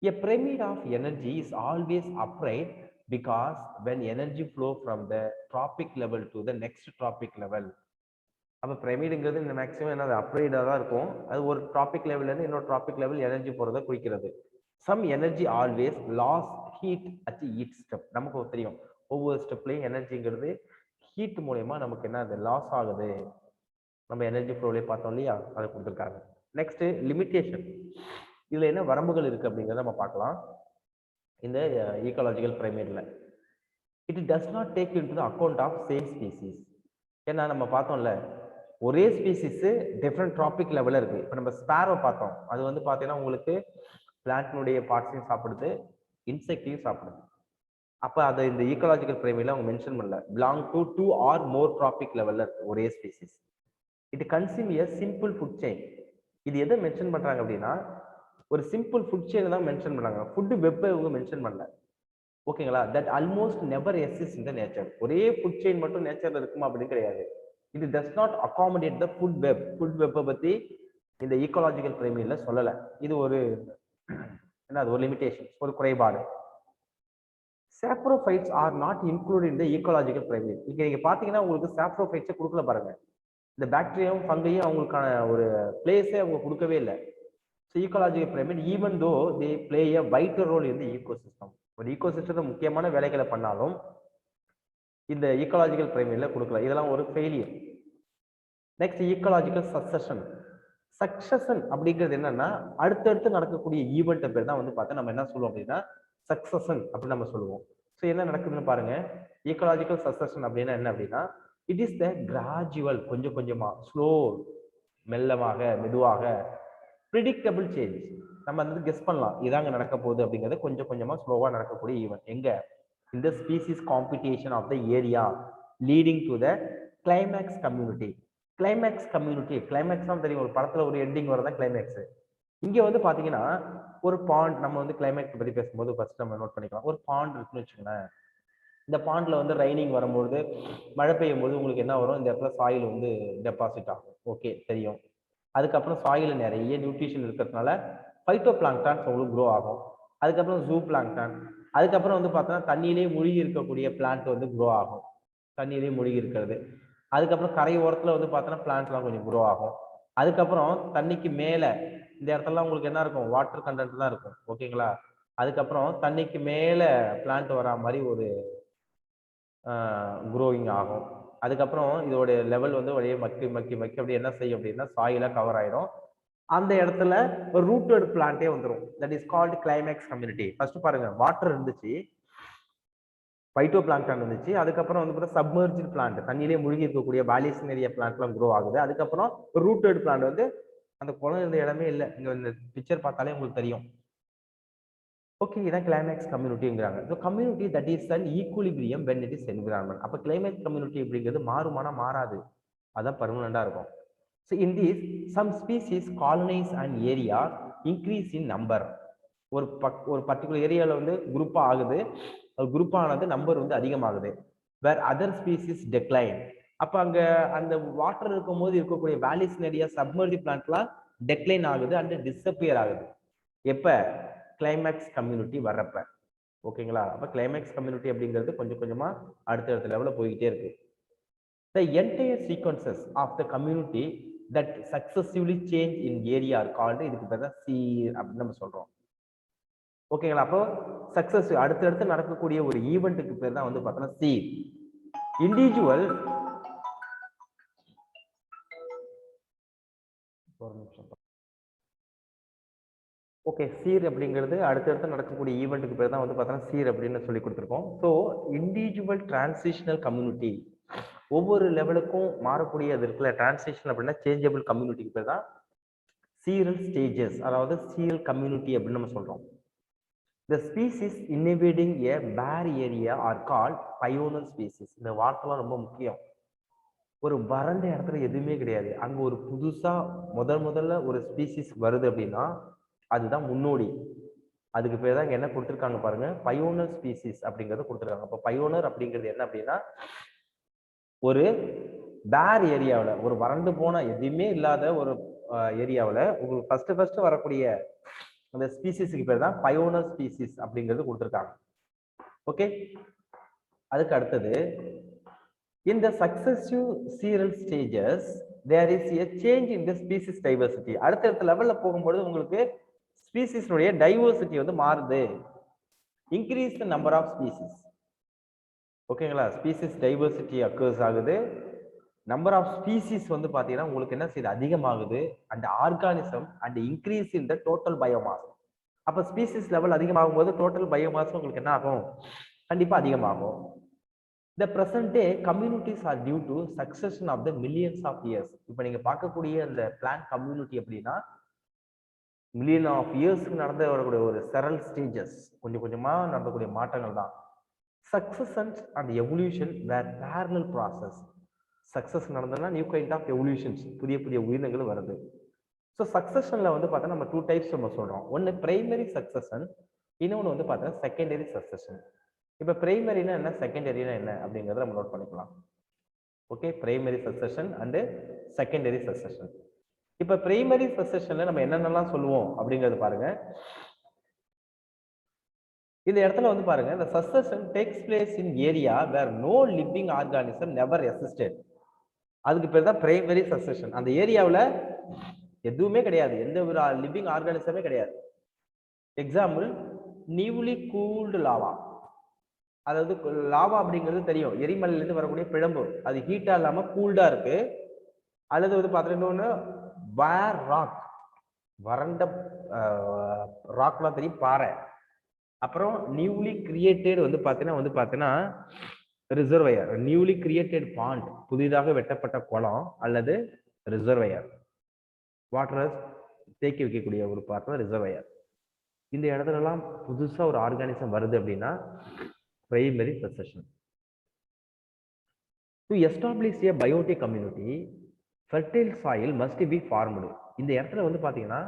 A pyramid of energy is always upright because when energy flow from the tropic level to the next tropic level, அப்போ பிரமிடுங்கிறது இந்த மேக்ஸிமம் என்ன அப்ரைடாக தான் இருக்கும், அது ஒரு ட்ராபிக் லெவல்லேருந்து இன்னொரு ட்ராபிக் லெவல் எனர்ஜி போகிறத குறிக்கிறது. Some energy always loss heat at each step. நமக்கு தெரியும் ஒவ்வொரு ஸ்டெப்லையும் எனர்ஜிங்கிறது ஹீட் மூலயமா நமக்கு என்ன அது லாஸ் ஆகுது, நம்ம எனர்ஜி ஃப்ளோவிலே பார்த்தோம் இல்லையா, அதை கொடுத்துருக்காங்க. நெக்ஸ்ட் லிமிட்டேஷன், இதில் என்ன வரம்புகள் இருக்குது அப்படிங்கிறத நம்ம பார்க்கலாம். இந்த ஈக்காலஜிக்கல் பிரமிட்ல it does not take into the account of same species. ஏன்னா நம்ம பார்த்தோம்ல ஒரே ஸ்பீசிஸ் டிஃப்ரெண்ட் ட்ராபிக் லெவலில் இருக்கு. இப்போ நம்ம ஸ்பேரோ பார்த்தோம், அது வந்து பார்த்தீங்கன்னா உங்களுக்கு பிளான்ட்னுடைய பார்ட்ஸையும் சாப்பிடுது, இன்செக்டையும் சாப்பிடுது. அப்போ அதை இந்த ஈக்காலஜிக்கல் பிரமிட்ல அவங்க மென்ஷன் பண்ணல. Belong to 2 or more trophic லெவலில் இருக்கு ஒரே species. It consume a simple food chain. இது எதை மென்ஷன் பண்றாங்க அப்படின்னா ஒரு சிம்பிள் ஃபுட் செயின் தான் மென்ஷன் பண்ணாங்க, ஃபுட் வெப்பை இவங்க மென்ஷன் பண்ணல. ஓகேங்களா? That almost never exist in the nature. ஒரே ஃபுட் செயின் மட்டும் நேச்சர்ல இருக்குமா அப்படின்னு கிடையாது. இது does not accommodate the food web. Food வெப்பை பத்தி இந்த ஈக்காலஜிக்கல் பிரமிட்ல சொல்லல. இது ஒரு என்ன, ஒரு லிமிடேஷன், ஒரு குறைபாடு. Saprophytes are not included in the ecological pyramid. இங்க நீங்க பாத்தீங்கன்னா உங்களுக்கு சாப்ரோஃபைட்ஸை கொடுக்கல பாருங்க, இந்த பாக்டீரியாவும் ஃபங்கையும் அவங்களுக்கான ஒரு பிளேஸே அவங்க கொடுக்கவே இல்லை. Ecological pyramid even though they play a vital role in the ecosystem. ஒரு ஈகோசிஸ்டத்தை முக்கியமான வேலைகளை பண்ணாலும் இந்த ஈக்காலஜிக்கல் பிரமிட்ல கொடுக்கல. இதெல்லாம் ஒரு ஃபெயிலியர். நெக்ஸ்ட் ஈக்கலாஜிக்கல் சக்சஷன் அப்படிங்கிறது என்னன்னா அடுத்தடுத்து நடக்கக்கூடிய ஈவெண்ட் பேர் தான் வந்து பார்த்தா நம்ம என்ன சொல்லுவோம் அப்படின்னா சக்சஷன் அப்படின்னு நம்ம சொல்லுவோம். ஸோ என்ன நடக்குதுன்னு பாருங்க. ஈக்கலாஜிக்கல் சக்சஷன் அப்படின்னா என்ன அப்படின்னா இட் இஸ் த கிராஜுவல், கொஞ்சம் கொஞ்சமா, ஸ்லோ, மெல்லமாக, மெதுவாக, ப்ரிடிக்டபிள் சேஞ்ச். நம்ம வந்து கெஸ் பண்ணலாம் இதாங்க நடக்க போகுது அப்படிங்கிறது கொஞ்சம் கொஞ்சமா ஸ்லோவா நடக்கக்கூடிய ஈவெண்ட். எங்க இந்த species competition of the area leading to the climax community. Climax தான் தெரியும், ஒரு படத்துல ஒரு எண்டிங் வரதான் கிளைமேக்ஸ். இங்க வந்து பாத்தீங்கன்னா ஒரு பாண்ட், நம்ம வந்து கிளைமேக்ஸ் பத்தி பேசும்போது ஃபர்ஸ்ட் நம்ம நோட் பண்ணிக்கலாம். ஒரு பாண்ட் இருக்குன்னு வச்சுக்கோங்களேன். இந்த பாண்ட்ல வந்து ரைனிங் வரும்போது, மழை பெய்யும் போது உங்களுக்கு என்ன வரும், இந்த இடத்துல சாயில் வந்து டெபாசிட் ஆகும். ஓகே, தெரியும். அதுக்கப்புறம் சாயில நிறைய நியூட்ரிஷன் இருக்கிறதுனால பைட்டோ பிளாங்டான்ஸ் உங்களுக்கு க்ரோ ஆகும். அதுக்கப்புறம் ஜூ பிளாங்டான், அதுக்கப்புறம் வந்து பார்த்தோன்னா தண்ணியிலேயே மூழ்கி இருக்கக்கூடிய பிளான்ட் வந்து க்ரோ ஆகும், தண்ணியிலேயே மூழ்கி இருக்கிறது. அதுக்கப்புறம் கரை ஓரத்துல வந்து பார்த்தோன்னா பிளான்ட்லாம் கொஞ்சம் க்ரோ ஆகும். அதுக்கப்புறம் தண்ணிக்கு மேலே இந்த இடத்துலலாம் உங்களுக்கு என்ன இருக்கும், வாட்டர் கண்டென்ட் தான் இருக்கும். ஓகேங்களா. அதுக்கப்புறம் தண்ணிக்கு மேலே பிளான்ட் வரா மாதிரி ஒரு க்ரோயிங் ஆகும். அதுக்கப்புறம் இதோட லெவல் வந்து அப்படியே மக்கி அப்படி என்ன செய்யும் அப்படின்னா சாயில கவர் ஆயிடும். அந்த இடத்துல ஒரு ரூட்டட் பிளான்ட்டே வந்துடும். That is called climax community. First பாருங்க, வாட்டர் இருந்துச்சு, பைட்டோ பிளான்டான் இருந்துச்சு. அதுக்கப்புறம் வந்து சப்மர்ஜிட் பிளான்ட், தண்ணியிலே மூழ்கி இருக்கக்கூடிய பாலிஸ்னேரியா பிளான்ட்லாம் க்ரோ ஆகுது. அதுக்கப்புறம் ரூட்டட் பிளான்ட் வந்து அந்த குளம் இருந்த இடமே இல்லை. இங்க இந்த பிக்சர் பார்த்தாலே உங்களுக்கு தெரியும். ஓகே, இதான் கிளைமேக்ஸ் கம்யூனிட்டிங்கிறாங்க. So community that is an equilibrium when it is environment. அப்போ கிளைமேக்ஸ் கம்யூனிட்டி அப்படிங்கிறது மாறுமானா மாறாது, அதான் பர்மனண்டா இருக்கும். So in this some species colonise and area increase in number. ஒரு பர்டிகுலர் ஏரியாவில் வந்து குரூப்பாக ஆகுது, குரூப்பானது நம்பர் வந்து அதிகமாகுது. Where other species decline. அப்போ அங்கே அந்த வாட்டர் இருக்கும் போது இருக்கக்கூடிய வேலிஸ்னேரியா சப்மர்ஜி பிளான்ட்லாம் டெக்ளைன் ஆகுது அண்ட் டிஸப்பியர் ஆகுது. எப்போ கிளைமேக்ஸ் கம்யூனிட்டி வர்றப்ப. ஓகேங்களா. அப்போ கிளைமேக்ஸ் கம்யூனிட்டி அப்படிங்கிறது கொஞ்சம் கொஞ்சமா அடுத்தடுத்த லெவலில் போய்கிட்டே இருக்கு. The entire sequences of the community that successively change in area are called, இதுக்கு பேர் தான் சீர் அப்படின்னு நம்ம சொல்றோம். ஓகேங்களா. அப்போ சக்சஸ் அடுத்தடுத்து நடக்கக்கூடிய ஒரு ஈவெண்ட்டுக்கு பேர் தான் வந்து பார்த்தோன்னா சீர். இண்டிவிஜுவல் ஒரு நிமிஷம். ஓகே, சீர் அப்படிங்கிறது அடுத்தடுத்து நடக்கக்கூடிய ஈவெண்ட்டுக்கு பேர் தான் வந்து பார்த்தோன்னா சீர் அப்படின்னு சொல்லி கொடுத்துருக்கோம். ஸோ இண்டிவிஜுவல் டிரான்சிஷனல் கம்யூனிட்டி, ஒவ்வொரு லெவலுக்கும் மாறக்கூடிய அது இருக்குல்ல டிரான்சிஷன் அப்படின்னா சேஞ்சபிள் கம்யூனிட்டிக்கு பேர் தான் சீரல் ஸ்டேஜஸ், அதாவது சீரல் கம்யூனிட்டி அப்படின்னு நம்ம சொல்றோம். The species inhabiting a bare area are called pioneer species. இந்த வார்த்தைலாம் ரொம்ப முக்கியம். ஒரு வறண்ட இடத்துல எதுவுமே கிடையாது, அங்க ஒரு புதுசா முதல்ல ஒரு ஸ்பீசிஸ் வருது அப்படின்னா அதுதான் முன்னோடி. அதுக்கு பேர் தான் என்ன கொடுத்துருக்காங்க பாருங்க, பயோனர் ஸ்பீசிஸ் அப்படிங்கறத கொடுத்துருக்காங்க. அப்போ பயோனர் அப்படிங்கிறது என்ன அப்படின்னா ஒரு பேர் ஏரியாவில், ஒரு வறண்டு போன எதுவுமே இல்லாத ஒரு ஏரியாவில் உங்களுக்கு ஃபர்ஸ்ட் வரக்கூடிய அந்த ஸ்பீசிஸ்க்கு பேர் தான் பயோனர் ஸ்பீசிஸ் அப்படிங்கிறது கொடுத்துருக்காங்க. ஓகே, அதுக்கு அடுத்தது in the successive serial stages there is a change in the species diversity. அடுத்த லெவல்ல போகும்போது உங்களுக்கு ஸ்பீசிஸ்னுடைய டைவர்சிட்டி வந்து மாறுது. increase the number of species. ஓகேங்களா. ஸ்பீசிஸ் டைவர்சிட்டி அக்கர்ஸ் ஆகுது, நம்பர் ஆஃப் ஸ்பீசிஸ் வந்து பாத்தீங்கன்னா உங்களுக்கு என்ன செய்யுது, அதிகமாகுது. And organism and increase in the total biomass. அப்ப ஸ்பீசிஸ் லெவல் அதிகமாகும் போது டோட்டல் பயோமாஸ் உங்களுக்கு என்ன ஆகும், கண்டிப்பா அதிகமாகும். The present day communities are due to succession of the millions of years. இப்போ நீங்க பார்க்கக்கூடிய அந்த பிளான்ட் கம்யூனிட்டி அப்படின்னா மில்லியன் ஆஃப் இயர்ஸ்க்கு நடந்து வரக்கூடிய ஒரு செரல் ஸ்டேஜஸ், கொஞ்சம் கொஞ்சமா நடக்கக்கூடிய மாற்றங்கள் தான். Successions and evolution were parallel process. Success நடந்ததுன்னா நியூ கைண்ட் ஆஃப் எவல்யூஷன்ஸ், புதிய புதிய உயிரினங்கள் வருது. ஸோ சக்சஷன்ல வந்து பார்த்தா நம்ம 2 டைப்ஸ் நம்ம சொல்றோம். ஒன்று பிரைமரி சக்சஷன், இன்னொன்று வந்து பார்த்தா செகண்டரி சக்சஷன். இப்போ பிரைமரினா என்ன, செகண்டரினா என்ன அப்படிங்கிறத நம்ம நோட் பண்ணிக்கலாம். Okay, primary succession and secondary succession. இப்போ பிரைமரி சக்சஷன்ல நம்ம என்னென்னலாம் சொல்லுவோம் அப்படிங்கிறது பாருங்க. இந்த இடத்துல வந்து பாருங்க, the succession takes place in area where no living organism never existed. அதுக்கு பேர் தான் பிரைமரி சக்சஷன். அந்த ஏரியாவில் எதுவுமே கிடையாது, எந்த ஒரு லிவிங் ஆர்கானிசமே கிடையாது. Example, newly cooled lava. அதாவது லாவா அப்படிங்கிறது தெரியும், எரிமலையிலிருந்து வரக்கூடிய பிழம்பு, அது ஹீட்டா இல்லாம கூல்டா இருக்கு. அல்லது வந்து பார்த்தீங்கன்னா இன்னொன்று வேர் ராக், வறண்ட ராக்லாம் தெரியும், பாறை. அப்புறம் நியூலி கிரியேட்டட் வந்து பார்த்தீங்கன்னா ரிசர்வயர், நியூலி கிரியேட்டட் பாண்ட், புதிதாக வெட்டப்பட்ட குளம் அல்லது ரிசர்வயர், வாட்டரை தேக்கி வைக்கக்கூடிய ஒரு பார்ட் தான் ரிசர்வயர். இந்த இடத்துலலாம் புதுசா ஒரு ஆர்கானிசம் வருது அப்படின்னா primary succession. To establish A biotic community fertile soil must be formed. இந்த இடத்துல வந்து பார்த்தீங்கன்னா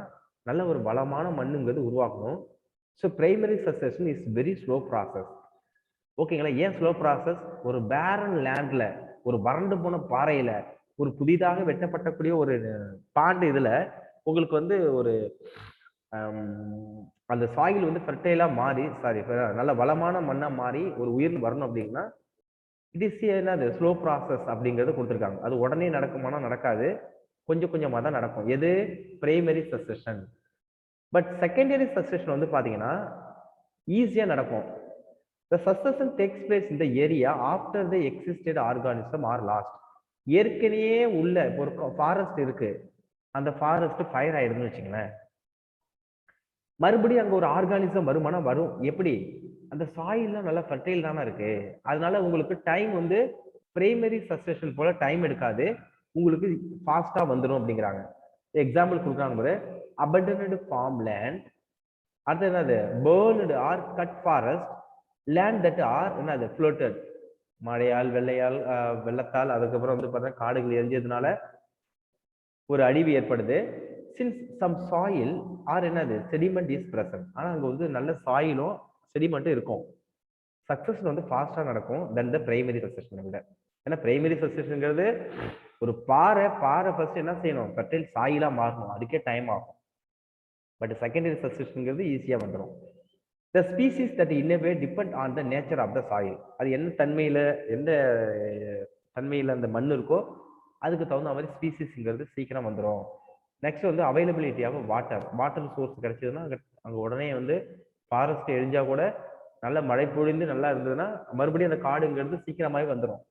நல்ல ஒரு பலமான மண்ணுங்கிறது உருவாக்கணும். So primary succession is very slow process. ஓகேங்களா? ஏன் ஸ்லோ ப்ராசஸ்? ஒரு பேரன் லேண்ட்ல, ஒரு வறண்டு போன பாறையில, ஒரு புதிதாக வெட்டப்பட்டக்கூடிய ஒரு பாண்டு இதுல உங்களுக்கு வந்து ஒரு அந்த சாயில் வந்து ஃபெர்டைலா மாறி, நல்ல வளமான மண்ணா மாறி ஒரு உயிர் வரணும் அப்படின்னா இட் இஸ் என்னது ஸ்லோ ப்ராசஸ் அப்படிங்கிறது கொடுத்துருக்காங்க. அது உடனே நடக்குமானா நடக்காது, கொஞ்சம் கொஞ்சமா தான் நடக்கும். எது? Primary succession. But secondary succession வந்து பாத்தீங்கன்னா ஈஸியா நடக்கும். The succession takes place in the area after the existed organism are lost. ஏற்கனவே உள்ள ஒரு ஃபாரஸ்ட் இருக்கு, அந்த ஃபாரஸ்ட் ஃபயர் ஆயிடுதுன்னு வச்சுங்களேன், மறுபடியும் அங்க ஒரு ஆர்கானிசம் வருமானா வரும். எப்படி? அந்த சாயில்லாம் நல்லா ஃபெர்டைல் தானே இருக்கு, அதனால உங்களுக்கு டைம் வந்து பிரைமரி சக்சஷன் போல டைம் எடுக்காது, உங்களுக்கு ஃபாஸ்டா வந்துடும் அப்படிங்கிறாங்க. எக்ஸாம்பிள் கொடுக்குறாங்க பாரு, abandoned farmland, அடுத்து என்னது? burned or cut forest, land that are என்னது floated, மழையால் வெள்ளத்தால் அதுக்கப்புறம் வந்து பார்த்தா காடுகள் எரிஞ்சதுனால ஒரு அழிவு ஏற்படுது. சின்ஸ் சம் சாயில் ஆர் என்னது செடிமெண்ட் இஸ் பிரசன்ட், ஆனா அங்க வந்து நல்ல சாயிலும் செடிமெண்ட்டும் இருக்கும். சக்சஸ் வந்து ஃபாஸ்டா நடக்கும் தென் த பிரைமரி சக்சஷனை விட. ஏன்னா பிரைமரி சக்சஷன்ங்கிறது ஒரு பாறை ஃபர்ஸ்ட் என்ன செய்யணும்? ஃபெர்டைல் சாயிலா மாறணும், அதுக்கே டைம் ஆகும். பட் செகண்டரி சக்சஷன்ங்கிறது ஈஸியா வந்துடும். The species that in a way depend on the nature of the soil, அது என்ன தன்மையில எந்த தன்மையில அந்த மண் இருக்கோ அதுக்கு தகுந்த மாதிரி ஸ்பீசிஸ்ங்கிறது சீக்கிரம் வந்துடும். நெக்ஸ்ட் வந்து அவைலபிலிட்டி ஆஃப் வாட்டர் சோர்ஸ் கிடைச்சதுன்னா அங்க உடனே வந்து ஃபாரஸ்ட் எரிஞ்சா கூட நல்ல மழை பொழிந்து நல்லா இருந்ததுன்னா மறுபடியும் அந்த காடுங்கிறது சீக்கிரமாவே வந்துடும்.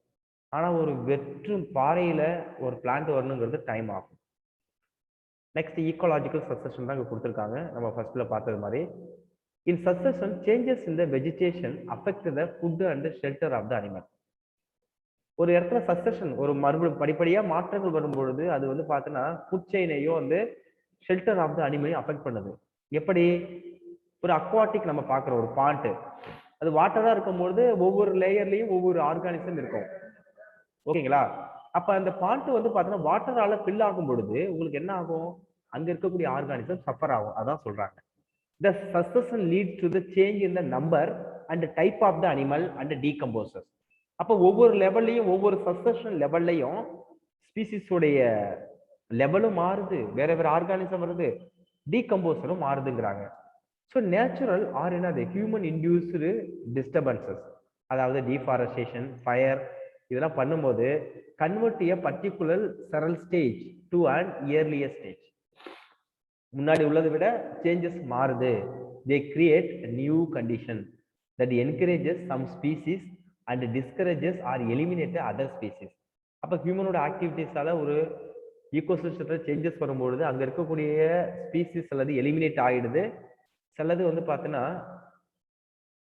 ஆனா ஒரு வெற்றும் பாறையில ஒரு பிளான்ட் வரணுங்கிறது டைம் ஆகும். நெக்ஸ்ட் ஈக்கோலாஜிக்கல் சக்சஷன் தான் இங்க கொடுத்துருக்காங்க, நம்ம ஃபர்ஸ்ட்ல பார்த்தது மாதிரி. In succession, changes in the vegetation affect the food and the shelter of the animal. ஒரு இடத்துல சக்சஷன் ஒரு மறுபடியும் படிப்படியா மாற்றங்கள் வரும்பொழுது அது வந்து பார்த்தீங்கன்னா ஃபுட் செயினையும் வந்து ஷெல்டர் ஆஃப் த அனிமலையும் அஃபெக்ட் பண்ணுது. எப்படி? ஒரு அக்வாட்டிக் நம்ம பார்க்குற ஒரு பாண்ட், அது வாட்டரா இருக்கும்பொழுது ஒவ்வொரு லேயர்லயும் ஒவ்வொரு ஆர்கானிசம் இருக்கும். ஓகேங்களா? அப்ப அந்த பாண்ட் வந்து பார்த்தீங்கன்னா வாட்டரால ஃபில் ஆகும் பொழுது உங்களுக்கு என்ன ஆகும்? அங்க இருக்கக்கூடிய ஆர்கானிசம் சஃபர் ஆகும். அதான் சொல்றாங்க. The succession leads to the change in the number and type of the animal and decomposes. அப்போ ஒவ்வொரு லெவல்லையும் ஒவ்வொரு சக்சஷன் லெவல்லையும் ஸ்பீசிஸ் உடைய லெவலும் மாறுது, வேற வேற ஆர்கானிசம் வருது, டீகம்போசரும் மாறுதுங்கிறாங்க. ஸோ நேச்சுரல் ஆர் என்னது ஹியூமன் இன்டியூஸ்டு டிஸ்டர்பன்சஸ், அதாவது டீஃபாரஸ்டேஷன், ஃபயர், இதெல்லாம் பண்ணும்போது convert a particular cereal stage to an earlier stage. முன்னாடி உள்ளதை விட சேஞ்சஸ் மாறுது. they create a new condition that encourages some species and discourages or eliminates other species. அப்ப ஹியூமனோட ஆக்டிவிட்டிஸால ஒரு ஈகோசிஸ்டத்துல சேஞ்சஸ் வரும்பொழுது அங்க இருக்கக்கூடிய ஸ்பீசிஸ் அல்லது எலிமினேட் ஆயிடுது, சிலது வந்து பார்த்தீங்கன்னா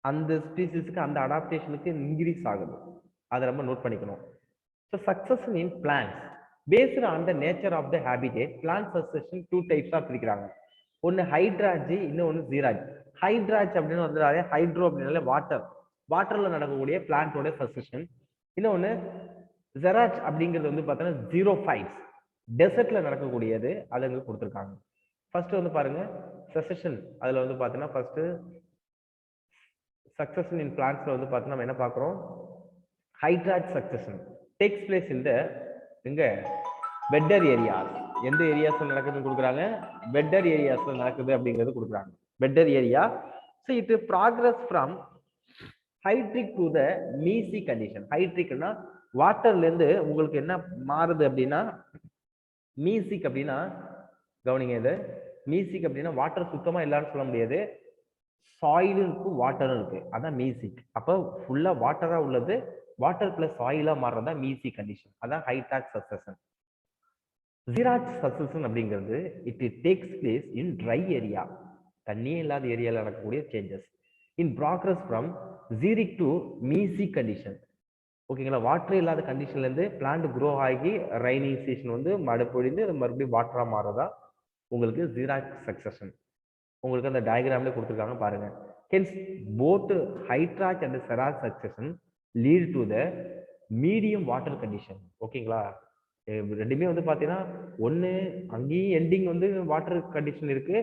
அந்த ஸ்பீசிஸ்க்கு அந்த அடாப்டேஷனுக்கு இன்க்ரீஸ் ஆகுது. அதை நம்ம நோட் பண்ணிக்கணும். So succession in plants based on the nature of the habitat, plant succession two types ஆ பிரிக்கிறாங்க. ஒன்னு ஹைட்ராஜி, இன்னொன்னு ஜீராஜ். ஹைட்ராஜ் அப்படின்னு வந்து ஹைட்ரோ அப்படின்னாலே வாட்டர்ல நடக்கக்கூடிய பிளான்டோட சக்சஷன். இன்னொன்னு ஜெராஜ் அப்படிங்கிறது வந்து பார்த்தீங்கன்னா ஜீரோஃபைட்ஸ், டெசர்ட்ல நடக்கக்கூடியது, அது அங்க கொடுத்துருக்காங்க. ஃபர்ஸ்ட் வந்து பாருங்க சக்சஷன், அதுல வந்து பார்த்தீங்கன்னா ஃபர்ஸ்ட் சக்சஷன் இன் பிளான்ட்ஸ்ல வந்து பார்த்தீங்கன்னா நம்ம என்ன பார்க்குறோம்? ஹைட்ராஜ் சக்சஷன் டேக்ஸ் பிளேஸ் இன் த எங்க வெட்டர் ஏரியாஸ். எந்த ஏரியாஸ்ல நடக்குதுன்னு கொடுக்குறாங்க? வெட்டர் ஏரியாஸ்ல நடக்குது அப்படிங்கிறது கொடுக்குறாங்க. Wetter area. So it progress from hydric to the mesic condition. ஹைட்ரிக்னா வாட்டர்ல இருந்து உங்களுக்கு என்ன மாறுது அப்படின்னா மீசிக் அப்படின்னா கவனிங்க, இது மீசிக் அப்படின்னா வாட்டர் சுத்தமா இல்லைன்னு சொல்ல முடியாது, சாயிலும் இருக்கு வாட்டரும் இருக்கு, அதான் மீசிக். அப்போ ஃபுல்லா வாட்டரா உள்ளது வாட்டர் பிளஸ் சாயிலா மாறுறதா மீசி கண்டிஷன், அதான் ஹைட்ராக் சக்சஷன். ஜீராக்ஸ் சக்சஷன் அப்படிங்கிறது it takes place in dry area, தண்ணியே இல்லாத ஏரியாவில் நடக்கக்கூடிய changes in progress from xeric to mesic condition. ஓகேங்களா, வாட்டர் இல்லாத கண்டிஷன்ல இருந்து பிளான்ட் க்ரோ ஆகி ரைனிங் சீசன் வந்து மழை பொழிந்து அது மறுபடியும் வாட்டரா மாறதா உங்களுக்கு ஜீராக்ஸ் சக்சஷன். உங்களுக்கு அந்த டயக்ராம்ல கொடுத்துருக்காங்க பாருங்க. Hence both hydrarch and xerarch succession lead to the medium water condition. ஓகேங்களா, ரெண்டுமே வந்து பாத்தீங்கன்னா ஒண்ணு அங்கேயும் எண்டிங் வந்து வாட்டர் கண்டிஷன் இருக்கு,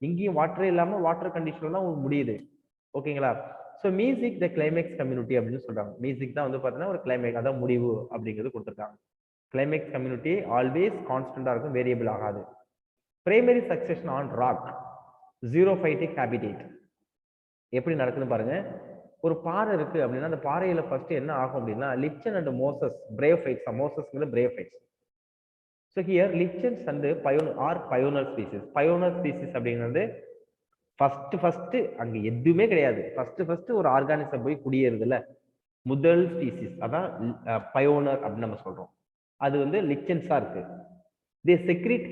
இங்கேயும் வாட்டரே இல்லாம வாட்டர் கண்டிஷன் தான் முடியுது. ஓகேங்களா, ஸோ மியூசிக் த கிளைமேக்ஸ் கம்யூனிட்டி அப்படின்னு சொல்றாங்க. மியூசிக் தான் வந்து பாத்தீங்கன்னா ஒரு கிளைமேக், அதான் முடிவு அப்படிங்கிறது கொடுத்துருக்காங்க. கிளைமேக்ஸ் கம்யூனிட்டி ஆல்வேஸ் கான்ஸ்டன்டா இருக்கும், வேரியபிள் ஆகாது. Primary succession on rock xerophytic habitat எப்படி நடக்குதுன்னு பாருங்க. ஒரு பாறை இருக்கு அப்படின்னா அந்த பாறையில ஃபர்ஸ்ட் என்ன ஆகும் அப்படின்னா லிச்சன் அண்ட் மோசஸ் பிரேயோஃபைட்ஸ், மோசஸ்ங்கிறது bryophytes. So here lichens and pioneer species. Pioneer species அப்படிங்கிறது ஃபர்ஸ்ட் அங்க எதுவுமே கிடையாது, ஃபர்ஸ்ட் ஒரு ஆர்கானிசம் போய் குடியேறுதுல முதல் ஸ்பீசிஸ், அதான் பயோனர் அப்படின்னு நம்ம சொல்றோம். அது வந்து லிச்சன்ஸா இருக்கு. தே செக்ரீட்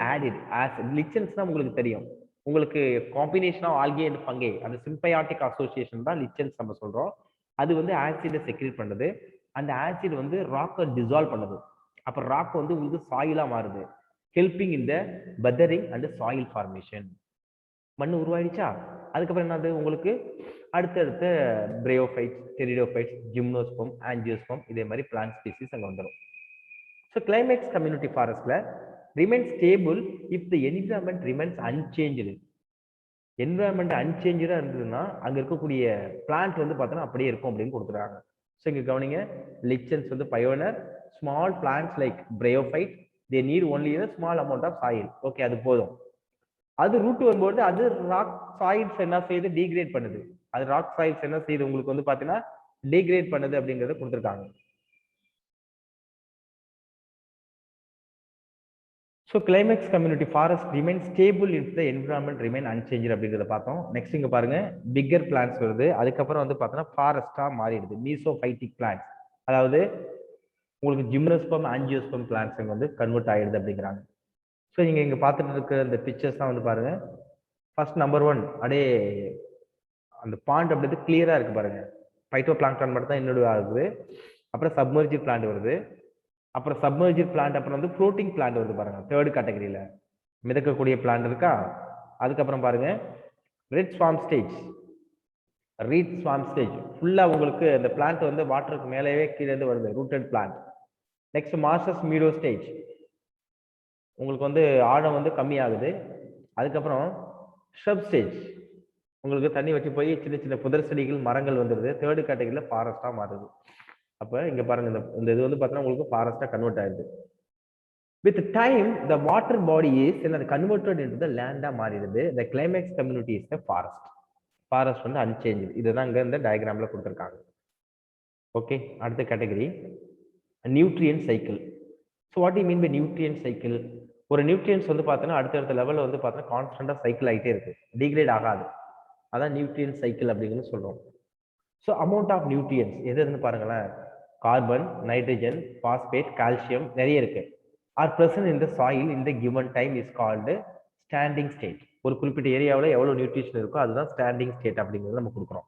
ஆசிட். லிச்சன்ஸ்னா உங்களுக்கு தெரியும், உங்களுக்கு combination of algae and fungi, அந்த சிம்பயாட்டிக் அசோசியேஷன் தான் லிச்சன்ஸ் நம்ம சொல்றோம். அது வந்து ஆசிடை செக்ரீட் பண்ணுது. அந்த ஆசிட் வந்து ராக்கை டிசால்வ் பண்ணுது. அப்ப ராக் வந்து உங்களுக்கு சாயிலா மாறுது, helping in the weathering and soil formation. மண் உருவாயிடுச்சா, அதுக்கப்புறம் என்னது உங்களுக்கு அடுத்தடுத்த பிரேயோஃபைட்ஸ், டெரிடோஃபைட்ஸ், ஜிம்னோஸ்பம், ஆஞ்சியோஸ்பம், இதே மாதிரி பிளான்ட் ஸ்பீசிஸ் அங்க வந்துடும். ஸோ கிளைமேக்ஸ் கம்யூனிட்டி ஃபாரஸ்ட்ல remains stable if the environment remains unchanged. Environment அன்சேஞ்சா இருந்ததுன்னா அங்க இருக்கக்கூடிய பிளான்ட் வந்து பார்த்தோன்னா அப்படியே இருக்கும் அப்படின்னு கொடுத்துருக்காங்க. ஸோ இங்க கவனிங்க, லிச்சன்ஸ் வந்து pioneer, small plants like bryophyte, they need only a small amount of soil. Okay, அது போதும். அது ரூட் வரும்போது அது ராக் சாயில்ஸ் என்ன செய்யுது, டீக்ரேட் பண்ணுது. அது ராக் சாயில்ஸ் என்ன செய்யுது உங்களுக்கு வந்து பாத்தீங்கன்னா டீக்ரேட் பண்ணுது அப்படிங்கறத கொடுத்துருக்காங்க. So climax community forest remain stable if the environment remain unchanged அப்படிங்கிறத பார்த்தோம். நெக்ஸ்ட் இங்க பாருங்க, பிக்கர் பிளான்ட்ஸ் வருது. அதுக்கப்புறம் வந்து பார்த்தோன்னா ஃபாரஸ்டா மாறிடுது, மீசோஃபைட்டிக் பிளான்ட்ஸ், அதாவது உங்களுக்கு ஜிம்னோஸ்பம், ஆஞ்சியோஸ்பம் பிளான்ட்ஸ் இங்க வந்து கன்வெர்ட் ஆயிடுது அப்படிங்கிறாங்க. ஸோ நீங்க இங்க பார்த்துட்டு இருக்க இந்த பிக்சர்ஸ் தான் வந்து பாருங்க. ஃபர்ஸ்ட் நம்பர் 1 அப்படியே அந்த பாண்ட் அப்படியே கிளியரா இருக்கு பாருங்க. பைட்டோ பிளாங்க்டான் மட்டும் தான் இன்னொரு ஆகுது. அப்புறம் சப்மர்ஜிவ் பிளான்ட் வருது. அப்புறம் சப்மர்ஜிவ் பிளான்ட், அப்புறம் வந்து ஃப்ளோட்டிங் பிளான்ட் வருது பாருங்க, தேர்ட் கேட்டகரியில மிதக்கக்கூடிய பிளான்ட் இருக்கா. அதுக்கப்புறம் பாருங்க ரெட் ஸ்வாம் ஸ்டேஜ். ரீட் ஸ்வாம் ஸ்டேஜ் ஃபுல்லா உங்களுக்கு அந்த பிளான்ட் வந்து வாட்டருக்கு மேலேயே கீழே இருந்து வருது, rooted plant. Next marshes மீடோ stage, உங்களுக்கு வந்து ஆழம் வந்து கம்மி ஆகுது. அதுக்கப்புறம் ஷப் ஸ்டேஜ், உங்களுக்கு தண்ணி வச்சு போய் சின்ன சின்ன புதர் செடிகள், மரங்கள் வந்துடுது. தேர்ட் கேட்டகரியில ஃபாரஸ்டா மாறுது. அப்ப இங்க பாருங்க, இந்த இது வந்து பாத்தீங்கன்னா உங்களுக்கு ஃபாரஸ்டா கன்வெர்ட் ஆயிடுது. With time the water body is converted into the லேண்டா மாறிடுது. The climax community is the forest. Forest வந்து அன்சேஞ்ச். இதுதான் இங்க இந்த டயக்ராம்ல கொடுத்துருக்காங்க. ஓகே, அடுத்த category nutrient cycle. So what you mean by nutrient cycle? ஒரு நியூட்ரியன்ஸ் வந்து பார்த்தீங்கன்னா அடுத்தடுத்த லெவலில் வந்து பார்த்தீங்கன்னா கான்ஸ்டன்டா சைக்கிள் ஆகிட்டே இருக்கு, டிகிரேட் ஆகாது. அதான் நியூட்ரியன்ட் சைக்கிள் அப்படின்னு சொல்றோம். ஸோ அமௌண்ட் ஆஃப் நியூட்ரியன்ஸ் எது எதுன்னு பாருங்களேன், கார்பன், நைட்ரஜன், பாஸ்பேட், கால்சியம் நிறைய இருக்கு. R present in the soil in the given time is called standing state. ஒரு குறிப்பிட்ட ஏரியாவில் எவ்வளவு நியூட்ரிஷன் இருக்கோ அதுதான் ஸ்டாண்டிங் ஸ்டேட் அப்படிங்கிறது நம்ம கொடுக்குறோம்.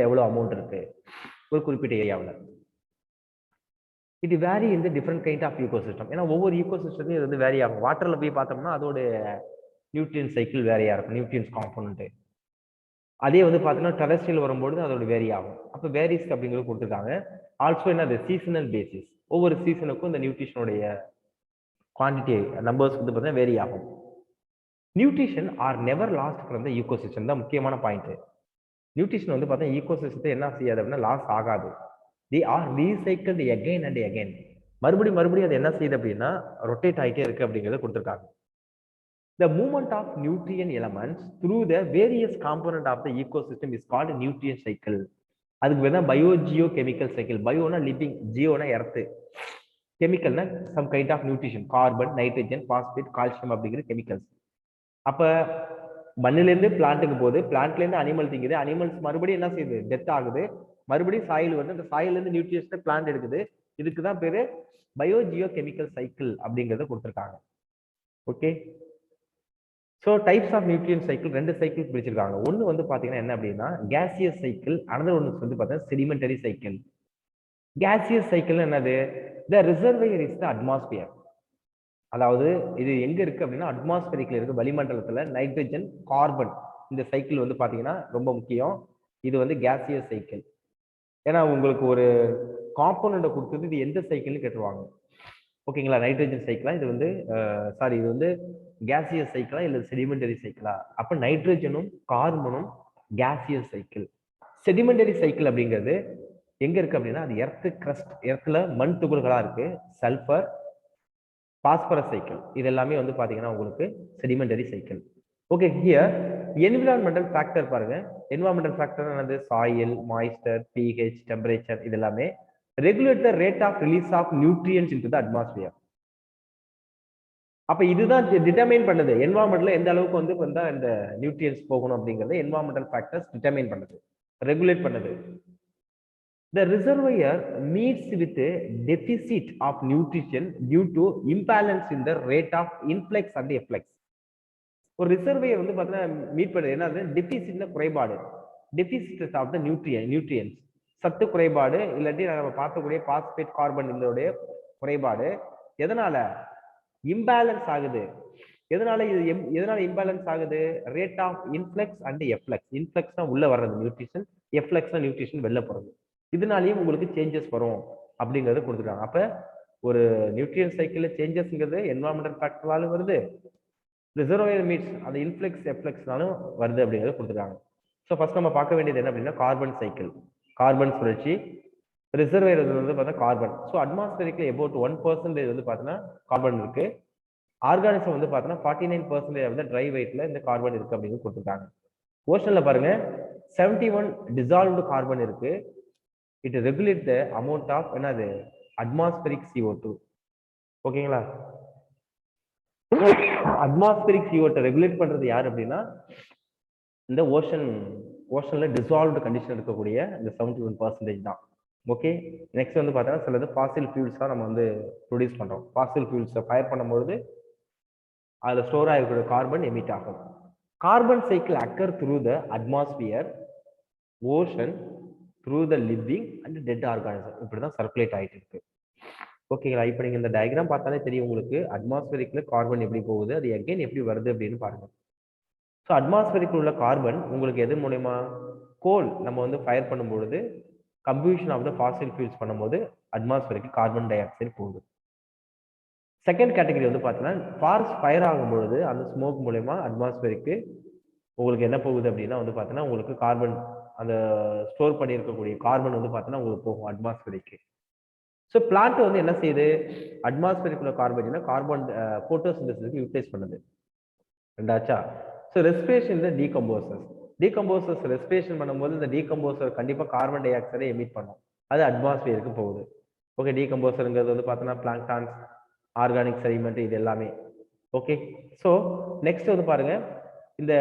எவ்வளவு அமௌண்ட் இருக்கு ஒரு குறிப்பிட்ட ஏரியாவில். It vary in the different kind of ecosystem. ஏன்னா ஒவ்வொரு ஈகோ சிஸ்டத்தையும் இது வந்து வேரி ஆகும். வாட்டர்ல போய் பார்த்தோம்னா அதோட நியூட்ரியன் சைக்கிள் வேரியா இருக்கும், நியூட்ரியன்ஸ் காம்பனன்ட். அதே வந்து பார்த்தீங்கன்னா டெரஸ்ட்ரியல் வரும்போது அதோட வேரி ஆகும். அப்போ வேரிஸ் அப்படிங்கிறது கொடுத்துருக்காங்க. ஆல்சோ என்னது சீசனல் பேசிஸ், ஒவ்வொரு சீசனுக்கும் இந்த நியூட்ரிஷனுடைய குவான்டிட்டி நம்பர்ஸ் வந்து பார்த்தீங்கன்னா வேரி ஆகும். Nutrition are never lost from the ecosystem தான் முக்கியமான பாயிண்ட். நியூட்ரிஷன் வந்து பார்த்தீங்கன்னா ஈகோ சிஸ்டத்தை என்ன செய்யாது அப்படின்னா லாஸ் ஆகாது. They are recycled again and again. மறுபடியும் அது என்ன செய்யுது அப்படின்னா ரொட்டேட் ஆகிட்டே இருக்கு அப்படிங்கிறத கொடுத்துருக்காங்க. The movement of nutrient elements through the various component of the ecosystem is called nutrient cycle. அதுக்கு பேர் தான் பயோஜியோகெமிக்கல் சைக்கிள். பயோனா லிவிங், ஜியோனா எர்த், கெமிக்கல்னா some kind of nutrition, carbon, nitrogen, phosphate, calcium அப்படிங்கிற கெமிக்கல்ஸ். அப்ப மண்ணிலேருந்து பிளான்ட்டுக்கு போகுது, பிளான்ட்ல இருந்து அனிமல் திங்குது, அனிமல்ஸ் மறுபடியும் என்ன செய்யுது, டெத் ஆகுது, மறுபடியும் சாயில் வந்து அந்த சாயில இருந்து நியூட்ரியன்ஸ் பிளான்ட் எடுக்குது. இதுக்கு தான் பேரு பயோஜியோகெமிக்கல் சைக்கிள் அப்படிங்கறத கொடுத்துருக்காங்க. Okay. So types of nutrient cycle 2 cycle பிரிச்சிருக்காங்க. ஒன்று வந்து பார்த்தீங்கன்னா என்ன அப்படின்னா கேசியஸ் சைக்கிள், அனதர் ஒன்று வந்து பார்த்தீங்கன்னா செடிமெண்டரி சைக்கிள். கேசியஸ் சைக்கிள் என்னது? த ரிசர்வையர் இஸ் த அட்மாஸ்பியர். அதாவது இது எங்க இருக்கு அப்படின்னா அட்மாஸ்பியரிக்ல இருக்கு, வளிமண்டலத்துல நைட்ரஜன், கார்பன். இந்த சைக்கிள் வந்து பாத்தீங்கன்னா ரொம்ப முக்கியம். இது வந்து கேசியஸ் சைக்கிள். ஏன்னா உங்களுக்கு ஒரு காம்பனண்ட கொடுத்தது இது எந்த சைக்கிள்னு கேட்டுருவாங்க. ஓகேங்களா? நைட்ரஜன் சைக்கிளா, இது வந்து சாரி இது வந்து கேசியஸ் சைக்கிளா இல்ல செடிமெண்டரி சைக்கிளா? அப்ப நைட்ரஜனும் கார்பனும் கேசியஸ் சைக்கிள். செடிமெண்டரி சைக்கிள் அப்படிங்கிறது எங்க இருக்கு அப்படின்னா அது எர்த் கிரஸ்ட், எர்த்ல மண் துகள்களா இருக்கு. சல்பர், பாஸ்பரஸ் சைக்கிள், இது எல்லாமே வந்து பாத்தீங்கன்னா உங்களுக்கு sedimentary cycle. Okay, here environmental factor பாருங்க. என்விரான்மெண்டல் ஃபேக்டர் என்னது? சாயில், மாய்ஸ்டர், pH, டெம்பரேச்சர், இது எல்லாமே regulate the rate of release of nutrients into the atmosphere. அப்ப இதுதான் டிட்டர்மைன் பண்ணுது என்விரான்மெண்ட்ல எந்த அளவுக்கு வந்து வந்தா இந்த நியூட்ரியன்ஸ் போகணும் அப்படிங்கறது என்விரான்மெண்டல் ஃபேக்டர்ஸ் டிட்டர்மைன் பண்ணுது, ரெகுலேட் பண்ணுது. The reservoir meets with a deficit of nutrition due to imbalance in the rate of influx and efflux. ஒரு ரிசர்வையர் வந்து பார்த்தீங்கன்னா மீட் பண்ணுறது என்னது? டெபிசிட்னா குறைபாடு, டெபிசிட் ஆஃப் த நியூட்ரியன்ஸ், சத்து குறைபாடு, இல்லாட்டி நம்ம பார்க்கக்கூடிய பாஸ்பேட், கார்பன் இதோடைய குறைபாடு. எதனால இம்பேலன்ஸ் ஆகுது? எதனால இது எதனால இம்பேலன்ஸ் ஆகுது? Rate of influx and efflux. இன்ஃப்ளக்ஸ்னா உள்ள வர்றது நியூட்ரிஷன், எஃப்ளக்ஸ்னா நியூட்ரிஷன் வெளில போறது. இதனாலேயும் உங்களுக்கு சேஞ்சஸ் வரும் அப்படிங்கறது கொடுத்துருக்காங்க. அப்ப ஒரு நியூட்ரியன் சைக்கிள்ல சேஞ்சஸ்ங்கிறது என்விரான்மெண்டல் ஃபேக்டராலும் வருது, ரிசர்வாயர் மீட்ஸ் அந்த இன்ஃப்ளக்ஸ் எஃப்ளக்ஸ்னாலும் வருது அப்படிங்கிறது கொடுத்துருக்காங்க. ஸோ ஃபர்ஸ்ட் நம்ம பார்க்க வேண்டியது என்ன அப்படின்னா கார்பன் சைக்கிள், கார்பன் சுழற்சி. ரிசர்வாயர் வந்து பார்த்தா கார்பன். ஸோ அட்மாஸ்பியரிக்ல அபவுட் 1% வந்து பார்த்தீங்கன்னா கார்பன் இருக்கு. ஆர்கானிசம் வந்து பார்த்தீங்கன்னா 49% வந்து ட்ரை வெயிட்ல இந்த கார்பன் இருக்கு அப்படின்னு கொடுத்துருக்காங்க. ஓஷன்ல பாருங்க 71 டிசால்வ்டு கார்பன் இருக்கு. It regulate the amount of என்னது? Atmospheric CO2. ஓகேங்களா? அட்மாஸ்பியரிக் CO2 ரெகுலேட் பண்றது யார் அப்படின்னா இந்த ஓஷன்ல டிசால்வ்டு கண்டிஷன் இருக்கக்கூடிய இந்த 71% தான். ஓகே, நெக்ஸ்ட் வந்து பார்த்தீங்கன்னா சிலது ஃபாசில் ஃபியூல்ஸ் தான் நம்ம வந்து ப்ரொடியூஸ் பண்றோம். ஃபாசில் ஃபியூல்ஸை ஃபயர் பண்ணும்போது அதில் ஸ்டோர் ஆகக்கூடிய கார்பன் எமிட் ஆகும். Carbon cycle occur through the atmosphere, ocean, through the living and dead organism. இப்படிதான் சர்க்குலேட் ஆகிட்டு இருக்கு. ஓகேங்களா? இப்போ நீங்க இந்த டயக்ராம் பார்த்தாலே தெரியும் உங்களுக்கு அட்மாஸ்பியரிக்ல கார்பன் எப்படி போகுது, அது எகைன் எப்படி வருது அப்படின்னு பாருங்க. ஸோ அட்மாஸ்பியரிக்ல உள்ள கார்பன் உங்களுக்கு எது மூலயமா? கோல் நம்ம வந்து ஃபயர் பண்ணும்பொழுது கம்பூஷன் ஆஃப் த ஃபாசில் ஃபியூல்ஸ் பண்ணும்போது அட்மாஸ்பியருக்கு கார்பன் டை ஆக்சைடு போகுது. செகண்ட் கேட்டகரி வந்து பார்த்தீங்கன்னா ஃபாரஸ்ட் ஃபயர் ஆகும்பொழுது அந்த ஸ்மோக் மூலயமா அட்மாஸ்பியருக்கு உங்களுக்கு என்ன போகுது அப்படின்னா வந்து பார்த்தீங்கன்னா உங்களுக்கு கார்பன், அந்த ஸ்டோர் பண்ணி இருக்கக்கூடிய கார்பன் வந்து பார்த்தீங்கன்னா உங்களுக்கு போகும் அட்மாஸ்பியருக்கு. ஸோ பிளான்ட் வந்து என்ன செய்யுது? அட்மாஸ்பியருக்குள்ள கார்பன் போட்டோசிந்தசிஸ்க்கு யூட்டிலைஸ் பண்ணுது. ரெண்டாச்சா? ஸோ ரெஸ்பிரேஷன் இந்த டீகம்போசர்ஸ் ரெஸ்பிரேஷன் பண்ணும்போது இந்த டீகம்போசர் கண்டிப்பாக கார்பன் டை ஆக்சைடை எமிட் பண்ணும், அது அட்மாஸ்பியருக்கு போகுது. ஓகே, டீகம்போசருங்கிறது வந்து பார்த்தீங்கன்னா பிளாங்டான்ஸ், ஆர்கானிக் செடிமெண்ட், இது எல்லாமே. ஓகே, ஸோ நெக்ஸ்ட் வந்து பாருங்க இந்த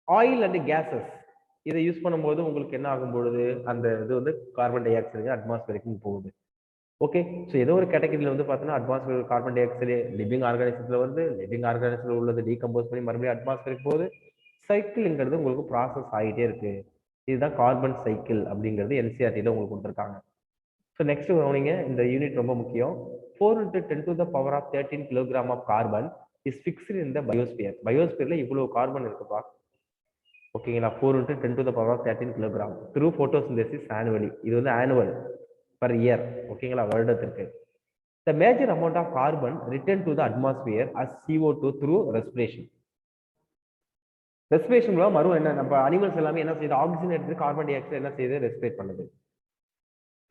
ஆயில் அண்ட் கேசஸ் இதை யூஸ் பண்ணும்போது உங்களுக்கு என்ன ஆகும் பொழுது அந்த இது வந்து கார்பன் டை ஆக்சைடு அட்மாஸ்பியருக்கு போகுது. ஓகே, ஸோ ஏதோ ஒரு கேட்டகரியில் வந்து பார்த்தீங்கன்னா atmosphere carbon dioxide living ஆர்கானிசத்துல வந்து லிவிங் ஆர்கானிசத்துல உள்ளது டீகம்போஸ் பண்ணி மறுபடியும் அட்மாஸ்பியருக்கு போகுது. சைக்கிள்ங்கிறது உங்களுக்கு ப்ராசஸ் ஆகிட்டே இருக்கு. இதுதான் கார்பன் சைக்கிள் அப்படிங்கிறது NCERT உங்களுக்கு கொடுத்துருக்காங்க. ஸோ நெக்ஸ்ட் கவனிங்க, இந்த யூனிட் ரொம்ப முக்கியம். 4 × 10⁻13 kilogram of carbon is fixed in the biosphere. பயோஸ்பியர்ல இவ்வளவு கார்பன் இருக்குப்பா. ஓகேங்களா? 4 × 10⁻13 கிலோகிராம் த்ரூ போட்டோசிந்தசிஸ் ஆனுவலி. இது வந்து ஆனுவல் பர் இயர். ஓகேங்களா? வருடத்திற்கு. The major amount of carbon returned to the atmosphere as CO2 through respiration. Respiration மூலம் மறுபடியும் என்ன நம்ம அனிமல்ஸ் எல்லாமே என்ன செய்யுது? ஆக்சிஜன் எடுத்து கார்பன் டை ஆக்சைடு என்ன செய்யுது? ரெஸ்பிரேட் பண்ணுது.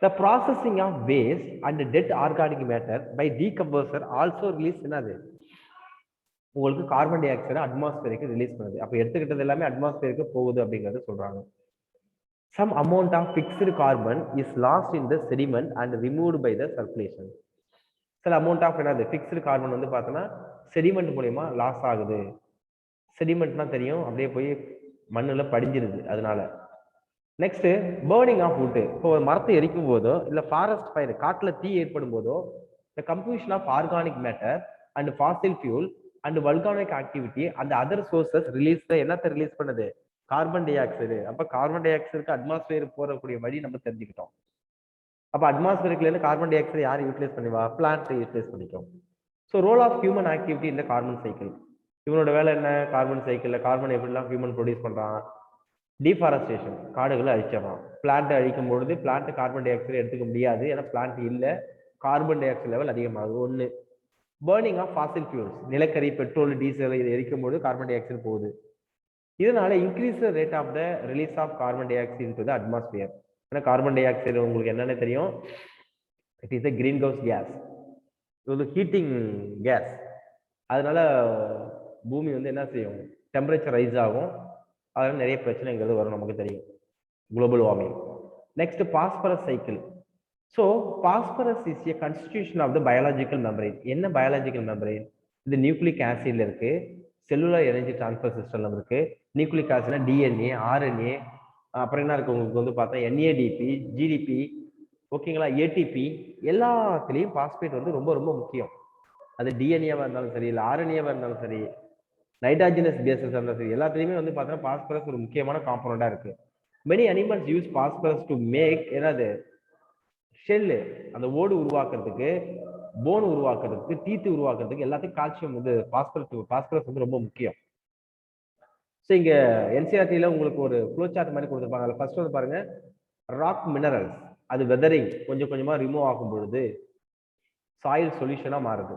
The processing of waste and dead organic matter by decomposer also release என்னது? உங்களுக்கு கார்பன் டை ஆக்சைடு அட்மாஸ்பியருக்கு ரிலீஸ் பண்ணுது. அப்ப எடுத்துக்கிட்டது எல்லாமே அட்மாஸ்பியருக்கு போகுது அப்படிங்கறத சொல்றாங்க. Some amount of fixed carbon is lost in the sediment and removed by the circulation. சில amount of என்னது? ஃபிக்ஸ்டு கார்பன் வந்து பார்த்தோன்னா செடிமெண்ட் மூலயமா லாஸ் ஆகுது. செடிமெண்ட்னா தெரியும், அப்படியே போய் மண்ணுல படிஞ்சிருது. அதனால நெக்ஸ்ட் பேர்னிங் ஆஃப் வுட். இப்போ ஒரு மரத்தை எரிக்கும் போதோ இல்ல ஃபாரஸ்ட் ஃபயர் காட்டுல தீ ஏற்படும் போதோ இந்த combustion of organic matter and fossil fuel and volcanic activity and other sources release என்னத்தை ரிலீஸ் பண்ணுது? Carbon dioxide. அப்ப கார்பன் டை ஆக்சைடுக்கு அட்மாஸ்பியர் போறக்கூடிய வழி நம்ம தெரிஞ்சுக்கிட்டோம். அப்ப அட்மாஸ்பியர்ல இருந்து கார்பன் டை ஆக்சைடு யார் யூட்டிலைஸ் பண்ணிவா? பிளான்ட் யூட்டிலைஸ் பண்ணிக்கும். So role of human activity இந்த கார்பன் சைக்கிள். இவனோட வேலை என்ன? கார்பன் சைக்கிள்ல கார்பன் எப்படிலாம் ஹியூமன் ப்ரொடியூஸ் பண்றான்? டீஃபாரஸ்டேஷன், காடுகளை அழிச்சிடறான். பிளான்ட் அழிக்கும் பொழுது பிளான்ட் கார்பன் டை ஆக்சைடு எடுத்துக்க முடியாது, ஏன்னா பிளான்ட் இல்லை, கார்பன் டை ஆக்சைடு லெவல் அதிகமாகுது. ஒன்று. பர்னிங் ஆஃப் ஃபாசில் ஃபியூல்ஸ், நிலக்கரி, பெட்ரோல், டீசல் இதை எரிக்கும் போது கார்பன் டை ஆக்சைடு போகுது. இதனால increase rate of the release of carbon dioxide into the atmosphere. ஏன்னா கார்பன் டை ஆக்சைடு உங்களுக்கு என்னன்னு தெரியும், it is a greenhouse gas, இது ஒரு ஹீட்டிங் கேஸ். அதனால பூமி வந்து என்ன செய்யும்? டெம்பரேச்சர் ரைஸ் ஆகும். அதனால நிறைய பிரச்சனைகள் வரும், நமக்கு தெரியும், global warming. Next phosphorus cycle. So phosphorus is a constitution of the biological membrane. என்ன பயாலஜிக்கல் மெம்பரேன்? இது நியூக்ளிக் ஆசிட்ல இருக்கு, செல்லுலர் எனர்ஜி டிரான்ஸ்ஃபர் சிஸ்டம்ல இருக்கு. நியூக்ளிக் ஆசிட்னா டிஎன்ஏ, ஆர்என்ஏ, அப்புறம் என்ன இருக்கு உங்களுக்கு வந்து பார்த்தா என்ஏடிபி, ஜிடிபி, ஓகேங்களா, ஏடிபி, எல்லாத்துலேயும் பாஸ்பேட் வந்து ரொம்ப ரொம்ப முக்கியம். அது டிஎன்ஏவா இருந்தாலும் சரி, இல்லை ஆர்என்ஏவா இருந்தாலும் சரி, நைட்ராஜினஸ் பேசஸ் இருந்தாலும் சரி, எல்லாத்துலேயுமே வந்து பார்த்தோன்னா பாஸ்பரஸ் ஒரு முக்கியமான காம்பனண்டா இருக்கு. Many animals use phosphorus to make என்னது? ஷெல்லு, அந்த ஓடு உருவாக்குறதுக்கு, போன் உருவாக்குறதுக்கு, டீத்து உருவாக்குறதுக்கு எல்லாத்துக்கும் கால்சியம் வந்து பாஸ்பரஸ் வந்து ரொம்ப முக்கியம். ஸோ இங்க என்சிஆர்டில உங்களுக்கு ஒரு ஃப்ளோ சார்ட் மாதிரி கொடுத்துருப்பாங்க. அதில் ஃபர்ஸ்ட் வந்து பாருங்க, ராக் மினரல்ஸ், அது வெதரிங் கொஞ்சம் கொஞ்சமா ரிமூவ் ஆகும் பொழுது சாயில் சொல்யூஷனா மாறுது.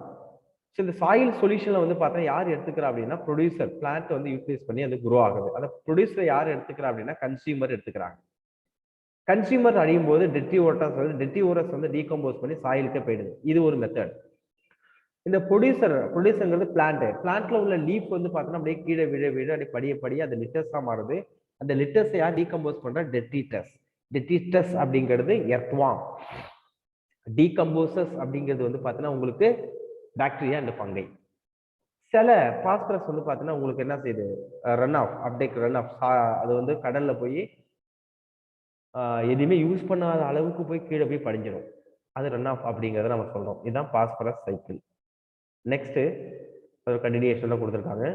ஸோ இந்த சாயில் சொல்யூஷன்ல வந்து பார்த்தா யார் எடுத்துக்கிறா அப்படின்னா ப்ரொடியூசர், பிளான்ட் வந்து யூட்டிலைஸ் பண்ணி அது குரோ ஆகுது. அந்த ப்ரொடியூசர் யார் எடுத்துக்கிறா அப்படின்னா கன்சியூமர் எடுத்துக்கிறாங்க. கன்சியூமர் அழியும் போது டெட்ரிஓரஸ் வந்து டீகம்போஸ் பண்ணி சாயிலுக்கே போயிடுது. இது ஒரு மெத்தட். இந்த ப்ரொடியூசர்ங்கிறது பிளான்ட்ல உள்ள லீஃப் வந்து பார்த்தோன்னா அப்படியே கீழே விழ அப்படியே படிய அது லிட்டர்ஸா மாறுது. அந்த லிட்டர்ஸை யார் டீகம்போஸ் பண்ற? டெட்ரிட்டஸ் அப்படிங்கிறது எர்த்வாம். டீகம்போசஸ் அப்படிங்கிறது வந்து பார்த்தீங்கன்னா உங்களுக்கு பாக்டீரியா அண்ட் ஃபங்கை. சில பாஸ்பரஸ் வந்து பார்த்தீங்கன்னா உங்களுக்கு என்ன செய்யுது? ரன் ஆஃப் அது வந்து கடல்ல போய் எதுவுமே யூஸ் பண்ணாத அளவுக்கு போய் கீழே போய் படிஞ்சிடும். அது ரன் ஆஃப் அப்படிங்கிறத நம்ம சொல்றோம். இதுதான் பாஸ்பரஸ் சைக்கிள். நெக்ஸ்ட் ஒரு கண்டினியூஷன்ல கொடுத்துருக்காங்க.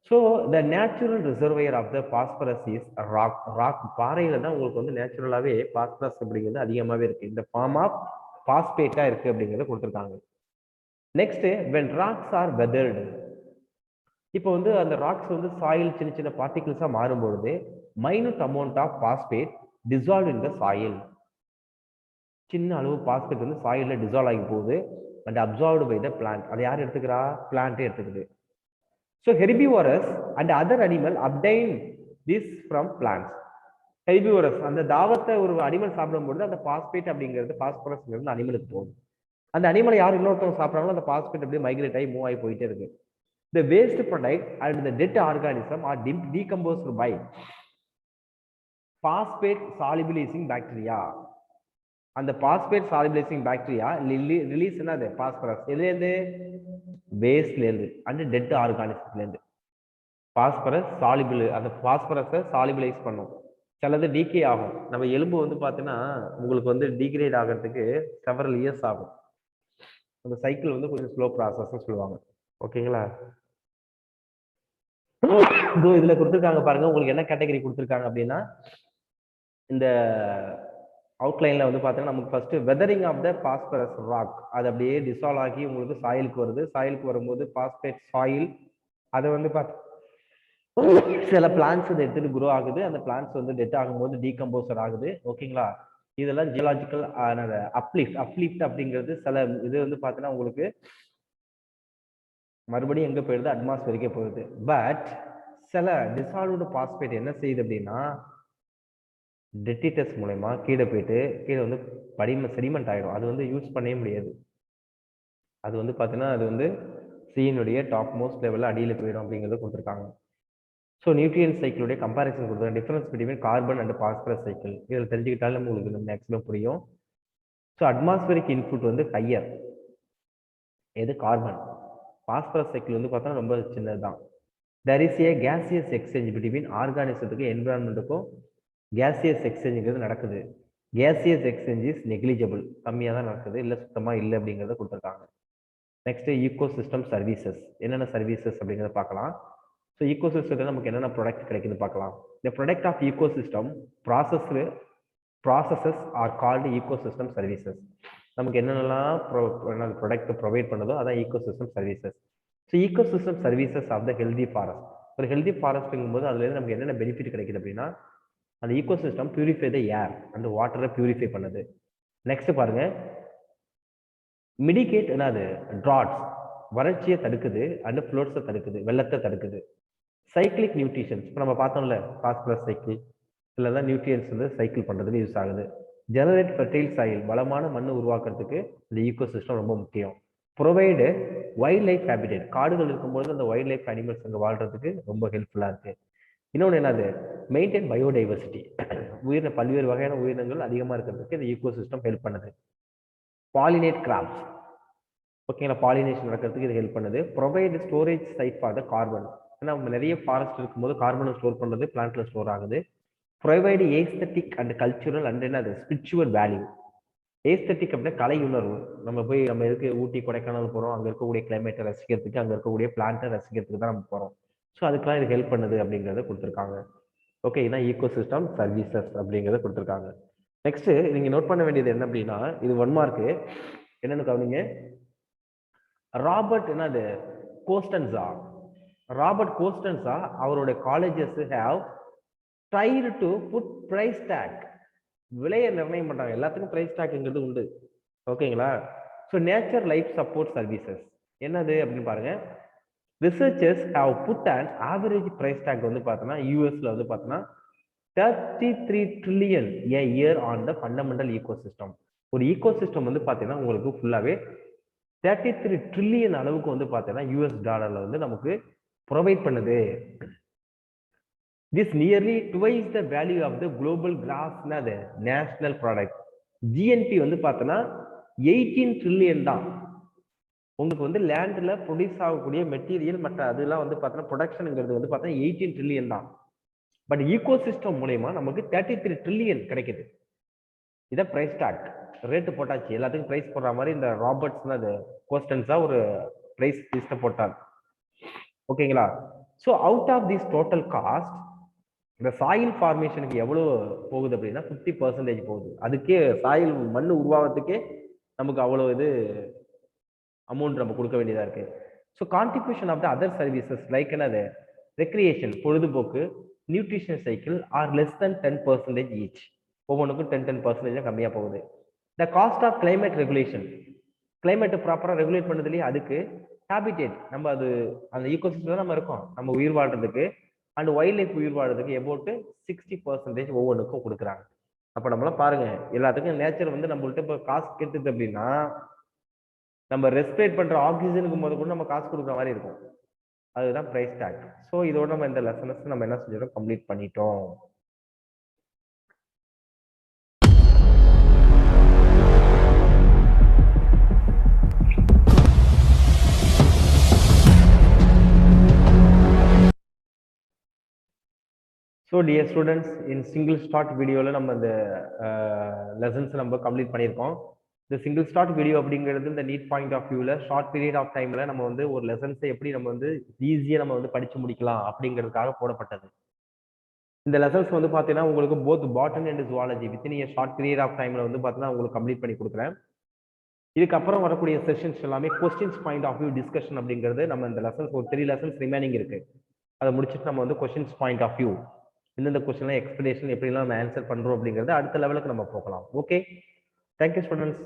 So the natural reservoir of the phosphorus is rock. பாறையில தான் உங்களுக்கு வந்து நேச்சுரலாகவே பாஸ்பரஸ் அப்படிங்கிறது அதிகமாகவே இருக்கு. இந்த ஃபார்ம் ஆஃப் பாஸ்பேட்டா இருக்கு அப்படிங்கிறத கொடுத்துருக்காங்க. Next when rocks are weathered, இப்போ வந்து அந்த ராக்ஸ் வந்து சாயில் சின்ன சின்ன பார்ட்டிகிள்ஸா மாறும்பொழுது minute amount of phosphate dissolve in the soil. சின்ன அளவு பாஸ்பேட் வந்து சாயில்ல டிசால்வ் ஆகி போகுது and absorbed by the plant. அதை யார் எடுத்துக்கிறா? பிளான்ட்டே எடுத்துக்குது. So herbivores and other animal obtain this from plants. Herbivores, அந்த தாவத்தை ஒரு அனிமல் சாப்பிடும்பொழுது அந்த பாஸ்பேட் அப்படிங்கிறது பாஸ்பரஸ்ங்கிறது அனிமலுக்கு போகுது. அந்த அனிமலை யார் இன்னொருத்தவங்க சாப்பிட்றாங்களோ அந்த பாஸ்பேட் அப்படியே மைக்ரேட் ஆகி மூவ் ஆகி போயிட்டே இருக்கு. The waste product and the dead organism are decomposed by phosphate solubilizing bacteria. அந்த phosphate solubilizing bacteria release என்னது? பாஸ்பரஸ். எதுலேருந்து? வேஸ்ட்ல இருந்து அண்ட் டெட் ஆர்கானிசத்துல இருந்து. பாஸ்பரஸ் சாலிபிள், அந்த பாஸ்பரஸை சாலிபிளைஸ் பண்ணும். சிலது டீகே ஆகும். நம்ம எலும்பு வந்து பார்த்தீங்கன்னா உங்களுக்கு வந்து டீக்ரேட் ஆகிறதுக்கு செவரல் இயர்ஸ் ஆகும். அந்த சைக்கிள் வந்து கொஞ்சம் ஸ்லோ ப்ராசஸ் சொல்லுவாங்க. ஓகேங்களா? இதுல கொடுத்துருக்காங்க பாருங்க, உங்களுக்கு என்ன கேட்டகரி கொடுத்துருக்காங்க அப்படின்னா இந்த அவுட்லைன்ல வந்து பார்த்தீங்கன்னா நமக்கு first weathering of the phosphorus rock, அது அப்படியே டிசால்வ் ஆகி உங்களுக்கு சாயிலுக்கு வருது. சாயிலுக்கு வரும்போது பாஸ்பேட் சாயில், அதை வந்து சில பிளான்ஸ் அதை எடுத்துட்டு குரோ ஆகுது. அந்த பிளான்ஸ் வந்து டெட் ஆகும்போது டீகம்போசர் ஆகுது. ஓகேங்களா? இதெல்லாம் ஜியாலஜிக்கல் அப்லிஃப்ட் அப்படிங்கிறது. சில இது வந்து பார்த்தீங்கன்னா உங்களுக்கு மறுபடியும் எங்க போயிடுது? அட்மாஸ்பியருக்கே போகுது. பட் சில டிசால்வ்டு பாஸ்பேட் என்ன செய்யுது அப்படின்னா டெட்ரிட்டஸ் மூலமா கீழே போயிட்டு கீழே வந்து செடிமெண்ட் ஆயிடும். அது வந்து யூஸ் பண்ணவே முடியாது. அது வந்து பார்த்தீங்கன்னா அது வந்து சீனுடைய டாப் மோஸ்ட் லெவலில் அடியில் போயிடும் அப்படிங்கிறத கொடுத்துருக்காங்க. ஸோ நியூட்ரியன் சைக்கிளுடைய கம்பேரிசன் கொடுத்துருக்காங்க. Difference between carbon and phosphorus cycle. இதில் தெரிஞ்சுக்கிட்டாலும் உங்களுக்கு மேக்ஸிமம் புரியும். ஸோ அட்மாஸ்பியரிக் இன்புட் வந்து ஹையர், எது? கார்பன். பாஸ்பரஸ் சைக்கிள் வந்து பார்த்தா ரொம்ப சின்னது தான். there is a gaseous exchange between ஆர்கானிசத்துக்கு என்விரான்மெண்ட்டுக்கும் gaseous exchangeங்கிறது நடக்குது. gaseous exchange is negligible, கம்மியாக தான் நடக்குது, இல்லை சுத்தமாக இல்லை அப்படிங்கிறத கொடுத்துருக்காங்க. Next ecosystem services. என்னென்ன சர்வீசஸ் அப்படிங்கிறத பார்க்கலாம். ஸோ ஈகோசிஸ்டத்தில் நமக்கு என்னென்ன ப்ராடக்ட் கிடைக்குது பார்க்கலாம். The product of ecosystem processes are called ecosystem services. நமக்கு என்னென்னலாம் ப்ராடக்ட் ப்ரொவைட் பண்ணுதோ அதான் ecosystem services. So ecosystem services of the healthy forest. ஒரு ஹெல்தி ஃபாரஸ்ட்டுங்கும் போது அதுலேருந்து நமக்கு என்னென்ன பெனிஃபிட் கிடைக்குது அப்படின்னா, அந்த ஈகோசிஸ்டம் பியூரிஃபை த ஏர் அந்த வாட்டரை பியூரிஃபை பண்ணுது. நெக்ஸ்ட் பாருங்க, மிடிகேட் என்னது ட்ராட்ஸ், வறட்சியை தடுக்குது அண்ட் ஃப்ளோட்ஸை தடுக்குது, வெள்ளத்தை தடுக்குது. சைக்கிளிக் நியூட்ரிஷன்ஸ், இப்போ நம்ம பார்த்தோம்ல பாஸ்பரஸ் சைக்கிள், இதில் தான் நியூட்ரியன்ஸ் வந்து சைக்கிள் பண்ணுறதுக்கு யூஸ் ஆகுது. ஜெனரேட் ஃபெர்டைல் சாயில், வளமான மண் உருவாக்குறதுக்கு இந்த ஈகோசிஸ்டம் ரொம்ப முக்கியம். ப்ரொவைடு வைல்ட் லைஃப் ஹேபிடேட், காடுகள் இருக்கும்போது அந்த வைல்ட் லைஃப் அனிமல்ஸ் அங்கே வாழ்றதுக்கு ரொம்ப ஹெல்ப்ஃபுல்லாக இருக்கு. இன்னொன்று என்னது, மெயின்டைன் பயோடைவர்சிட்டி, பல்வேறு வகையான உயிரினங்கள் அதிகமாக இருக்கிறதுக்கு இந்த ஈகோசிஸ்டம் ஹெல்ப் பண்ணுது. பாலினேட் கிராப்ஸ், ஓகேங்களா, பாலினேஷன் நடக்கிறதுக்கு இது ஹெல்ப் பண்ணுது. Provide storage site for the carbon, ஏன்னா நிறைய ஃபாரஸ்ட் இருக்கும்போது கார்பனை ஸ்டோர் பண்ணுறது பிளான்ட்ல ஸ்டோர் ஆகுது. Provide aesthetic and cultural and என்னது ஸ்பிரிச்சுவல் வேல்யூ. ஏஸ்தட்டிக் அப்படின்னா கலை உணர்வு. நம்ம எதுக்கு ஊட்டி கொடைக்கானல் போகிறோம், அங்கே இருக்கக்கூடிய கிளைமேட்டை ரசிக்கிறதுக்கு, அங்கே இருக்கக்கூடிய பிளான்ட்டை ரசிக்கிறதுக்கு தான் நம்ம போகிறோம். ஸோ அதுக்கெல்லாம் இது ஹெல்ப் பண்ணுது அப்படிங்கிறத கொடுத்துருக்காங்க. ஓகே, இதான் ஈகோசிஸ்டம் சர்வீசஸ் அப்படிங்கிறத கொடுத்துருக்காங்க. நெக்ஸ்ட் நீங்க நோட் பண்ண வேண்டியது என்ன அப்படின்னா, இது 1 மார்க். என்னன்னு கவனிங்க. ராபர்ட் என்னது கோஸ்டன்ஸா, ராபர்ட் கோஸ்டன்ஸா அவருடைய colleagues have tried to put price tag, விலையை நிர்ணயம் பண்றாங்க, எல்லாத்துக்கும் பிரைஸ் டேக்ங்கிறது உண்டு. ஓகேங்களா. So nature life support services என்னது அப்படின்னு பாருங்க. Researchers have put and average price tag வந்து பார்த்தோன்னா யூஎஸ்ல வந்து பார்த்தோன்னா 33 trillion a year on the fundamental ecosystem. ஒரு ஈகோசிஸ்டம் வந்து பார்த்தீங்கன்னா உங்களுக்கு ஃபுல்லாகவே 33 trillion அளவுக்கு வந்து பார்த்தீங்கன்னா யூஎஸ் டாலர்ல வந்து நமக்கு ப்ரொவைட் பண்ணுது. This nearly twice the value of the global gross national product. GNP வந்து பார்த்தோன்னா 18 trillion தான். உங்களுக்கு வந்து லேண்ட்ல ப்ரொடியூஸ் ஆகக்கூடிய மெட்டீரியல் மற்ற அதெல்லாம் வந்து பார்த்தோன்னா ப்ரொடக்ஷனுங்கிறது வந்து பார்த்தோன்னா 18 trillion தான். பட் ஈகோசிஸ்டம் மூலயமா நமக்கு 33 trillion கிடைக்குது. இதான் பிரைஸ் டாக். ரேட்டு போட்டாச்சு, எல்லாத்துக்கும் பிரைஸ் போடுற மாதிரி இந்த ராபர்ட்ஸ் அது கோஸ்டன்ஸா ஒரு பிரைஸ் லிஸ்ட்டை போட்டாங்க. ஓகேங்களா. So out of this total cost இந்த சாயில் ஃபார்மேஷனுக்கு எவ்வளோ போகுது அப்படின்னா 50% போகுது. அதுக்கே சாயில் மண் உருவாகிறதுக்கே நமக்கு அவ்வளோ இது அமௌண்ட் நம்ம கொடுக்க வேண்டியதா இருக்கு. So contribution of the other services like என்னது ரெக்ரியேஷன், பொழுதுபோக்கு, nutrition cycle are less than 10% each. ஒவ்வொன்றுக்கும் 10% கம்மியாக போகுது. The cost of climate regulation, கிளைமேட்டை ப்ராப்பராக ரெகுலேட் பண்ணது இல்லையா, அதுக்கு ஹேபிடேட், நம்ம அது அந்த ஈகோசிஸ்டம் நம்ம இருக்கோம், நம்ம உயிர் வாழ்றதுக்கு அண்ட் வைல்ட் லைஃப் உயிர் வாழ்றதுக்கு எபோட்டு 60% ஒவ்வொன்றுக்கும் கொடுக்குறாங்க. அப்போ நம்மளாம் பாருங்க, எல்லாத்துக்கும் நேச்சர் வந்து நம்மள்ட்ட இப்போ காசு கெட்டுது அப்படின்னா நம்ம ரெஸ்பிரேட் பண்ற ஆக்சிஜனுக்கு போது கூட நம்ம காசு கொடுக்குற மாதிரி இருக்கும். அதுதான் பிரைஸ் டேக். ஸோ இதோட நம்ம இந்த லெசன்ஸ் நம்ம என்ன செஞ்சோம், கம்ப்ளீட் பண்ணிட்டோம். ஸோ டியர் ஸ்டூடெண்ட்ஸ், இன் சிங்கிள் ஸ்டார்ட் வீடியோவில் நம்ம இந்த லெசன்ஸ் நம்ம கம்ப்ளீட் பண்ணியிருக்கோம். இந்த சிங்கிள் ஸ்டார்ட் வீடியோ அப்படிங்கிறது இந்த நீட் பாயிண்ட் ஆஃப் வியூவில் ஷார்ட் பீரியட் ஆஃப் டைமில் நம்ம வந்து ஒரு லெசன்ஸை எப்படி நம்ம வந்து ஈஸியாக நம்ம வந்து படித்து முடிக்கலாம் அப்படிங்கிறதுக்காக போடப்பட்டது. இந்த லெசன்ஸ் வந்து பார்த்தீங்கன்னா உங்களுக்கு both botany and zoology within year short period of டைமில் வந்து பார்த்தீங்கன்னா உங்களுக்கு கம்ப்ளீட் பண்ணி கொடுக்குறேன். இதுக்கப்புறம் வரக்கூடிய செஷன்ஸ் எல்லாமே questions point of view discussion அப்படிங்கிறது நம்ம இந்த லெசன்ஸ் ஒரு 3 லெசன்ஸ் ரிமைனிங் இருக்கு. அதை முடிச்சுட்டு நம்ம வந்து கொஸ்டின்ஸ் பாயிண்ட் ஆஃப் வியூ இந்தந்த கொஸ்டின்லாம் எக்ஸ்பிளேஷன் எப்படிலாம் நம்ம ஆன்சர் பண்ணுறோம் அப்படிங்கிறது அடுத்த லெவலுக்கு நம்ம போகலாம். Okay, thank you students.